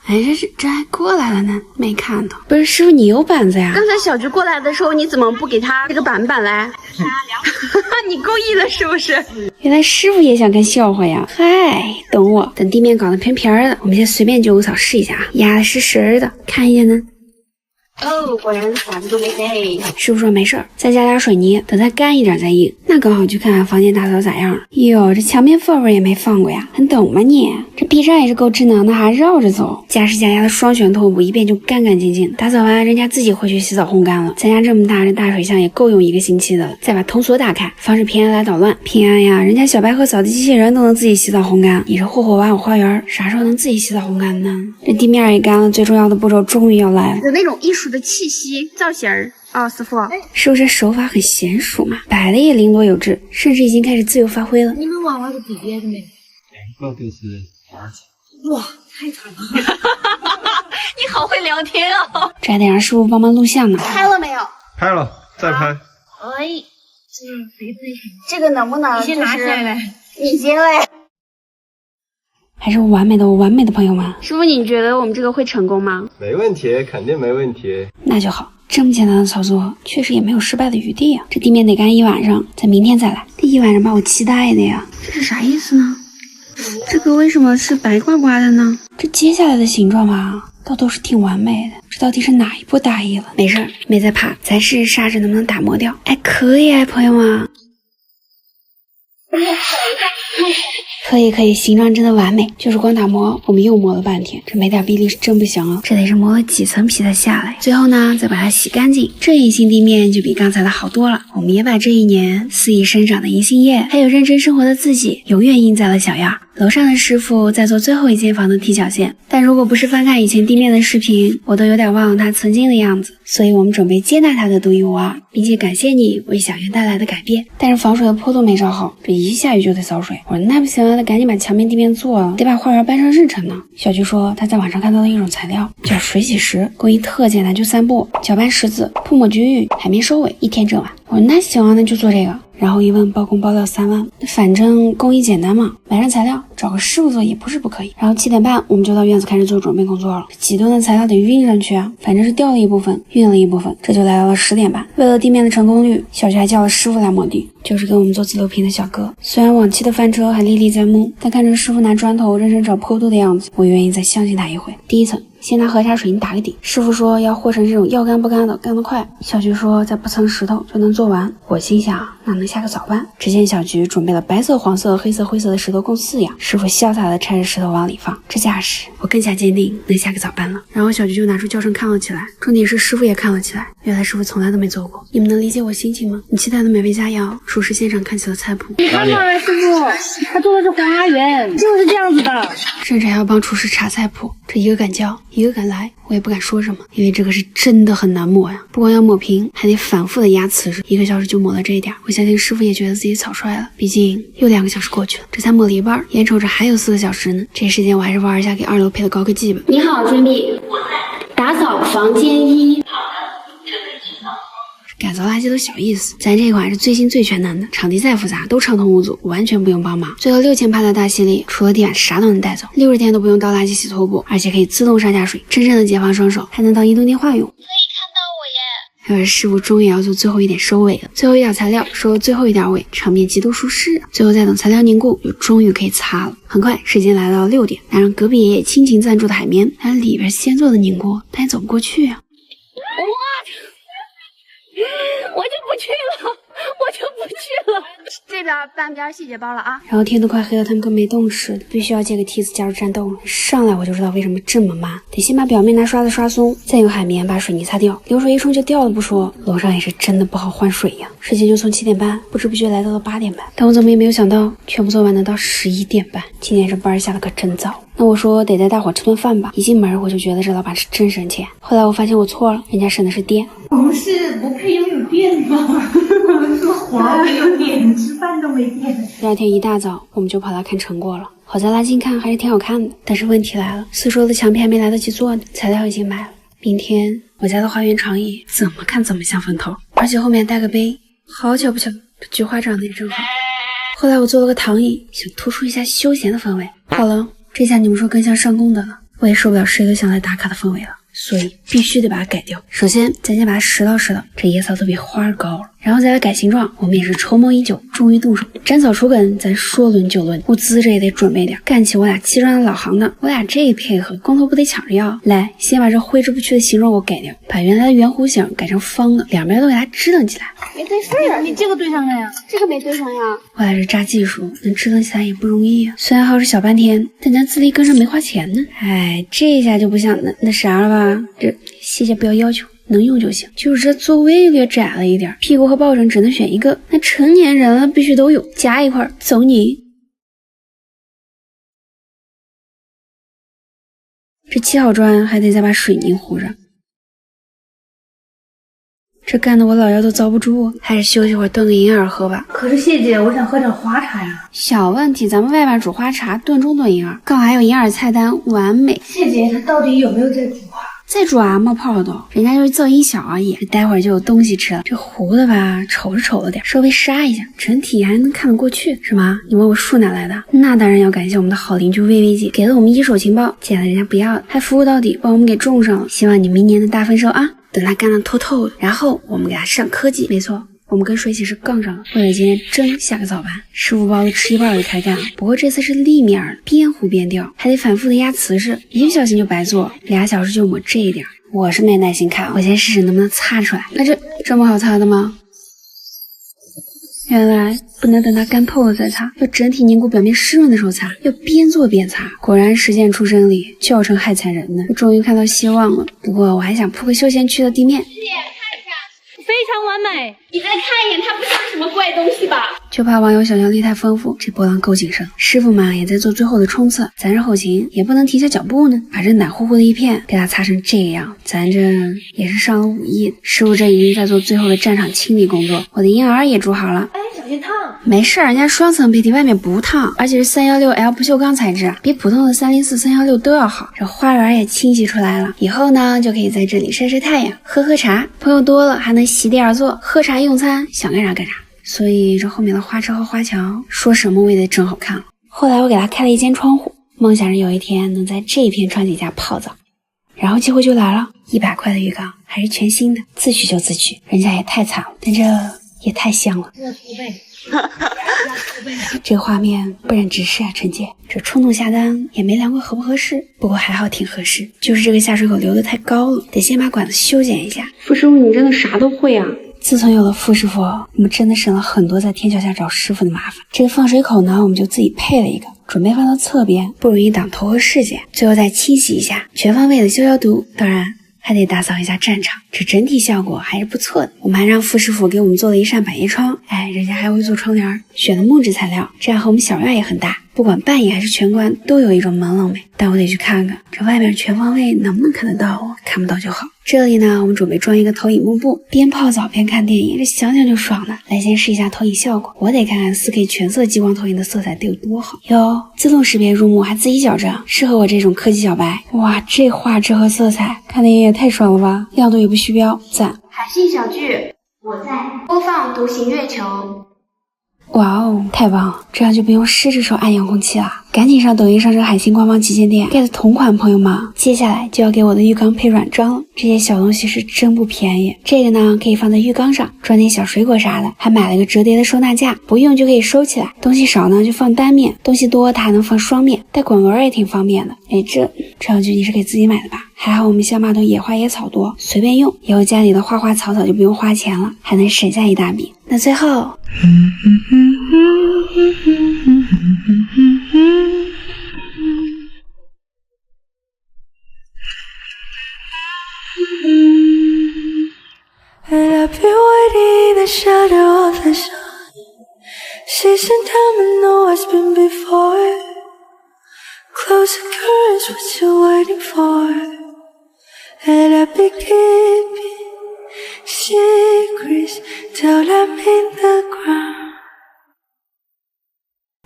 哎，这还过来了呢，没看到。不是师傅，你有板子呀？刚才小菊过来的时候，你怎么不给他这个板板来？你故意的是不是？原来师傅也想看笑话呀！嗨，懂我。等地面搞得偏偏的，我们先随便9个草试一下啊，压得实实的，看一眼呢。哦，果然啥子都没得。师傅说没事儿，再加点水泥，等它干一点再印。那刚好去看看房间打扫咋样了。哟，这墙面缝也没放过呀，很懂吗你？这 B 站也是够智能的，还绕着走。家是家家的双旋拖布，一遍就干干净净的。打扫完，人家自己回去洗澡烘干了。咱家这么大，这大水箱也够用1个星期的了。再把通锁打开，防止平安来捣乱。平安呀，人家小白和扫地机器人都能自己洗澡烘干，你这霍霍挖我花园，啥时候能自己洗澡烘干呢？这地面也干了，最重要的步骤终于要来了，有那种艺术的气息造型儿。哦，师傅，是不是手法很娴熟嘛？摆的也绫罗有致，甚至已经开始自由发挥了。你们娃娃都毕业了没？个都是2级。哇，太惨了！你好会聊天哦。这还得让师傅帮忙录像呢。拍了没有？拍了，再拍。哎，这个能不能？你先拿起来来。你先来。还是完美的朋友们。师傅，你觉得我们这个会成功吗？没问题，肯定没问题。那就好。这么简单的操作，确实也没有失败的余地啊！这地面得干1晚上，咱明天再来。这1晚上把我期待的呀，这是啥意思呢？这个为什么是白呱呱的呢？这接下来的形状吧，都是挺完美的，这到底是哪一步大意了？没事儿，没在怕，咱试试砂纸能不能打磨掉。哎，可以哎，朋友们。等一下。可以，形状真的完美，就是光打磨，我们又磨了半天，这没点臂力是真不行了，这得是磨了几层皮才下来。最后呢，再把它洗干净，这银杏地面就比刚才的好多了。我们也把这一年肆意生长的银杏叶，还有认真生活的自己，永远印在了小院。楼上的师傅在做最后一间房的踢脚线，但如果不是翻看以前地面的视频，我都有点忘了他曾经的样子。所以我们准备接纳他的独一无二，并且感谢你为小院带来的改变。但是防水的坡都没找好，这一下雨就得扫水。我说那不行啊，那赶紧把墙面地面做了，得把花园搬上日程呢。小菊说他在网上看到了一种材料叫水洗石，工艺特简单，就3步：搅拌石子、铺抹菊玉、海绵收尾，1天整完。我说那行啊，那就做这个。然后一问包工包料3万，反正工艺简单嘛，买上材料找个师傅做也不是不可以。然后7点半我们就到院子开始做准备工作了，几吨的材料得运上去啊，反正是掉了一部分运了一部分，这就来到了10点半。为了地面的成功率，小徐还叫了师傅来抹地，就是给我们做自流平的小哥。虽然往期的翻车还历历在目，但看着师傅拿砖头认真找坡度的样子，我愿意再相信他一回。第一层先拿河沙水泥打个底，师傅说要和成这种要干不干的，干得快。小菊说再不蹭石头就能做完。我心想那能下个早班。只见小菊准备了白色、黄色、黑色、灰色的石头共4样，师傅潇洒的拆着石头往里放，这架势我更加坚定能下个早班了。然后小菊就拿出教程看了起来，重点是师傅也看了起来，原来师傅从来都没做过。你们能理解我心情吗？你期待的美味佳肴，厨师现场看起了菜谱。你看嘛，师傅，他做的是花园，就是这样子的。甚至还要帮厨师查菜谱，这一个敢教，一个敢来，我也不敢说什么，因为这个是真的很难抹呀。不光要抹平，还得反复的压瓷实，1个小时就抹了这一点。我相信师傅也觉得自己草率了，毕竟又2个小时过去了，这才抹了一半，眼瞅着还有4个小时呢。这时间我还是玩一下给2楼配的高科技吧。你好，尊婢，打扫房间1。改造垃圾都小意思，咱这款是最新最全能的，场地再复杂都畅通无阻，完全不用帮忙。最后6000帕的大系列，除了地板啥都能带走，60天都不用倒垃圾洗拖布，而且可以自动上下水，真正的解放双手，还能当移动电话用。可以看到我耶！还有师傅终于要做最后一点收尾了，最后一点材料收了最后一点尾，场面极度舒适。最后再等材料凝固，就终于可以擦了。很快时间来到了6点，拿上隔壁爷爷亲情赞助的海绵，它里边先做的凝固，但也走不过去啊。我就不去了。这边半边细节包了啊。然后天都快黑了，他们跟没动似的，必须要借个梯子加入战斗了。上来我就知道为什么这么慢，得先把表面拿刷子刷松，再用海绵把水泥擦掉，流水一冲就掉了不说，楼上也是真的不好换水呀。时间就从7点半不知不觉来到了8点半，但我怎么也没有想到全部做完能到11点半。今天这班下的可真早。那我说得带大伙吃顿饭吧，一进门我就觉得这老板是真省钱。后来我发现我错了，人家省的是电。不是不配拥有电吗？说华为有电，吃饭都没电。第2天一大早我们就跑来看成果了，好在拉近看还是挺好看的。但是问题来了，4周的墙壁还没来得及做呢，材料已经买了。明天我家的花园长椅怎么看怎么像坟头，而且后面带个碑，好巧不巧，这菊花长得也正好。后来我做了个躺椅，想突出一下休闲的氛围。好了，这下你们说更像上供的了，我也受不了谁都想来打卡的氛围了，所以必须得把它改掉。首先咱先把它拾掇拾掇，这野草都比花儿高了，然后再来改形状。我们也是筹谋已久，终于动手。斩草除根咱说论就论，物资这也得准备点，干起我俩砌砖的老行当，我俩这一配合，光头不得抢着要。来，先把这挥之不去的形状给我改掉，把原来的圆弧形改成方的，两边都给它支棱起来。没对事啊，你这个对上了呀，这个没对上呀。我俩这扎技术能支棱起来也不容易啊，虽然耗时小半天，但咱自力更生没花钱呢。哎，这一下就不像那啥了吧？这谢谢不要要求，能用就行。就是这座位略窄了一点，屁股和抱枕只能选一个，那成年人了必须都有，加一块走你。这砌好砖还得再把水泥糊上，这干得我老腰都遭不住，还是休息会儿炖个银耳喝吧。可是谢姐，我想喝点花茶呀。小问题，咱们外边煮花茶，炖中炖银耳，刚好还有银耳菜单，完美。谢姐，他到底有没有在煮啊？再煮啊，冒泡了都，人家就是噪音小而已，待会儿就有东西吃了。这糊的吧，瞅是瞅了点，稍微杀一下，整体还能看得过去，是吗？你问我数哪来的？那当然要感谢我们的好邻居薇薇姐，给了我们一手情报，捡了人家不要的，还服务到底，帮我们给种上了。希望你明年的大丰收啊！等它干得透透的，然后我们给它上科技。没错，我们跟水洗师杠上了，为了今天真下个早班。师傅包子吃一半就开干了，不过这次是立面的，边糊边掉，还得反复的压瓷实，一不小心就白做，2小时就抹这一点。我是没耐心看，我先试试能不能擦出来。那这么好擦的吗？原来不能等它干透了再擦，要整体凝固表面湿润的时候擦，要边做边擦。果然实践出真理，教程害惨人呢。我终于看到希望了，不过我还想铺个休闲区的地面。非常完美，你再看一眼，它不像什么怪东西吧？就怕网友想象力太丰富，这波浪够谨慎。师傅们也在做最后的冲刺，咱这后勤也不能停下脚步呢。把这奶乎乎的一片给它擦成这样，咱这也是上了5亿。师傅这已经在做最后的战场清理工作，我的婴儿也煮好了。哎，小心烫。没事，人家双层被体外面不烫，而且是316L 不锈钢材质，比普通的304、316都要好。这花园也清洗出来了，以后呢就可以在这里晒晒太阳，喝茶。朋友多了还能席地而坐，喝茶用餐，想干啥干啥。所以这后面的花车和花桥说什么我也得整好看了。后来我给他开了一间窗户，梦想着有一天能在这片窗底下泡澡。然后机会就来了，100块的浴缸还是全新的，自取就自取，人家也太惨了，但这也太香了。这个画面不忍直视啊，陈姐，这冲动下单也没量过合不合适，不过还好挺合适，就是这个下水口流得太高了，得先把管子修剪一下。傅师傅，你真的啥都会啊！自从有了傅师傅，我们真的省了很多在天桥下找师傅的麻烦。这个放水口呢，我们就自己配了一个，准备放到侧边，不容易挡头和视线。最后再清洗一下，全方位的消毒，当然还得打扫一下战场，这整体效果还是不错的。我们还让傅师傅给我们做了一扇百叶窗，人家还会做窗帘，选了木质材料，这样和我们小院也很搭，不管半野还是全关都有一种朦胧美。但我得去看看这外面全方位能不能看得到我，看不到就好。这里呢，我们准备装一个投影幕布，边泡澡边看电影，这想想就爽了。来先试一下投影效果，我得看看 4K 全色激光投影的色彩得有多好哟。自动识别入目，还自己矫正，适合我这种科技小白。哇，这画质和色彩看的也太爽了吧，亮度也不虚标，赞。海信小剧，我在播放独行月球。哇哦，太棒了，这样就不用湿着手按遥控器了。赶紧上抖音上这海信官方旗舰店 get 同款，朋友们，接下来就要给我的浴缸配软装了。这些小东西是真不便宜，这个呢可以放在浴缸上装点小水果啥的，还买了个折叠的收纳架，不用就可以收起来。东西少呢就放单面，东西多它还能放双面，带滚轮也挺方便的。这样就你是给自己买的吧？还好我们小码头野花野草多，随便用，以后家里的花花草草就不用花钱了，还能省下一大笔。那最后And I've been waiting in the shadow of the sun, seizing time and know what's been before. Close the curtains, what you waiting for? And I've been keeping secrets till I'm in the ground.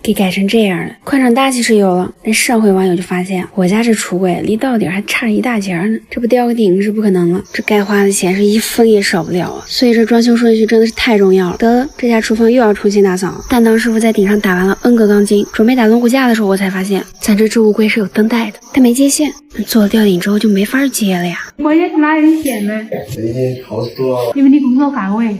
给改成这样了，宽敞大气是有了，但上回网友就发现我家这橱柜离到底还差着一大截呢，这不雕个顶是不可能了，这该花的钱是一分也少不了啊，所以这装修顺序真的是太重要了。得了，这家厨房又要重新打扫了。蛋堂师傅在顶上打完了 N 个钢筋，准备打龙骨架的时候，我才发现咱这置物柜是有灯带的，但没接线，做了吊顶之后就没法接了呀。我也是哪人写的？最近好说，因为你工作范围。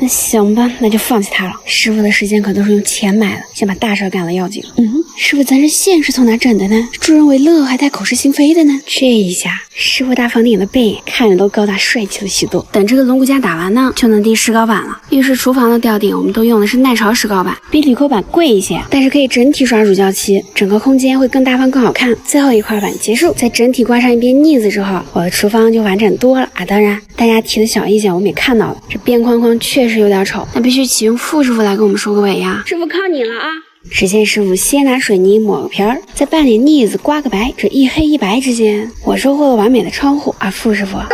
那行吧，那就放弃他了。师傅的时间可都是用钱买的，先把大事干了要紧。师傅咱这线是从哪整的呢？助人为乐还带口是心非的呢？这一下师傅大房顶的背看着都高大帅气了许多。等这个龙骨架打完呢，就能钉石膏板了。浴室厨房的吊顶我们都用的是耐潮石膏板，比铝扣板贵一些，但是可以整体刷乳胶漆，整个空间会更大方更好看。最后一块板结束，在整体关上一边腻子之后，我的厨房就完整多了啊！当然大家提的小意见我们也看到了，这边框框确实有点丑，那必须启用傅师傅来给我们收个尾呀。师傅靠你了啊！只见师傅先拿水泥抹个皮儿，再拌点腻子刮个白，这一黑一白之间，我收获了完美的窗户。而傅师傅在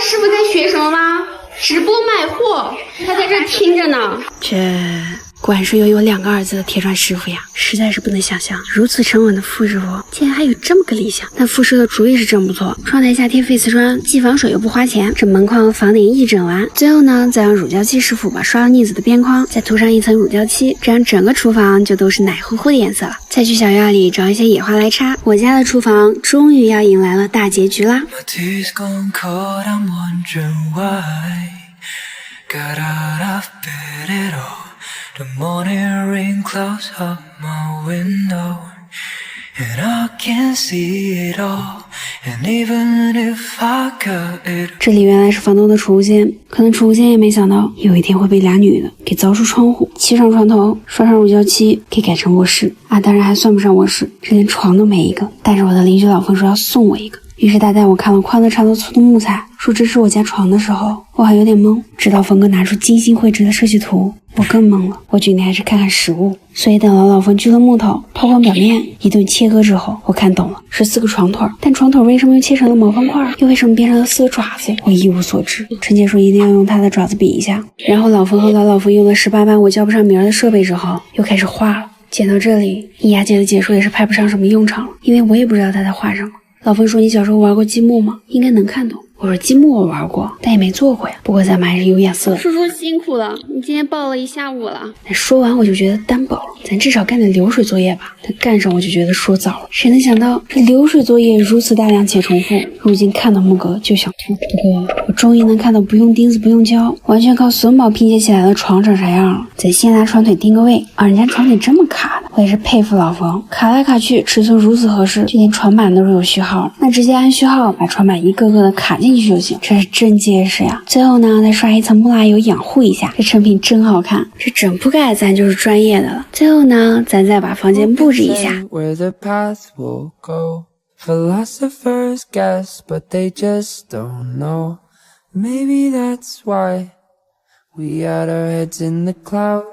学什么吗？直播卖货，他在这听着呢。这果然是有2个儿子的铁砖师傅呀，实在是不能想象，如此沉稳的傅师傅竟然还有这么个理想。但傅师的主意是真不错，窗台下贴废瓷砖，既防水又不花钱。这门框和房顶一整完，最后呢，再让乳胶漆师傅把刷了腻子的边框再涂上一层乳胶漆，这样整个厨房就都是奶乎乎的颜色了。再去小院里找一些野花来插，我家的厨房终于要迎来了大结局啦。The morning rain clouds up my window. And I can see it all. And even if I could. 这里原来是房东的储物间，可能储物间也没想到有一天会被俩女的给凿出窗户，砌上床头，刷上乳胶漆，给改成卧室啊！当然还算不上卧室，这连床都没一个。但是我的邻居老冯说要送我一个，于是他带我看了宽的、长的、粗的木材，说这是我家床的时候，我还有点懵，直到冯哥拿出精心绘制的设计图，我更懵了。我决定还是看看实物，所以等到老冯锯了木头，抛光表面，一顿切割之后，我看懂了，是4个床腿，但床腿为什么又切成了模方块，又为什么变成了4个爪子，我一无所知。陈姐说一定要用她的爪子比一下，然后老冯和老冯用了18般我叫不上名的设备之后，又开始画了。剪到这里，一牙姐的解说也是派不上什么用场了，因为我也不知道他在画什么。老冯说你小时候玩过积木吗？应该能看懂。我说积木我玩过，但也没做过呀。不过咱们还是有眼色。叔叔辛苦了，你今天抱了一下午了。但说完我就觉得单薄了，咱至少干点流水作业吧。但干上我就觉得说早了，谁能想到这流水作业如此大量且重复，如今看到木格就想吐。不过我终于能看到不用钉子不用胶，完全靠榫卯拼接起来的床长啥样了。咱先拿床腿定个位啊，人家床腿这么卡的，我也是佩服老冯，卡来卡去尺寸如此合适，就连床板都是有序号，那直接按序号把床板一个个的卡进去就行，这是真结实呀。最后呢再刷一层木蜡油养护一下，这成品真好看，这整铺盖咱就是专业的了。最后呢咱再把房间布置一下。 Where the path will go. Philosophers guess, but they just don't know. Maybe that's why we had our heads in the clouds.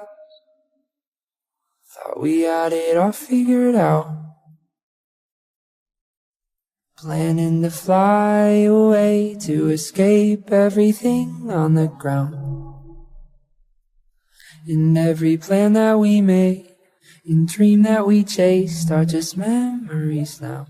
Thought we had it all figured out. Planning to fly away to escape everything on the ground. And every plan that we made and dream that we chased are just memories now.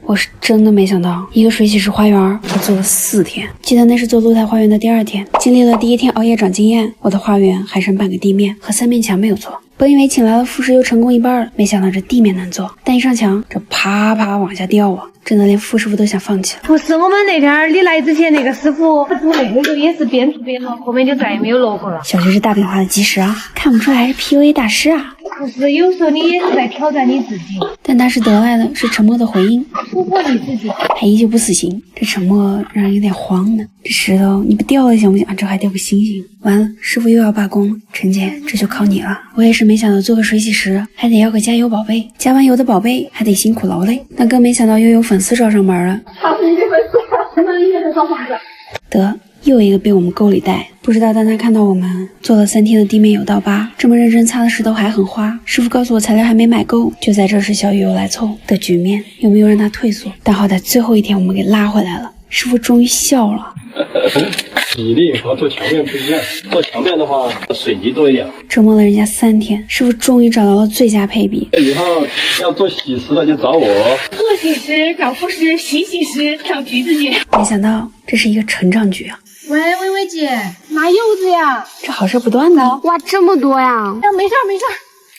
我是真的没想到，一个水洗式花园我做了4天。记得那是做露台花园的第2天，经历了第1天熬夜长经验，我的花园还剩半个地面和3面墙没有做。本以为请来了复式就成功一半了，没想到这地面难做，但一上墙这啪啪往下掉啊，真的连傅师傅都想放弃了。不是，我们那天你来之前那个师傅，他做那个时候也是边做边弄，后面就再也没有弄过了。小学是大变化的基石啊，看不出来还是 PUA 大师啊。不是，有时候你也是在挑战你自己，但大师得来的是沉默的回应，突破你自己。他依旧不死心，这沉默让人有点慌呢。这石头你不掉了行不行啊？这还掉个星星。完了，师傅又要罢工了。陈姐，这就靠你了。我也是没想到做个水洗石还得要个加油宝贝，加完油的宝贝还得辛苦劳累，那更没想到又有粉丝找上门了。得，又一个被我们沟里带。不知道当他看到我们做了3天的地面有刀疤，这么认真擦的石头还很花，师傅告诉我材料还没买够，就在这时小雨又来凑的局面，有没有让他退缩？但好在最后1天我们给拉回来了，师傅终于笑了。比例和做墙面不一样，做墙面的话水泥多一点。折磨了人家3天，师傅终于找到了最佳配比。以后要做洗石的就找我。做洗石找护士，洗洗石找橘子姐。没想到这是一个成长局啊！喂，薇薇姐，拿柚子呀？这好事不断的。哇，这么多呀！没事没事，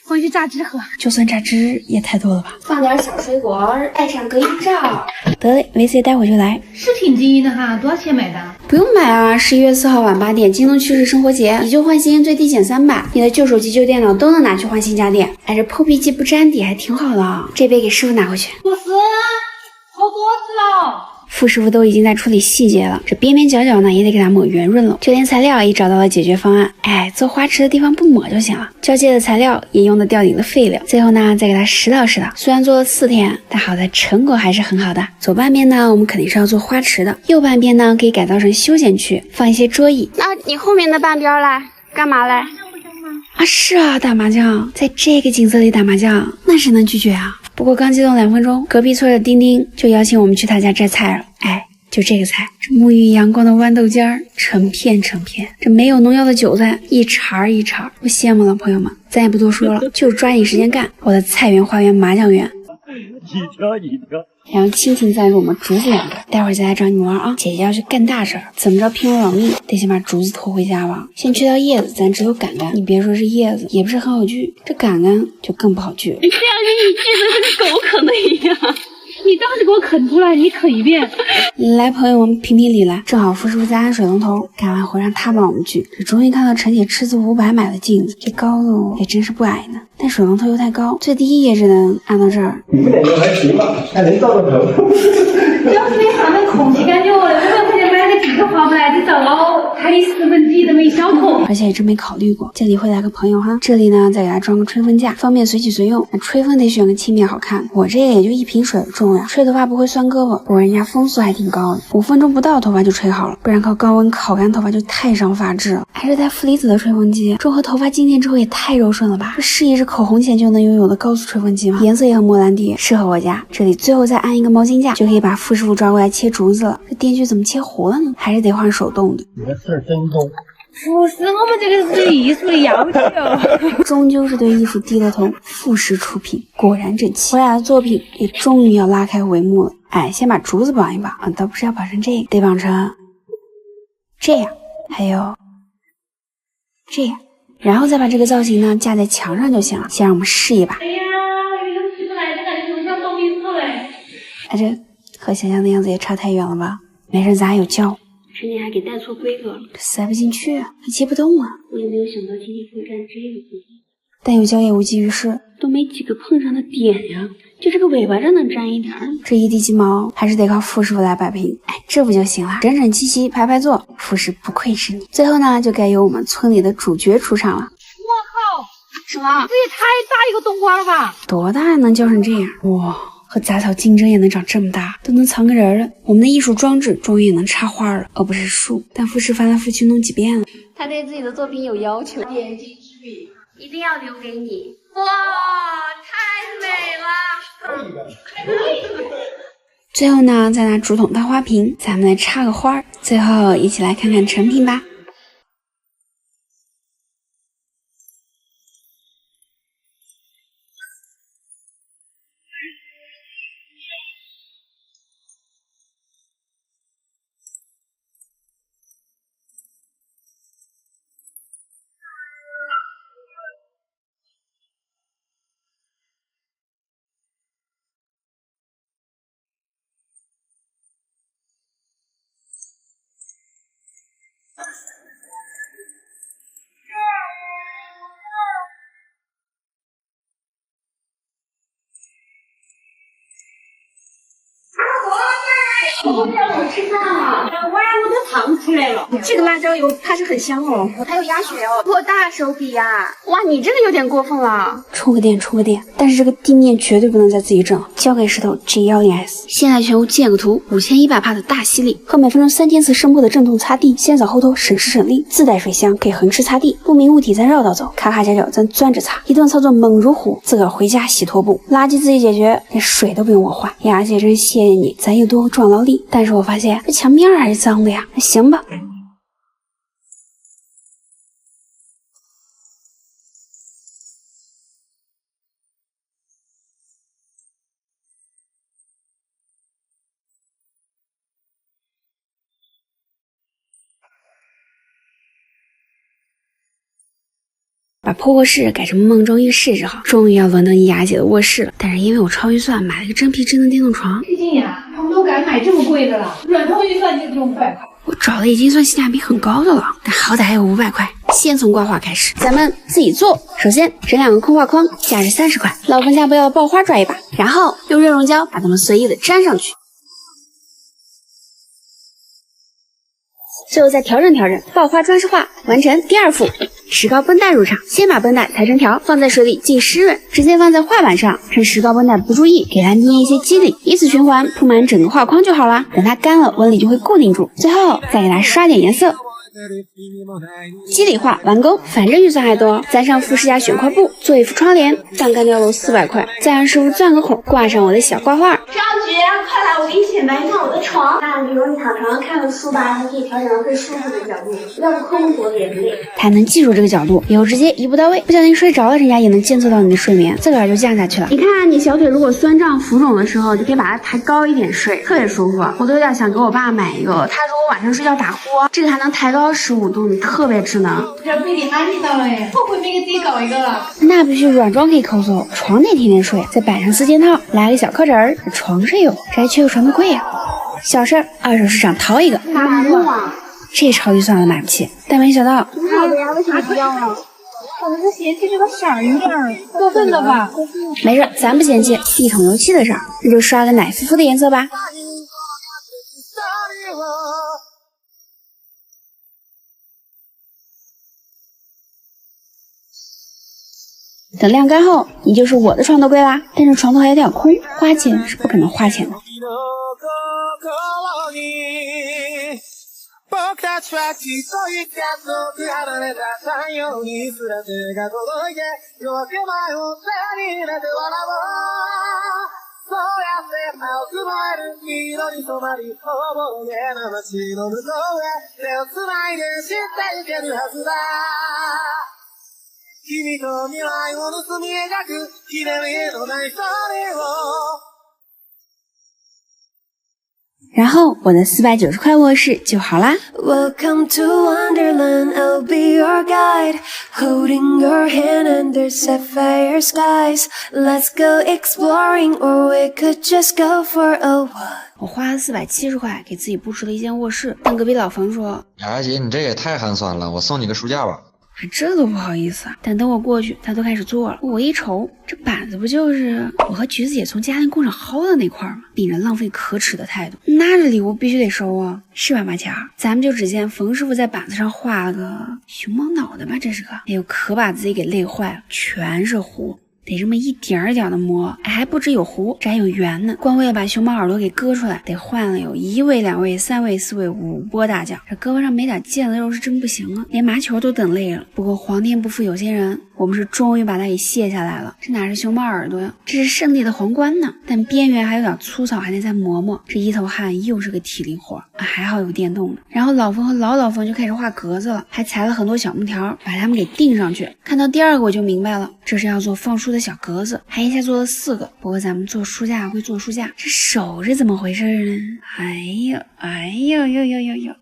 回去榨汁喝。就算榨汁也太多了吧？放点小水果，戴上隔音罩。得嘞，VC 待会就来。是挺经济的哈，多少钱买的？不用买啊，11月4号晚8点，京东趋势生活节，以旧换新最低减300，你的旧手机、旧电脑都能拿去换新家电。哎，这破壁机不粘底还挺好的。这杯给师傅拿回去。不是，喝果子了。傅师傅都已经在处理细节了，这边边角角呢也得给它抹圆润了，就连材料也找到了解决方案。哎，做花池的地方不抹就行了，交界的材料也用的吊顶的废料，最后呢再给它拾掇拾掇。虽然做了4天，但好在成果还是很好的。左半边呢我们肯定是要做花池的，右半边呢可以改造成休闲区，放一些桌椅。那你后面的半边嘞，干嘛嘞？啊，是啊，打麻将，在这个景色里打麻将，那谁能拒绝啊？不过刚激动2分钟，隔壁村的丁丁就邀请我们去他家摘菜了。哎，就这个菜，这沐浴阳光的豌豆尖儿，成片成片，这没有农药的韭菜，一茬一茬，我羡慕了，朋友们，咱也不多说了，就是抓紧时间干，我的菜园、花园、麻将园。一条。然后亲情赞助我们竹子2个，待会儿再来找你们玩啊！姐姐要去干大事儿，怎么着拼我老命，得先把竹子拖回家吧。先去掉叶子，咱只有杆杆。你别说是叶子，也不是很好锯，这杆杆就更不好锯了。你这样你锯得跟狗啃的一样。你当时给我啃出来，你啃一遍。来，朋友们评评理来。正好傅师傅在安水龙头，干完活让他帮我们锯。这终于看到陈姐斥资500买的镜子，这高度也真是不矮呢。但但水龙头又太高，最低也只能按到这儿。你们两个还行吧，还能照到头。要是没上面空气感觉500块钱买个几个花板，就糟糕，还1/4都没小偷。而且也真没考虑过，这里会来个朋友哈，这里呢再给他装个吹风架，方便随起随用。那吹风得选个轻便好看，我这个也就1瓶水重呀，吹头发不会酸胳膊。不过人家风速还挺高的，5分钟不到头发就吹好了，不然靠高温烤干头发就太伤发质了。还是带负离子的吹风机，中和头发静电之后也太柔顺了吧？这是一支口红钱就能拥有的高速吹风机吗？颜色也很莫兰迪，适合我家。这里最后再安一个毛巾架，就可以把傅师傅抓过来切竹子了。这电锯怎么切糊了呢？还是得换手动的。你的事儿真多。不是，我们这个是对艺术的要求。终究是对艺术低了头，傅氏出品果然整齐。我俩的作品也终于要拉开帷幕了。哎，先把竹子绑一绑啊，倒不是要绑成这个，得绑成这样，还有这样，然后再把这个造型呢架在墙上就行了。先让我们试一把。哎呀，有点起不来，这感觉像冻冰头嘞。哎，这和想象的样子也差太远了吧？没事，咱还有胶。之前还给带错规格了，这塞不进去，还接不动啊！我也没有想到今天会干这个活，但有胶也无济于事，都没几个碰上的点呀，就这个尾巴这能沾一点儿，这一地鸡毛还是得靠傅师傅来摆平。哎，这不就行了？整整齐齐，排排坐，傅师不愧是你。最后呢，就该由我们村里的主角出场了。我靠！什么？这也太大一个冬瓜了吧？多大能叫成这样？哇！和杂草竞争也能长这么大，都能藏个人了。我们的艺术装置终于也能插花了，而不是树。但傅师翻来覆去弄几遍了。他对自己的作品有要求，眼睛之笔一定要留给你。哇，太美了！最后呢，再拿竹筒当花瓶，咱们来插个花。最后一起来看看成品吧。我吃饭了，我都烫出来了。这个辣椒油它是很香哦，还有鸭血哦，多大手笔呀！哇，你这个有点过分了。充个电，充个电。但是这个地面绝对不能再自己整，交给石头 G10S。现在全屋建个图，5100帕的大吸力和每分钟3000次声波的震动擦地，先扫后拖，省时省力。自带水箱可以横式擦地，不明物体咱绕道走，卡卡角角咱钻着擦。一顿操作猛如虎，自个儿回家洗拖布，垃圾自己解决，连水都不用我换。呀，姐真谢谢你，咱又多壮劳力。但是我发现这墙面还是脏的呀。那行吧。把破卧室改成梦中浴室之后，终于要轮到你雅姐的卧室了。但是因为我超预算买了一个真皮智能电动床，最近呀，他们都敢买这么贵的了，软装预算就只有500块。我找的已经算性价比很高的了，但好歹还有500块。先从挂画开始，咱们自己做。首先整2个空画框，价值30块，老冯家不要的爆花拽一把，然后用热熔胶把它们随意的粘上去。最后再调整调整，爆花装饰画完成。第2幅，石膏绷带入场，先把绷带裁成条，放在水里浸湿润，直接放在画板上，趁石膏绷带不注意，给它捏一些肌理，以此循环铺满整个画框就好啦。等它干了，纹理就会固定住。最后再给它刷点颜色。肌理画完工，反正预算还多，咱上富士家选块布做一副窗帘，刚干掉了400块，再让师傅钻个孔，挂上我的小挂画。张局，快来，我给你显摆一下我的床。那比如你躺床上看个书吧，还可以调整到最舒服的角度，要不抠脖子也不累。他能记住这个角度，以后直接一步到位，不小心睡着了，人家也能监测到你的睡眠，自个儿就降下去了。你看，你小腿如果酸胀浮肿的时候，就可以把它抬高一点睡，特别舒服。我都有点想给我爸买一个，他如果晚上睡觉打呼，这个还能抬高15度，特别智能。这被你安利到了哎，后悔没给自己搞一个了。那必须软装可以抠搜，床得天天睡，再摆上4件套，来个小靠枕儿，这床是有，这还缺个床头柜呀。小事儿，二手市场淘一个。哪路啊？这超预算了买不起，但没想到。挺好的呀，为什么不要了？我们是嫌弃这个色儿有点过分了吧？没事，咱不嫌弃一桶油漆的事儿，那就刷个奶乎乎的颜色吧。等晾干后，你就是我的床头柜啦。但是床头还有点空，花钱是不可能花钱的。僕たちはきっといつか遠く離れた太陽にすら手が届いて夜明け前を手に入れて笑おう。そうやって青く燃える黄色に染まりほぼ見えな街の向こうへ手をつないで知っていけるはずだ。君と未来を盗み描くひねりのないストーリーを。然后我的490块卧室就好啦。Welcome to Wonderland, I'll be your guide, holding your hand under sapphire skies. Let's go exploring, or we could just go for a walk. 我花了470块给自己布置了一间卧室，但隔壁老冯说：“雅姐，你这也太寒酸了，我送你个书架吧。”这都不好意思啊！但等我过去，他都开始做了。我一瞅，这板子不就是我和橘子姐从家电工厂薅的那块吗？秉着浪费可耻的态度，那这礼物必须得收啊，是吧，马强？咱们就只见冯师傅在板子上画了个熊猫脑袋吧，这是个，哎呦，可把自己给累坏了，全是糊。得这么一点一点的磨，还不止有糊，这还有圆呢。光为了把熊猫耳朵给割出来，得换了有1位、2位、3位、4位5波大酱。这胳膊上没点腱子肉是真不行啊，连麻球都等累了。不过皇天不负有心人，我们是终于把它给卸下来了。这哪是熊猫耳朵呀，这是胜利的皇冠呢。但边缘还有点粗糙，还得再磨磨。这一头汗又是个体力活，还好有电动的。然后老冯和老冯就开始画格子了，还裁了很多小木条，把它们给钉上去。看到第2个我就明白了，这是要做放书的小格子，还一下做了4个。不过咱们做书架归做书架，这手是怎么回事呢？哎呦，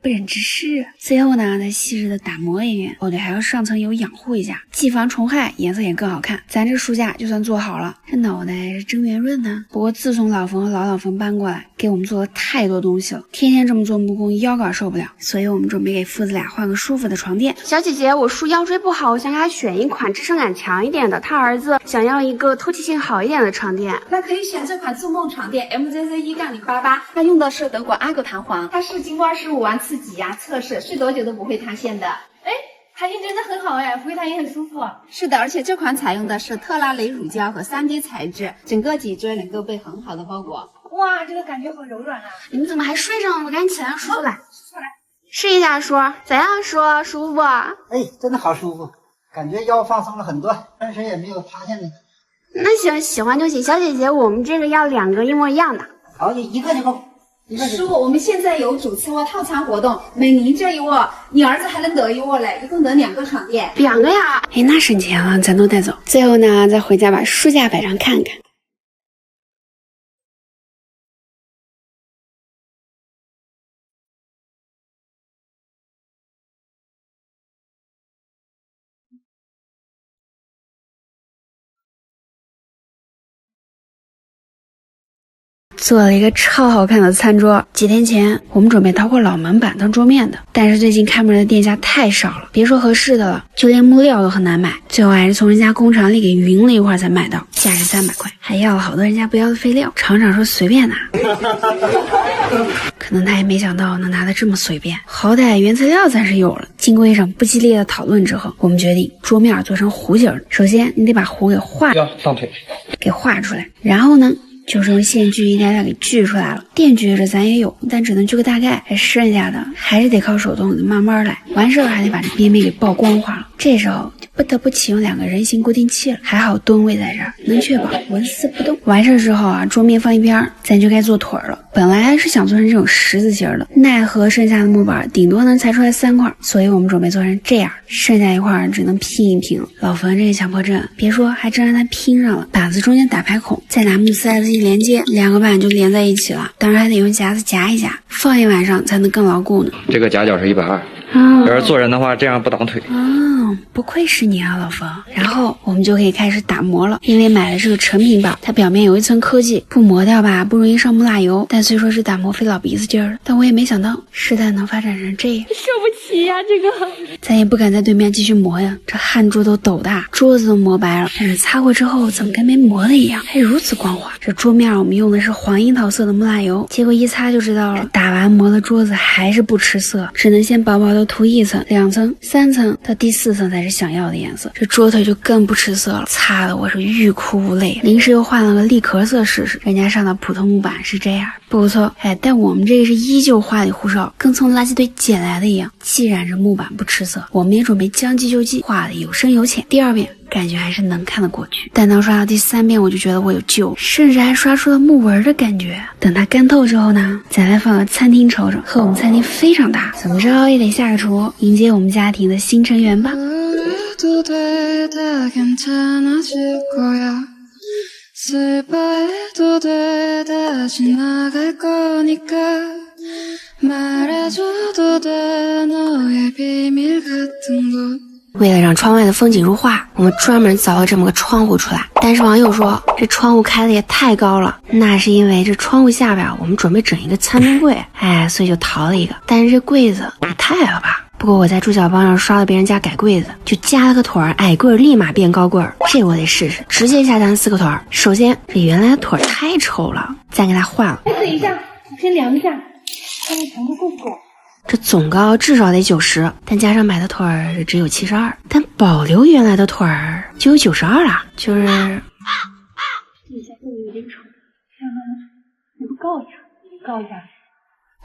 不忍直视啊！最后呢，再细致的打磨一遍。哦对，还要上层油养护一下，既防虫害，颜色也更好看。咱这书架就算做好了，这脑袋是真圆润呢。不过自从老冯和老冯搬过来，给我们做了太多东西了，天天这么做木工，腰杆受不了，所以我们准备给父子俩换个舒服的床垫。小姐姐，我叔腰椎不好，我想给他选一款支撑感强一点的，他儿子想要一个透气性好一点的床垫。那可以选这款筑梦床垫 MZZ1-088，它用的是德国阿狗弹簧，它是经过25万次挤压测试，睡多久都不会塌陷的。哎，弹性真的很好哎，回弹也很舒服。是的，而且这款采用的是特拉雷乳胶和3D 材质，整个脊椎能够被很好的包裹。哇，这个感觉很柔软啊！你们怎么还睡上了？我赶紧起来让叔叔来。试一下叔，咋样叔？舒服不？哎，真的好舒服，感觉腰放松了很多，浑身也没有塌陷的。那行，喜欢就行。小姐姐，我们这个要2个一模一样的。好，你1个就够。叔，我们现在有主次卧套餐活动，每您这一卧，你儿子还能得一卧嘞，一共得2个床垫。2个呀？哎，那省钱了，咱都带走。最后呢，再回家把书架摆上看看。做了一个超好看的餐桌。几天前我们准备淘货老门板当桌面的，但是最近开门的店家太少了，别说合适的了，就连木料都很难买，最后还是从人家工厂里给匀了一块才买到，价值300块，还要了好多人家不要的废料。厂长说随便拿，可能他也没想到能拿得这么随便，好歹原材料咱是有了。经过一场不激烈的讨论之后，我们决定桌面做成弧形的。首先你得把弧给画出来，然后呢就是用线锯一点点给锯出来了。电锯这咱也有，但只能锯个大概，剩下的还是得靠手动，得慢慢来。完事儿还得把这边面给曝光化了。这时候就不得不启用2个人形固定器了，还好吨位在这儿，能确保纹丝不动。完事儿之后啊，桌面放一边，咱就该做腿了。本来是想做成这种十字形的，奈何剩下的木板顶多能裁出来3块，所以我们准备做成这样，剩下一块只能拼一拼了。老冯这个强迫症，别说还真让他拼上了，板子中间打排孔，再拿木塞子一连接，2个板就连在一起了。当然还得用夹子夹一夹，放一晚上才能更牢固呢。这个夹角是120，而做人的话，这样不挡腿。不愧是你啊，老冯。然后我们就可以开始打磨了，因为买的是个成品包，它表面有一层科技，不磨掉吧不容易上木蜡油。但虽说是打磨费老鼻子劲儿了，但我也没想到事态能发展成这样，受不起呀，这个。咱也不敢在对面继续磨呀，这汗珠都斗大，桌子都磨白了。但是擦过之后怎么跟没磨的一样，还如此光滑。这桌面我们用的是黄樱桃色的木蜡油，结果一擦就知道了，打完磨的桌子还是不吃色，只能先薄薄的涂1层、2层、3层，到第4层才是想要的颜色。这桌腿就更不吃色了，擦的我是欲哭无泪。临时又换了个立壳色试试，人家上的普通木板是这样，不错。但我们这个是依旧花里胡哨，跟从垃圾堆捡来的一样。既然这木板不吃色，我们也准备将计就计，画的有深有浅。第2遍感觉还是能看得过去，但当刷到第3遍我就觉得我有救，甚至还刷出了木纹的感觉。等它干透之后呢，咱来放到餐厅瞅瞅，和我们餐厅非常大，怎么着也得下个厨，迎接我们家庭的新成员吧。为了让窗外的风景如画，我们专门凿了这么个窗户出来。但是网友说这窗户开的也太高了，那是因为这窗户下边我们准备整一个餐边柜，所以就淘了一个。但是这柜子也太矮了吧。不过我在注脚帮上刷了别人家改柜子，就加了个腿儿，矮柜儿立马变高柜儿，这我得试试，直接下单4个腿儿。首先这原来的腿儿太丑了，再给它换了。等一下，我先量一下，看看长度够不够。这总高至少得90，但加上买的腿儿只有72，但保留原来的腿儿就有92了，就是。这下这个有点丑，看看，要不告一下？告一下。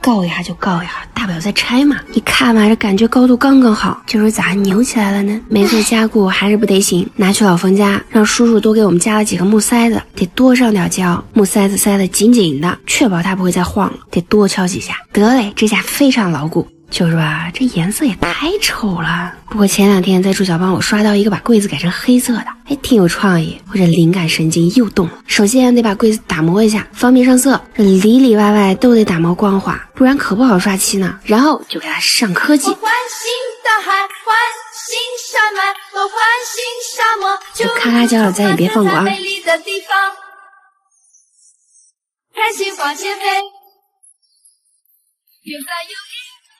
告一下就告一下，大不了再拆嘛。你看嘛，这感觉高度刚刚好，这时候咋扭起来了呢？没做加固还是不得行，拿去老冯家，让叔叔多给我们加了几个木塞子，得多上点胶，木塞子塞得紧紧的，确保它不会再晃了，得多敲几下。得嘞，这下非常牢固。就是吧，这颜色也太丑了。不过前2天在注脚帮我刷到一个把柜子改成黑色的，还挺有创意，我这灵感神经又动了。首先得把柜子打磨一下，方便上色，这里里外外都得打磨光滑，不然可不好刷漆呢。然后就给它上科技。欢欣大海，欢欣山脉，我欢欣沙漠，就咔咔叫了，咱也别放过啊。美丽的地方，开心往前飞，有在有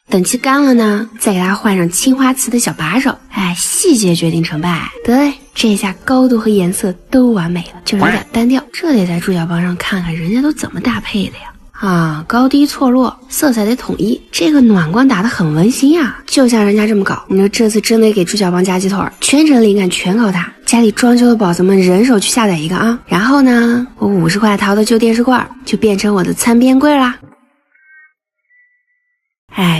等漆干了呢，再给它换上青花瓷的小把手，细节决定成败。得嘞，这下高度和颜色都完美了，就是有点单调，这得在注脚帮上看看人家都怎么搭配的呀。高低错落，色彩得统一，这个暖光打得很温馨呀，就像人家这么搞。你说这次真得给注脚帮加鸡腿，全程灵感全靠它。家里装修的宝子们人手去下载一个啊。然后呢，我50块淘的旧电视柜就变成我的餐边柜啦。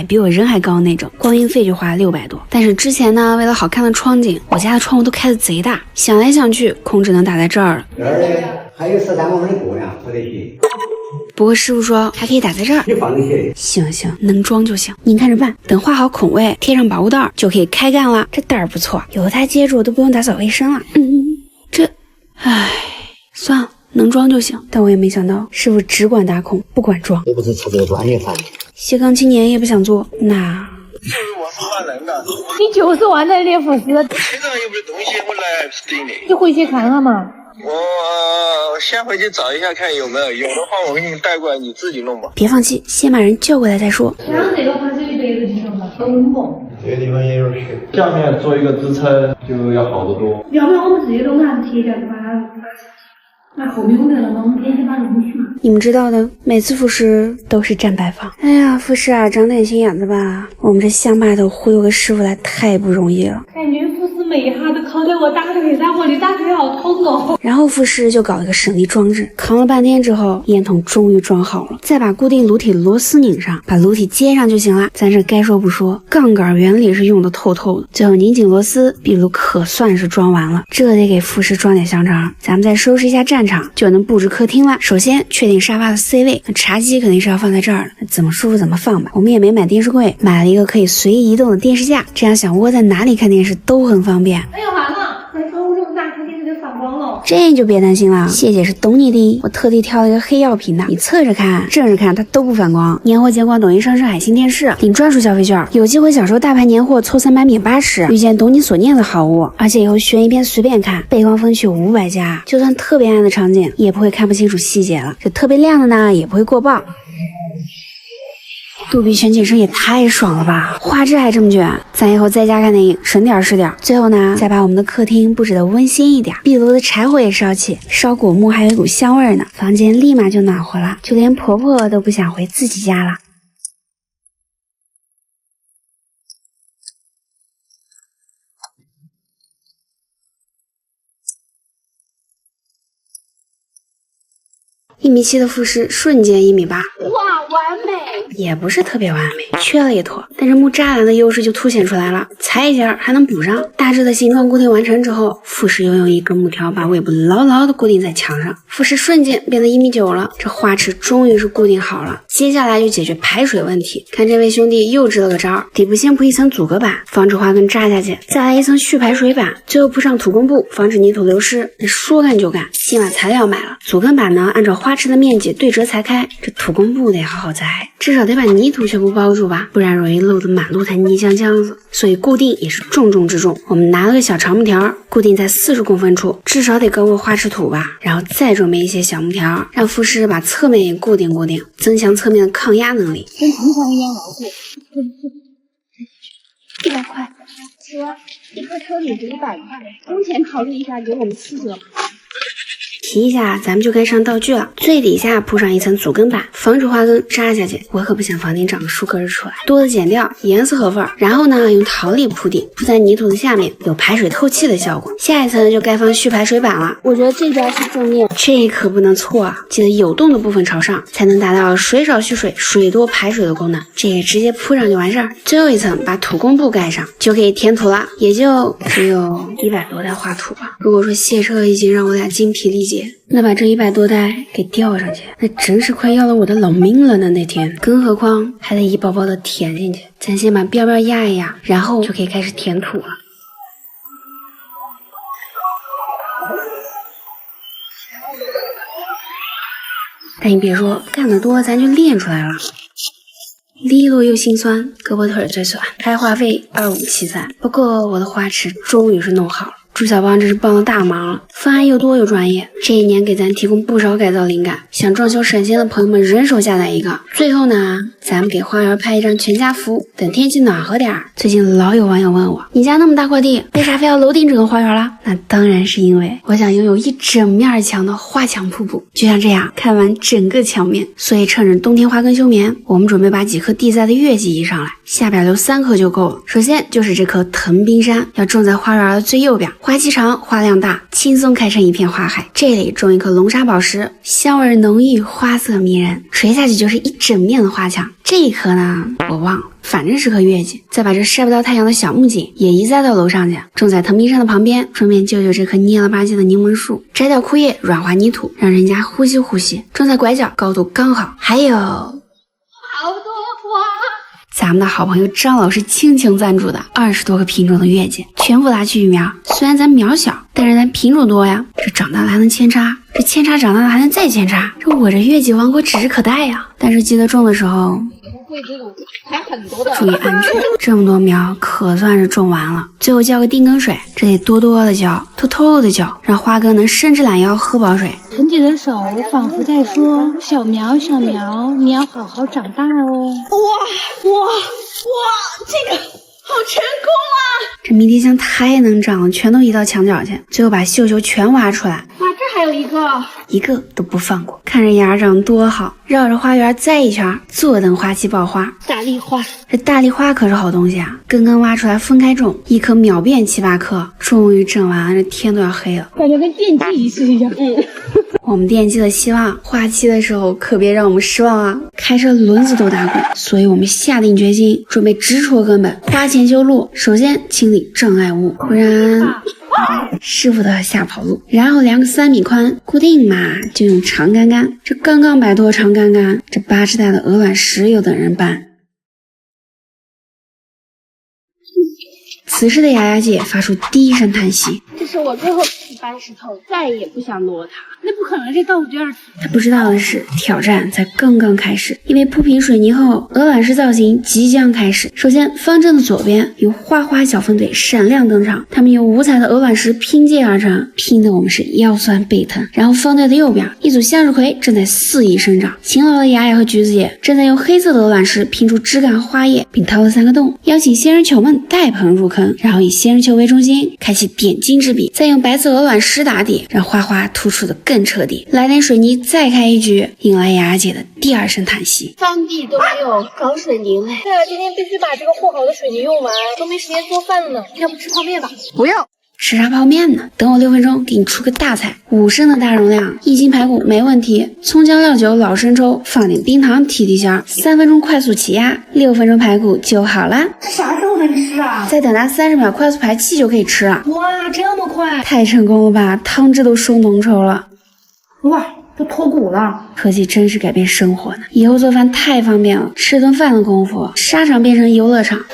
比我人还高那种，光运费就花了600多。但是之前呢，为了好看的窗景，我家的窗户都开得贼大，想来想去，空只能打在这儿了。还有13公分的姑娘，不得去。不过师傅说还可以打在这儿，行，能装就行，您看着办。等画好孔位，贴上保护袋就可以开干了。这袋儿不错，有它接住都不用打扫卫生了。算了，能装就行。但我也没想到师傅只管打孔，不管装。又不是出这个专业范围。斜杠青年也不想做，那我是万能的。你就是万能的粉丝。身上有没有东西，我来整的。你回去看看嘛。我先回去找一下看有没有，有的话我给你带过来，你自己弄吧。别放弃，先把人叫过来再说。像这个还是一辈子就行了，很稳重。这个地方也有水，下面做一个支撑就要好得多。要不然我们直接弄啥子铁架子把它。那后面我们了吗？我们天天把东西嘛。你们知道的，每次复试都是站牌坊。哎呀，复试啊，长点心眼子吧。我们这乡巴头忽悠个师傅来太不容易了。感觉复试每一下都扛着我打腿，但我的打腿好痛哦。然后复试就搞了个省力装置，扛了半天之后，烟筒终于装好了，再把固定炉体螺丝拧上，把炉体接上就行了。咱这该说不说，杠杆原理是用的透透的。最后拧紧螺丝，壁炉可算是装完了。这得给复试装点香肠。咱们再收拾一下战场，就能布置客厅了。首先确定沙发的 C 位，那茶几肯定是要放在这儿的，怎么舒服怎么放吧。我们也没买电视柜，买了一个可以随意移动的电视架，这样想窝在哪里看电视都很方便。哎呀完了，在窗户这么大看电视就扫反光了。这就别担心了，谢姐是懂你的，我特地挑了一个黑曜屏的，你侧着看、正着看它都不反光。年货监管抖音上市海信电视，领专属消费券，有机会享受大牌年货凑300免80，遇见懂你所念的好物，而且以后选一遍随便看，背光分区500加，就算特别暗的场景也不会看不清楚细节了，这特别亮的呢也不会过曝。杜比全景声也太爽了吧，画质还这么卷，咱以后在家看电影省点是点。最后呢，再把我们的客厅布置得温馨一点，壁炉的柴火也烧起，烧果木还有一股香味呢，房间立马就暖和了，就连婆婆都不想回自己家了。1.7米的复式瞬间1.8米，哇，完美！也不是特别完美，缺了一坨，但是木栅栏的优势就凸显出来了，裁一下还能补上。大致的形状固定完成之后，复式又用一根木条把尾部牢牢的固定在墙上，复式瞬间变得1.9米了，这花池终于是固定好了。接下来就解决排水问题，看这位兄弟又支了个招，底部先铺一层阻隔板，防止花根扎下去，再来一层蓄排水板，最后铺上土工布，防止泥土流失。说干就干，先把材料买了，阻根板呢按照花池的面积对折裁开，这土工布得好好裁，至少得把泥土全部包住吧，不然容易漏得满路滩泥浆浆子。所以固定也是重中之重，我们拿了个小长木条，固定在40公分处，至少得高过花池土吧，然后再准备一些小木条，让复式把侧面也固定，增强侧面的抗压能力。跟平常一样牢固。100块，哥，一颗车里值100块，工钱考虑一下，给我们4折。提一下，咱们就该上道具了。最底下铺上一层阻根板，防止花根扎下去。我可不想房顶长个树根出来，多的剪掉，颜色合缝。然后呢，用陶粒铺底，铺在泥土的下面，有排水透气的效果。下一层就该放蓄排水板了。我觉得这边是正面，这可不能错啊！记得有洞的部分朝上，才能达到水少蓄水、水多排水的功能。这也直接铺上就完事儿。最后一层把土工布盖上，就可以填土了。也就只有100多袋画土吧。如果说卸车已经让我俩精疲力竭，那把这100多袋给吊上去，那真是快要了我的老命了呢。那天，更何况还得一包包的填进去。咱先把边边压一压，然后就可以开始填土了。但你别说，干得多咱就练出来了。利落又心酸，胳膊腿最酸，开话费2573。不过我的花池终于是弄好了。朱小帮真是帮了大忙了，方案又多又专业，这一年给咱提供不少改造灵感。想装修省心的朋友们人手下载一个。最后呢，咱们给花园拍一张全家福，等天气暖和点儿。最近老有网友问我，你家那么大块地，为啥非要楼顶整个花园了？那当然是因为我想拥有一整面墙的花墙瀑布，就像这样看完整个墙面。所以趁着冬天花根休眠，我们准备把几棵地栽的月季移上来，下边留3棵就够了。首先就是这棵藤冰杉，要种在花园的最右边。花期长，花量大，轻松开成一片花海。这里种一颗龙沙宝石，香味浓郁，花色迷人，垂下去就是一整面的花墙。这一颗呢，我忘了，反正是颗月季。再把这晒不到太阳的小木槿也移栽到楼上去，种在藤冰杉的旁边，顺便救救这棵蔫了吧唧的柠檬树，摘掉枯叶，软化泥土，让人家呼吸呼吸。种在拐角，高度刚好。还有好多花。咱们的好朋友张老师倾情赞助的20多个品种的月季，全部拿去育苗。虽然咱苗小，但是咱品种多呀，这长大了还能扦插，这扦插长大了还能再扦插，这我这月季王国指日可待呀！但是记得种的时候会这种还很多的，注意安全。这么多苗可算是种完了，最后浇个定根水，这得多多的浇，偷偷的浇，让花根能伸直懒腰喝饱水。陈姐的手仿佛在说：“小苗，小苗，你要好好长大哦。”哇，这个好成功啊！这迷迭香太能长了，全都移到墙角去，最后把秀秀全挖出来。哇，这还有一个都不放过，看着芽长多好，绕着花园栽一圈，坐等花期爆花。大丽花，这大丽花可是好东西啊，根根挖出来分开种，一颗秒变7、8颗，终于整完了，这天都要黑了，感觉跟电击仪式一样。我们惦记的希望，花期的时候可别让我们失望啊！开车轮子都打滚，所以我们下定决心，准备直戳根本，花钱修路。首先清理障碍物，不然师傅都要吓跑路。然后量个3米宽，固定嘛就用长杆杆。这刚刚摆脱长杆杆，这80袋的鹅卵石又等人搬。此时的雅雅姐发出第一声叹息，这是我最后一搬石头，再也不想挪它。那不可能，这倒数第二次。她不知道的是，挑战才刚刚开始，因为铺平水泥后，鹅卵石造型即将开始。首先，方阵的左边有花花小分队闪亮登场，他们用五彩的鹅卵石拼接而成，拼得我们是腰酸背疼。然后方队的右边，一组向日葵正在肆意生长，勤劳的雅雅和橘子姐正在用黑色的鹅卵石拼出枝干花叶，并掏了3个洞，邀请仙人球们带盆入坑，然后以仙人球为中心，开启点睛之笔，再用白色鹅卵石打底，让花花突出的更彻底。来点水泥再开一局，引来雅雅姐的第二声叹息。翻地都没有搞水泥嘞。对啊，今天必须把这个和好的水泥用完，都没时间做饭了呢。要不吃泡面吧？不要。吃啥泡面呢？等我6分钟，给你出个大菜，5升的大容量，1斤排骨没问题，葱姜料酒老生抽，放点冰糖提提香，3分钟快速起压，6分钟排骨就好啦。这啥时候能吃啊？再等它30秒快速排气就可以吃了。哇，这么快！太成功了吧，汤汁都收浓稠了。哇，都脱骨了。科技真是改变生活呢，以后做饭太方便了，吃顿饭的功夫，沙场变成游乐场。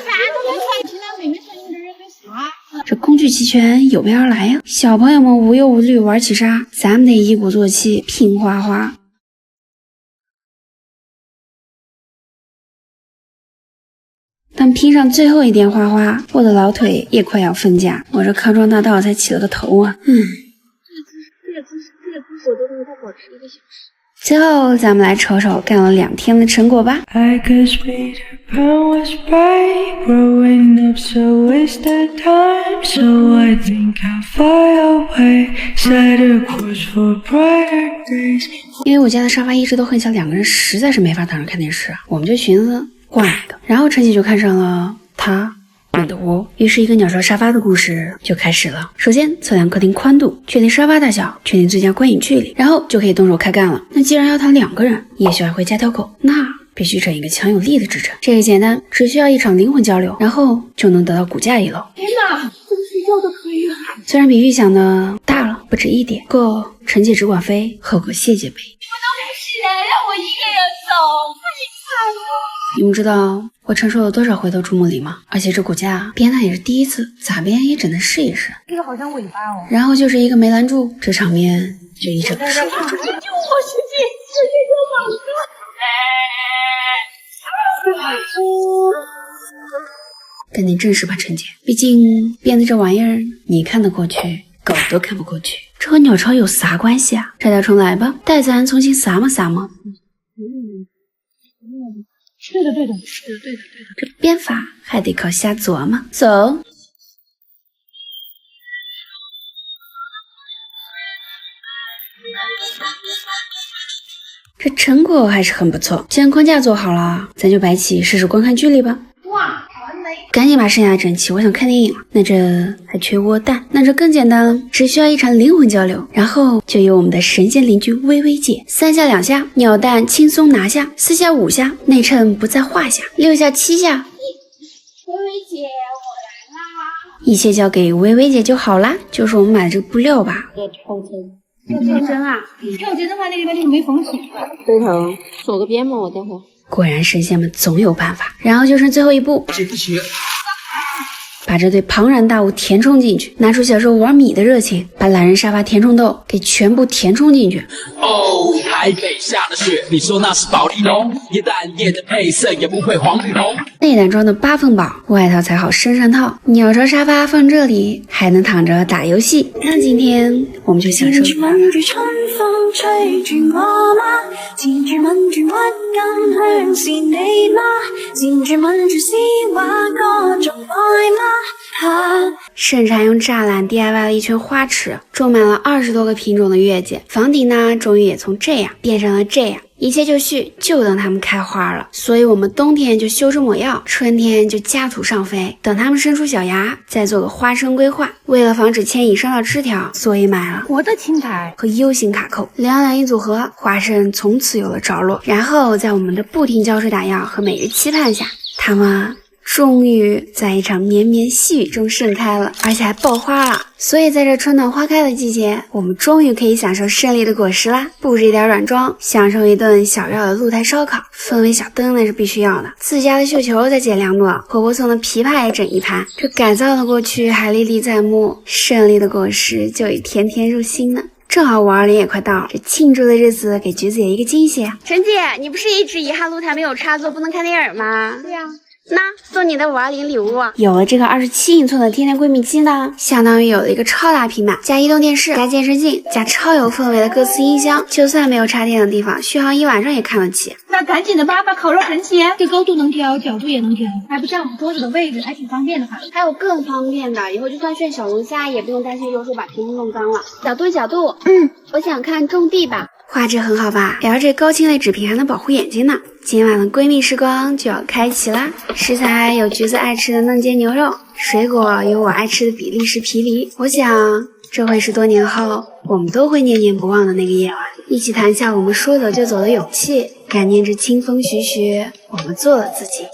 这工具齐全，有备而来呀！小朋友们无忧无虑玩起沙，咱们得一鼓作气拼花花。当拼上最后一点花花，我的老腿也快要分家，我这康庄大道才起了个头啊！这个姿势我都能够保持1个小时。最后，咱们来瞅瞅干了2天的成果吧。I guess Peter Pan was right, growing up so wasted time. So I think I'll fly away, set a course for brighter days. 因为我家的沙发一直都很小，2个人实在是没法躺着看电视啊，我们就寻思换一个，然后陈姐就看上了他们的窝，于是一个鸟巢沙发的故事就开始了。首先测量客厅宽度，确定沙发大小，确定最佳观影距离，然后就可以动手开干了。那既然要躺2个人，也许还会加条狗，那必须整一个强有力的支撑。这个简单，只需要一场灵魂交流，然后就能得到骨架1楼。天哪，这个睡觉都可以了。虽然比预想的大了不止1点，不过陈姐只管飞，后果谢姐背。你们都没事人，让我一个人走，太惨了。你们知道我承受了多少回头注目礼吗？而且这骨架编它也是第一次，咋编也只能试一试。这个好像尾巴哦。然后就是一个没拦住，这场面就一整个收。救我，师姐，师姐救老师！赶紧正视吧，陈姐，毕竟编的这玩意儿你看得过去，狗都看不过去，这和鸟巢有啥关系啊？拆掉重来吧，待咱重新撒么撒么。对的，这编法还得靠瞎琢磨。走。这成果还是很不错，既然框架做好了，咱就摆起试试观看距离吧。哇，完美！赶紧把剩下的整齐，我想看电影了。那这还缺窝蛋，那这更简单了，只需要一场灵魂交流，然后就由我们的神仙邻居微微姐3下2下，鸟蛋轻松拿下，4下5下，内衬不在话下，6下7下。微微姐，我来啦！一切交给微微姐就好啦，就是我们买的这个布料吧。跳针啊！跳针的话，那里面就是没缝起。对头，锁个边嘛，我待会儿。果然神仙们总有办法，然后就剩最后一步。把这堆庞然大物填充进去，拿出小时候玩米的热情，把懒人沙发填充豆给全部填充进去。哦，台北下的雪，你说那是保利龙，椰蛋液的配色也不会黄绿红。内胆装的8分饱，外套才好身上套。鸟巢沙发放这里，还能躺着打游戏。那今天我们就享受一把吧。盛产用栅栏 DIY 了一圈花池，种满了20多个品种的月季。房顶呢，终于也从这样变成了这样，一切就绪，就等它们开花了。所以我们冬天就修枝抹药，春天就加土上肥，等它们生出小芽，再做个花生规划。为了防止牵引伤到枝条，所以买了我的青苔和 U 型卡扣，2一组合，花生从此有了着落。然后在我们的不停浇水打药和每日期盼下，它们终于在一场绵绵细雨中盛开了，而且还爆花了。所以在这春暖花开的季节，我们终于可以享受胜利的果实啦！布置一点软装，享受一顿小料的露台烧烤，氛围小灯那是必须要的。自家的绣球再减2朵，婆婆送的枇杷也整一盘。这改造的过去还历历在目，胜利的果实就已甜甜入心呢。正好520也快到了，这庆祝的日子给橘子也一个惊喜啊！陈姐，你不是一直遗憾露台没有插座，不能看电影吗？对呀。那送你的520礼物，有了这个27英寸的天天闺蜜机呢，相当于有了一个超大平板，加移动电视，加健身镜，加超有氛围的歌词音箱，就算没有插电的地方，续航1晚上也看得起。那赶紧的吧，把烤肉盛起，这高度能调，角度也能调，还不占我们桌子的位置，还挺方便的哈。还有更方便的，以后就算炫小龙虾，也不用担心右手把屏幕弄脏了。角度，我想看种地吧。画质很好吧 ？LG 高清类纸屏还能保护眼睛呢。今晚的闺蜜时光就要开启啦！食材有橘子爱吃的嫩煎牛肉，水果有我爱吃的比利时皮梨。我想这会是多年后我们都会念念不忘的那个夜晚，一起谈下我们说走就走的勇气，感念着清风徐徐，我们做了自己。